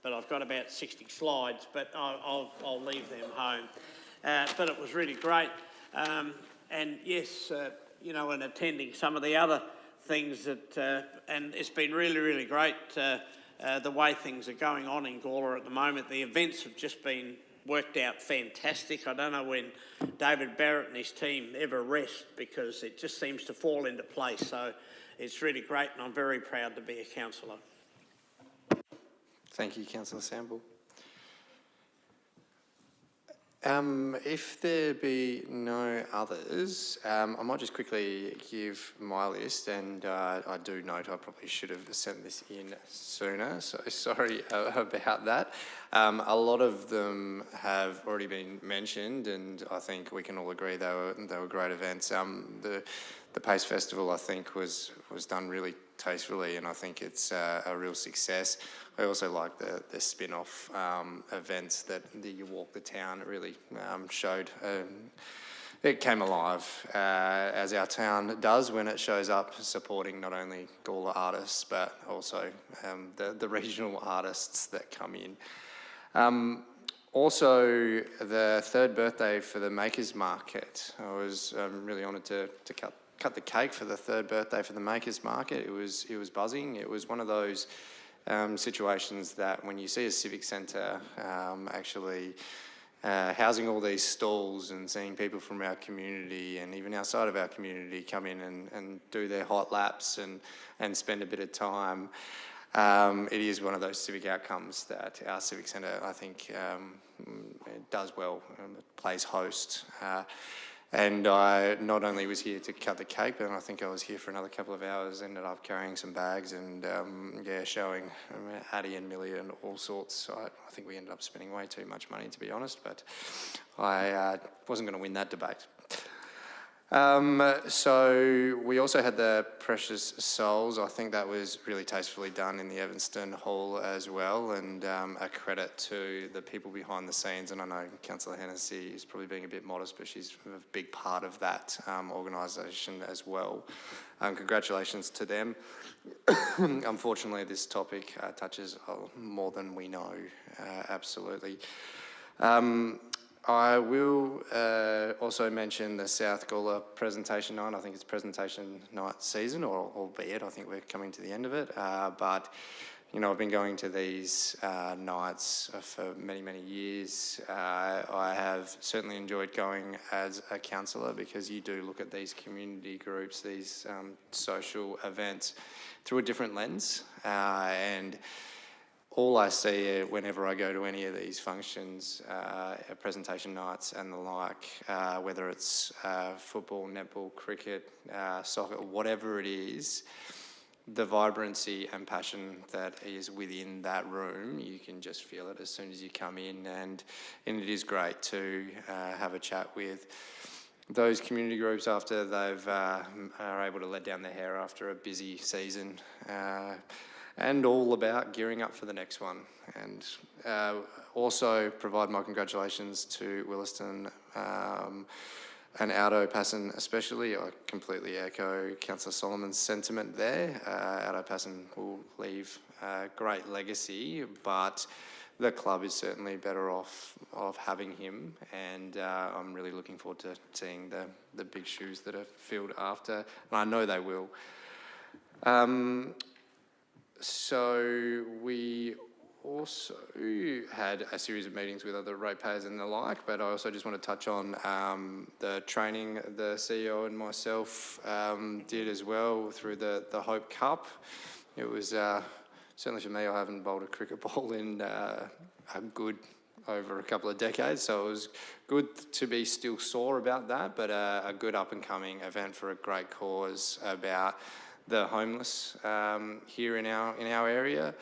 But I've got about 60 slides, but I'll leave them home. But it was really great. And yes, and attending some of the other things that, and it's been really, really great the way things are going on in Gawler at the moment. The events have just been worked out fantastic. I don't know when David Barrett and his team ever rest, because it just seems to fall into place. So it's really great, and I'm very proud to be a councillor. Thank you, Councillor Sample. If there be no others, I might just quickly give my list, and I do note I probably should have sent this in sooner, so sorry about that. A lot of them have already been mentioned, and I think we can all agree they were great events. The Pace Festival, I think, was done really tastefully, and I think it's a real success. I also like the spin-off events that You Walk the Town. It really showed it came alive, as our town does when it shows up supporting not only Gawler artists, but also the regional artists that come in. Also, the third birthday for the Makers Market. I was really honoured to cut the cake for the third birthday for the Makers Market. It was buzzing. It was one of those situations that when you see a civic centre actually housing all these stalls and seeing people from our community and even outside of our community come in and do their hot laps and spend a bit of time, it is one of those civic outcomes that our civic centre, I think, it does well, it plays host. And I not only was here to cut the cake, but I think I was here for another couple of hours, ended up carrying some bags and, showing Addie and Millie and all sorts. I think we ended up spending way too much money, to be honest, but I wasn't going to win that debate. So we also had the Precious Souls. I think that was really tastefully done in the Evanston Hall as well, and a credit to the people behind the scenes. And I know Councillor Hennessy is probably being a bit modest, but she's a big part of that organisation as well. Congratulations to them. Unfortunately, this topic touches more than we know, absolutely. I will also mention the South Gawler presentation night. I think it's presentation night season, or albeit I think we're coming to the end of it. But, you know, I've been going to these nights for many, many years. I have certainly enjoyed going as a councillor because you do look at these community groups, these social events through a different lens. And all I see whenever I go to any of these functions, presentation nights and the like, whether it's football, netball, cricket, soccer, whatever it is, the vibrancy and passion that is within that room, you can just feel it as soon as you come in, and it is great to have a chat with those community groups after they've are able to let down their hair after a busy season. And all about gearing up for the next one. And also provide my congratulations to Williston and Aldo Passon especially. I completely echo Councillor Solomon's sentiment there. Aldo Passon will leave a great legacy, but the club is certainly better off of having him, and I'm really looking forward to seeing the big shoes that are filled after, and I know they will. So we also had a series of meetings with other ratepayers and the like, but I also just want to touch on the training the CEO and myself did as well through the Hope Cup. It was certainly for me, I haven't bowled a cricket ball in a good over a couple of decades, so it was good to be still sore about that, but a good up and coming event for a great cause about the homeless here in our area,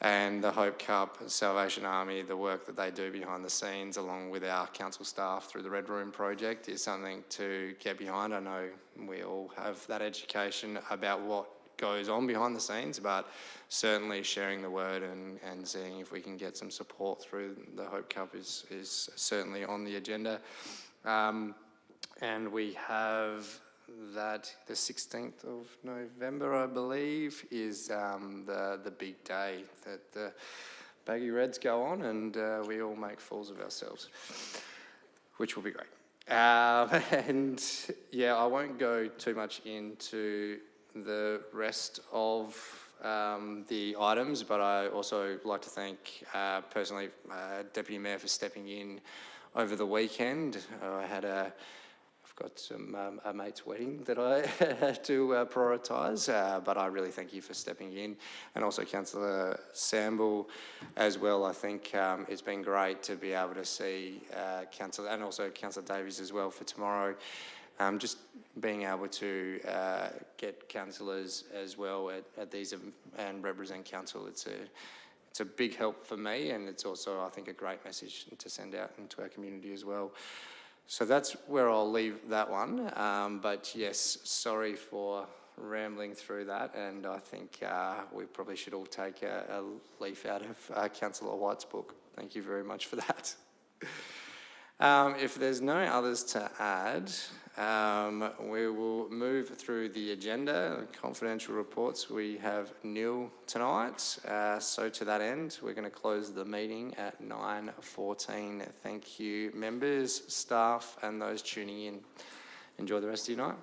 and the Hope Cup, Salvation Army, the work that they do behind the scenes along with our council staff through the Red Room project is something to get behind. I know we all have that education about what goes on behind the scenes, but certainly sharing the word and seeing if we can get some support through the Hope Cup is certainly on the agenda. And we have that the 16th of November, I believe, is the big day that the Baggy Reds go on, and we all make fools of ourselves, which will be great. And yeah, I won't go too much into the rest of the items, but I also like to thank personally Deputy Mayor for stepping in over the weekend. I've got some a mate's wedding that I had to prioritise, but I really thank you for stepping in, and also Councillor Samble as well. I think it's been great to be able to see Councillor, and also Councillor Davies as well for tomorrow. Just being able to get councillors as well at these and represent council, it's a big help for me, and it's also, I think, a great message to send out into our community as well. So that's where I'll leave that one. But yes, sorry for rambling through that, and I think we probably should all take a leaf out of Councillor White's book. Thank you very much for that. If there's no others to add, we will move through the agenda. Confidential reports, we have nil tonight. So to that end, we're going to close the meeting at 9:14. Thank you, members, staff, and those tuning in. Enjoy the rest of your night.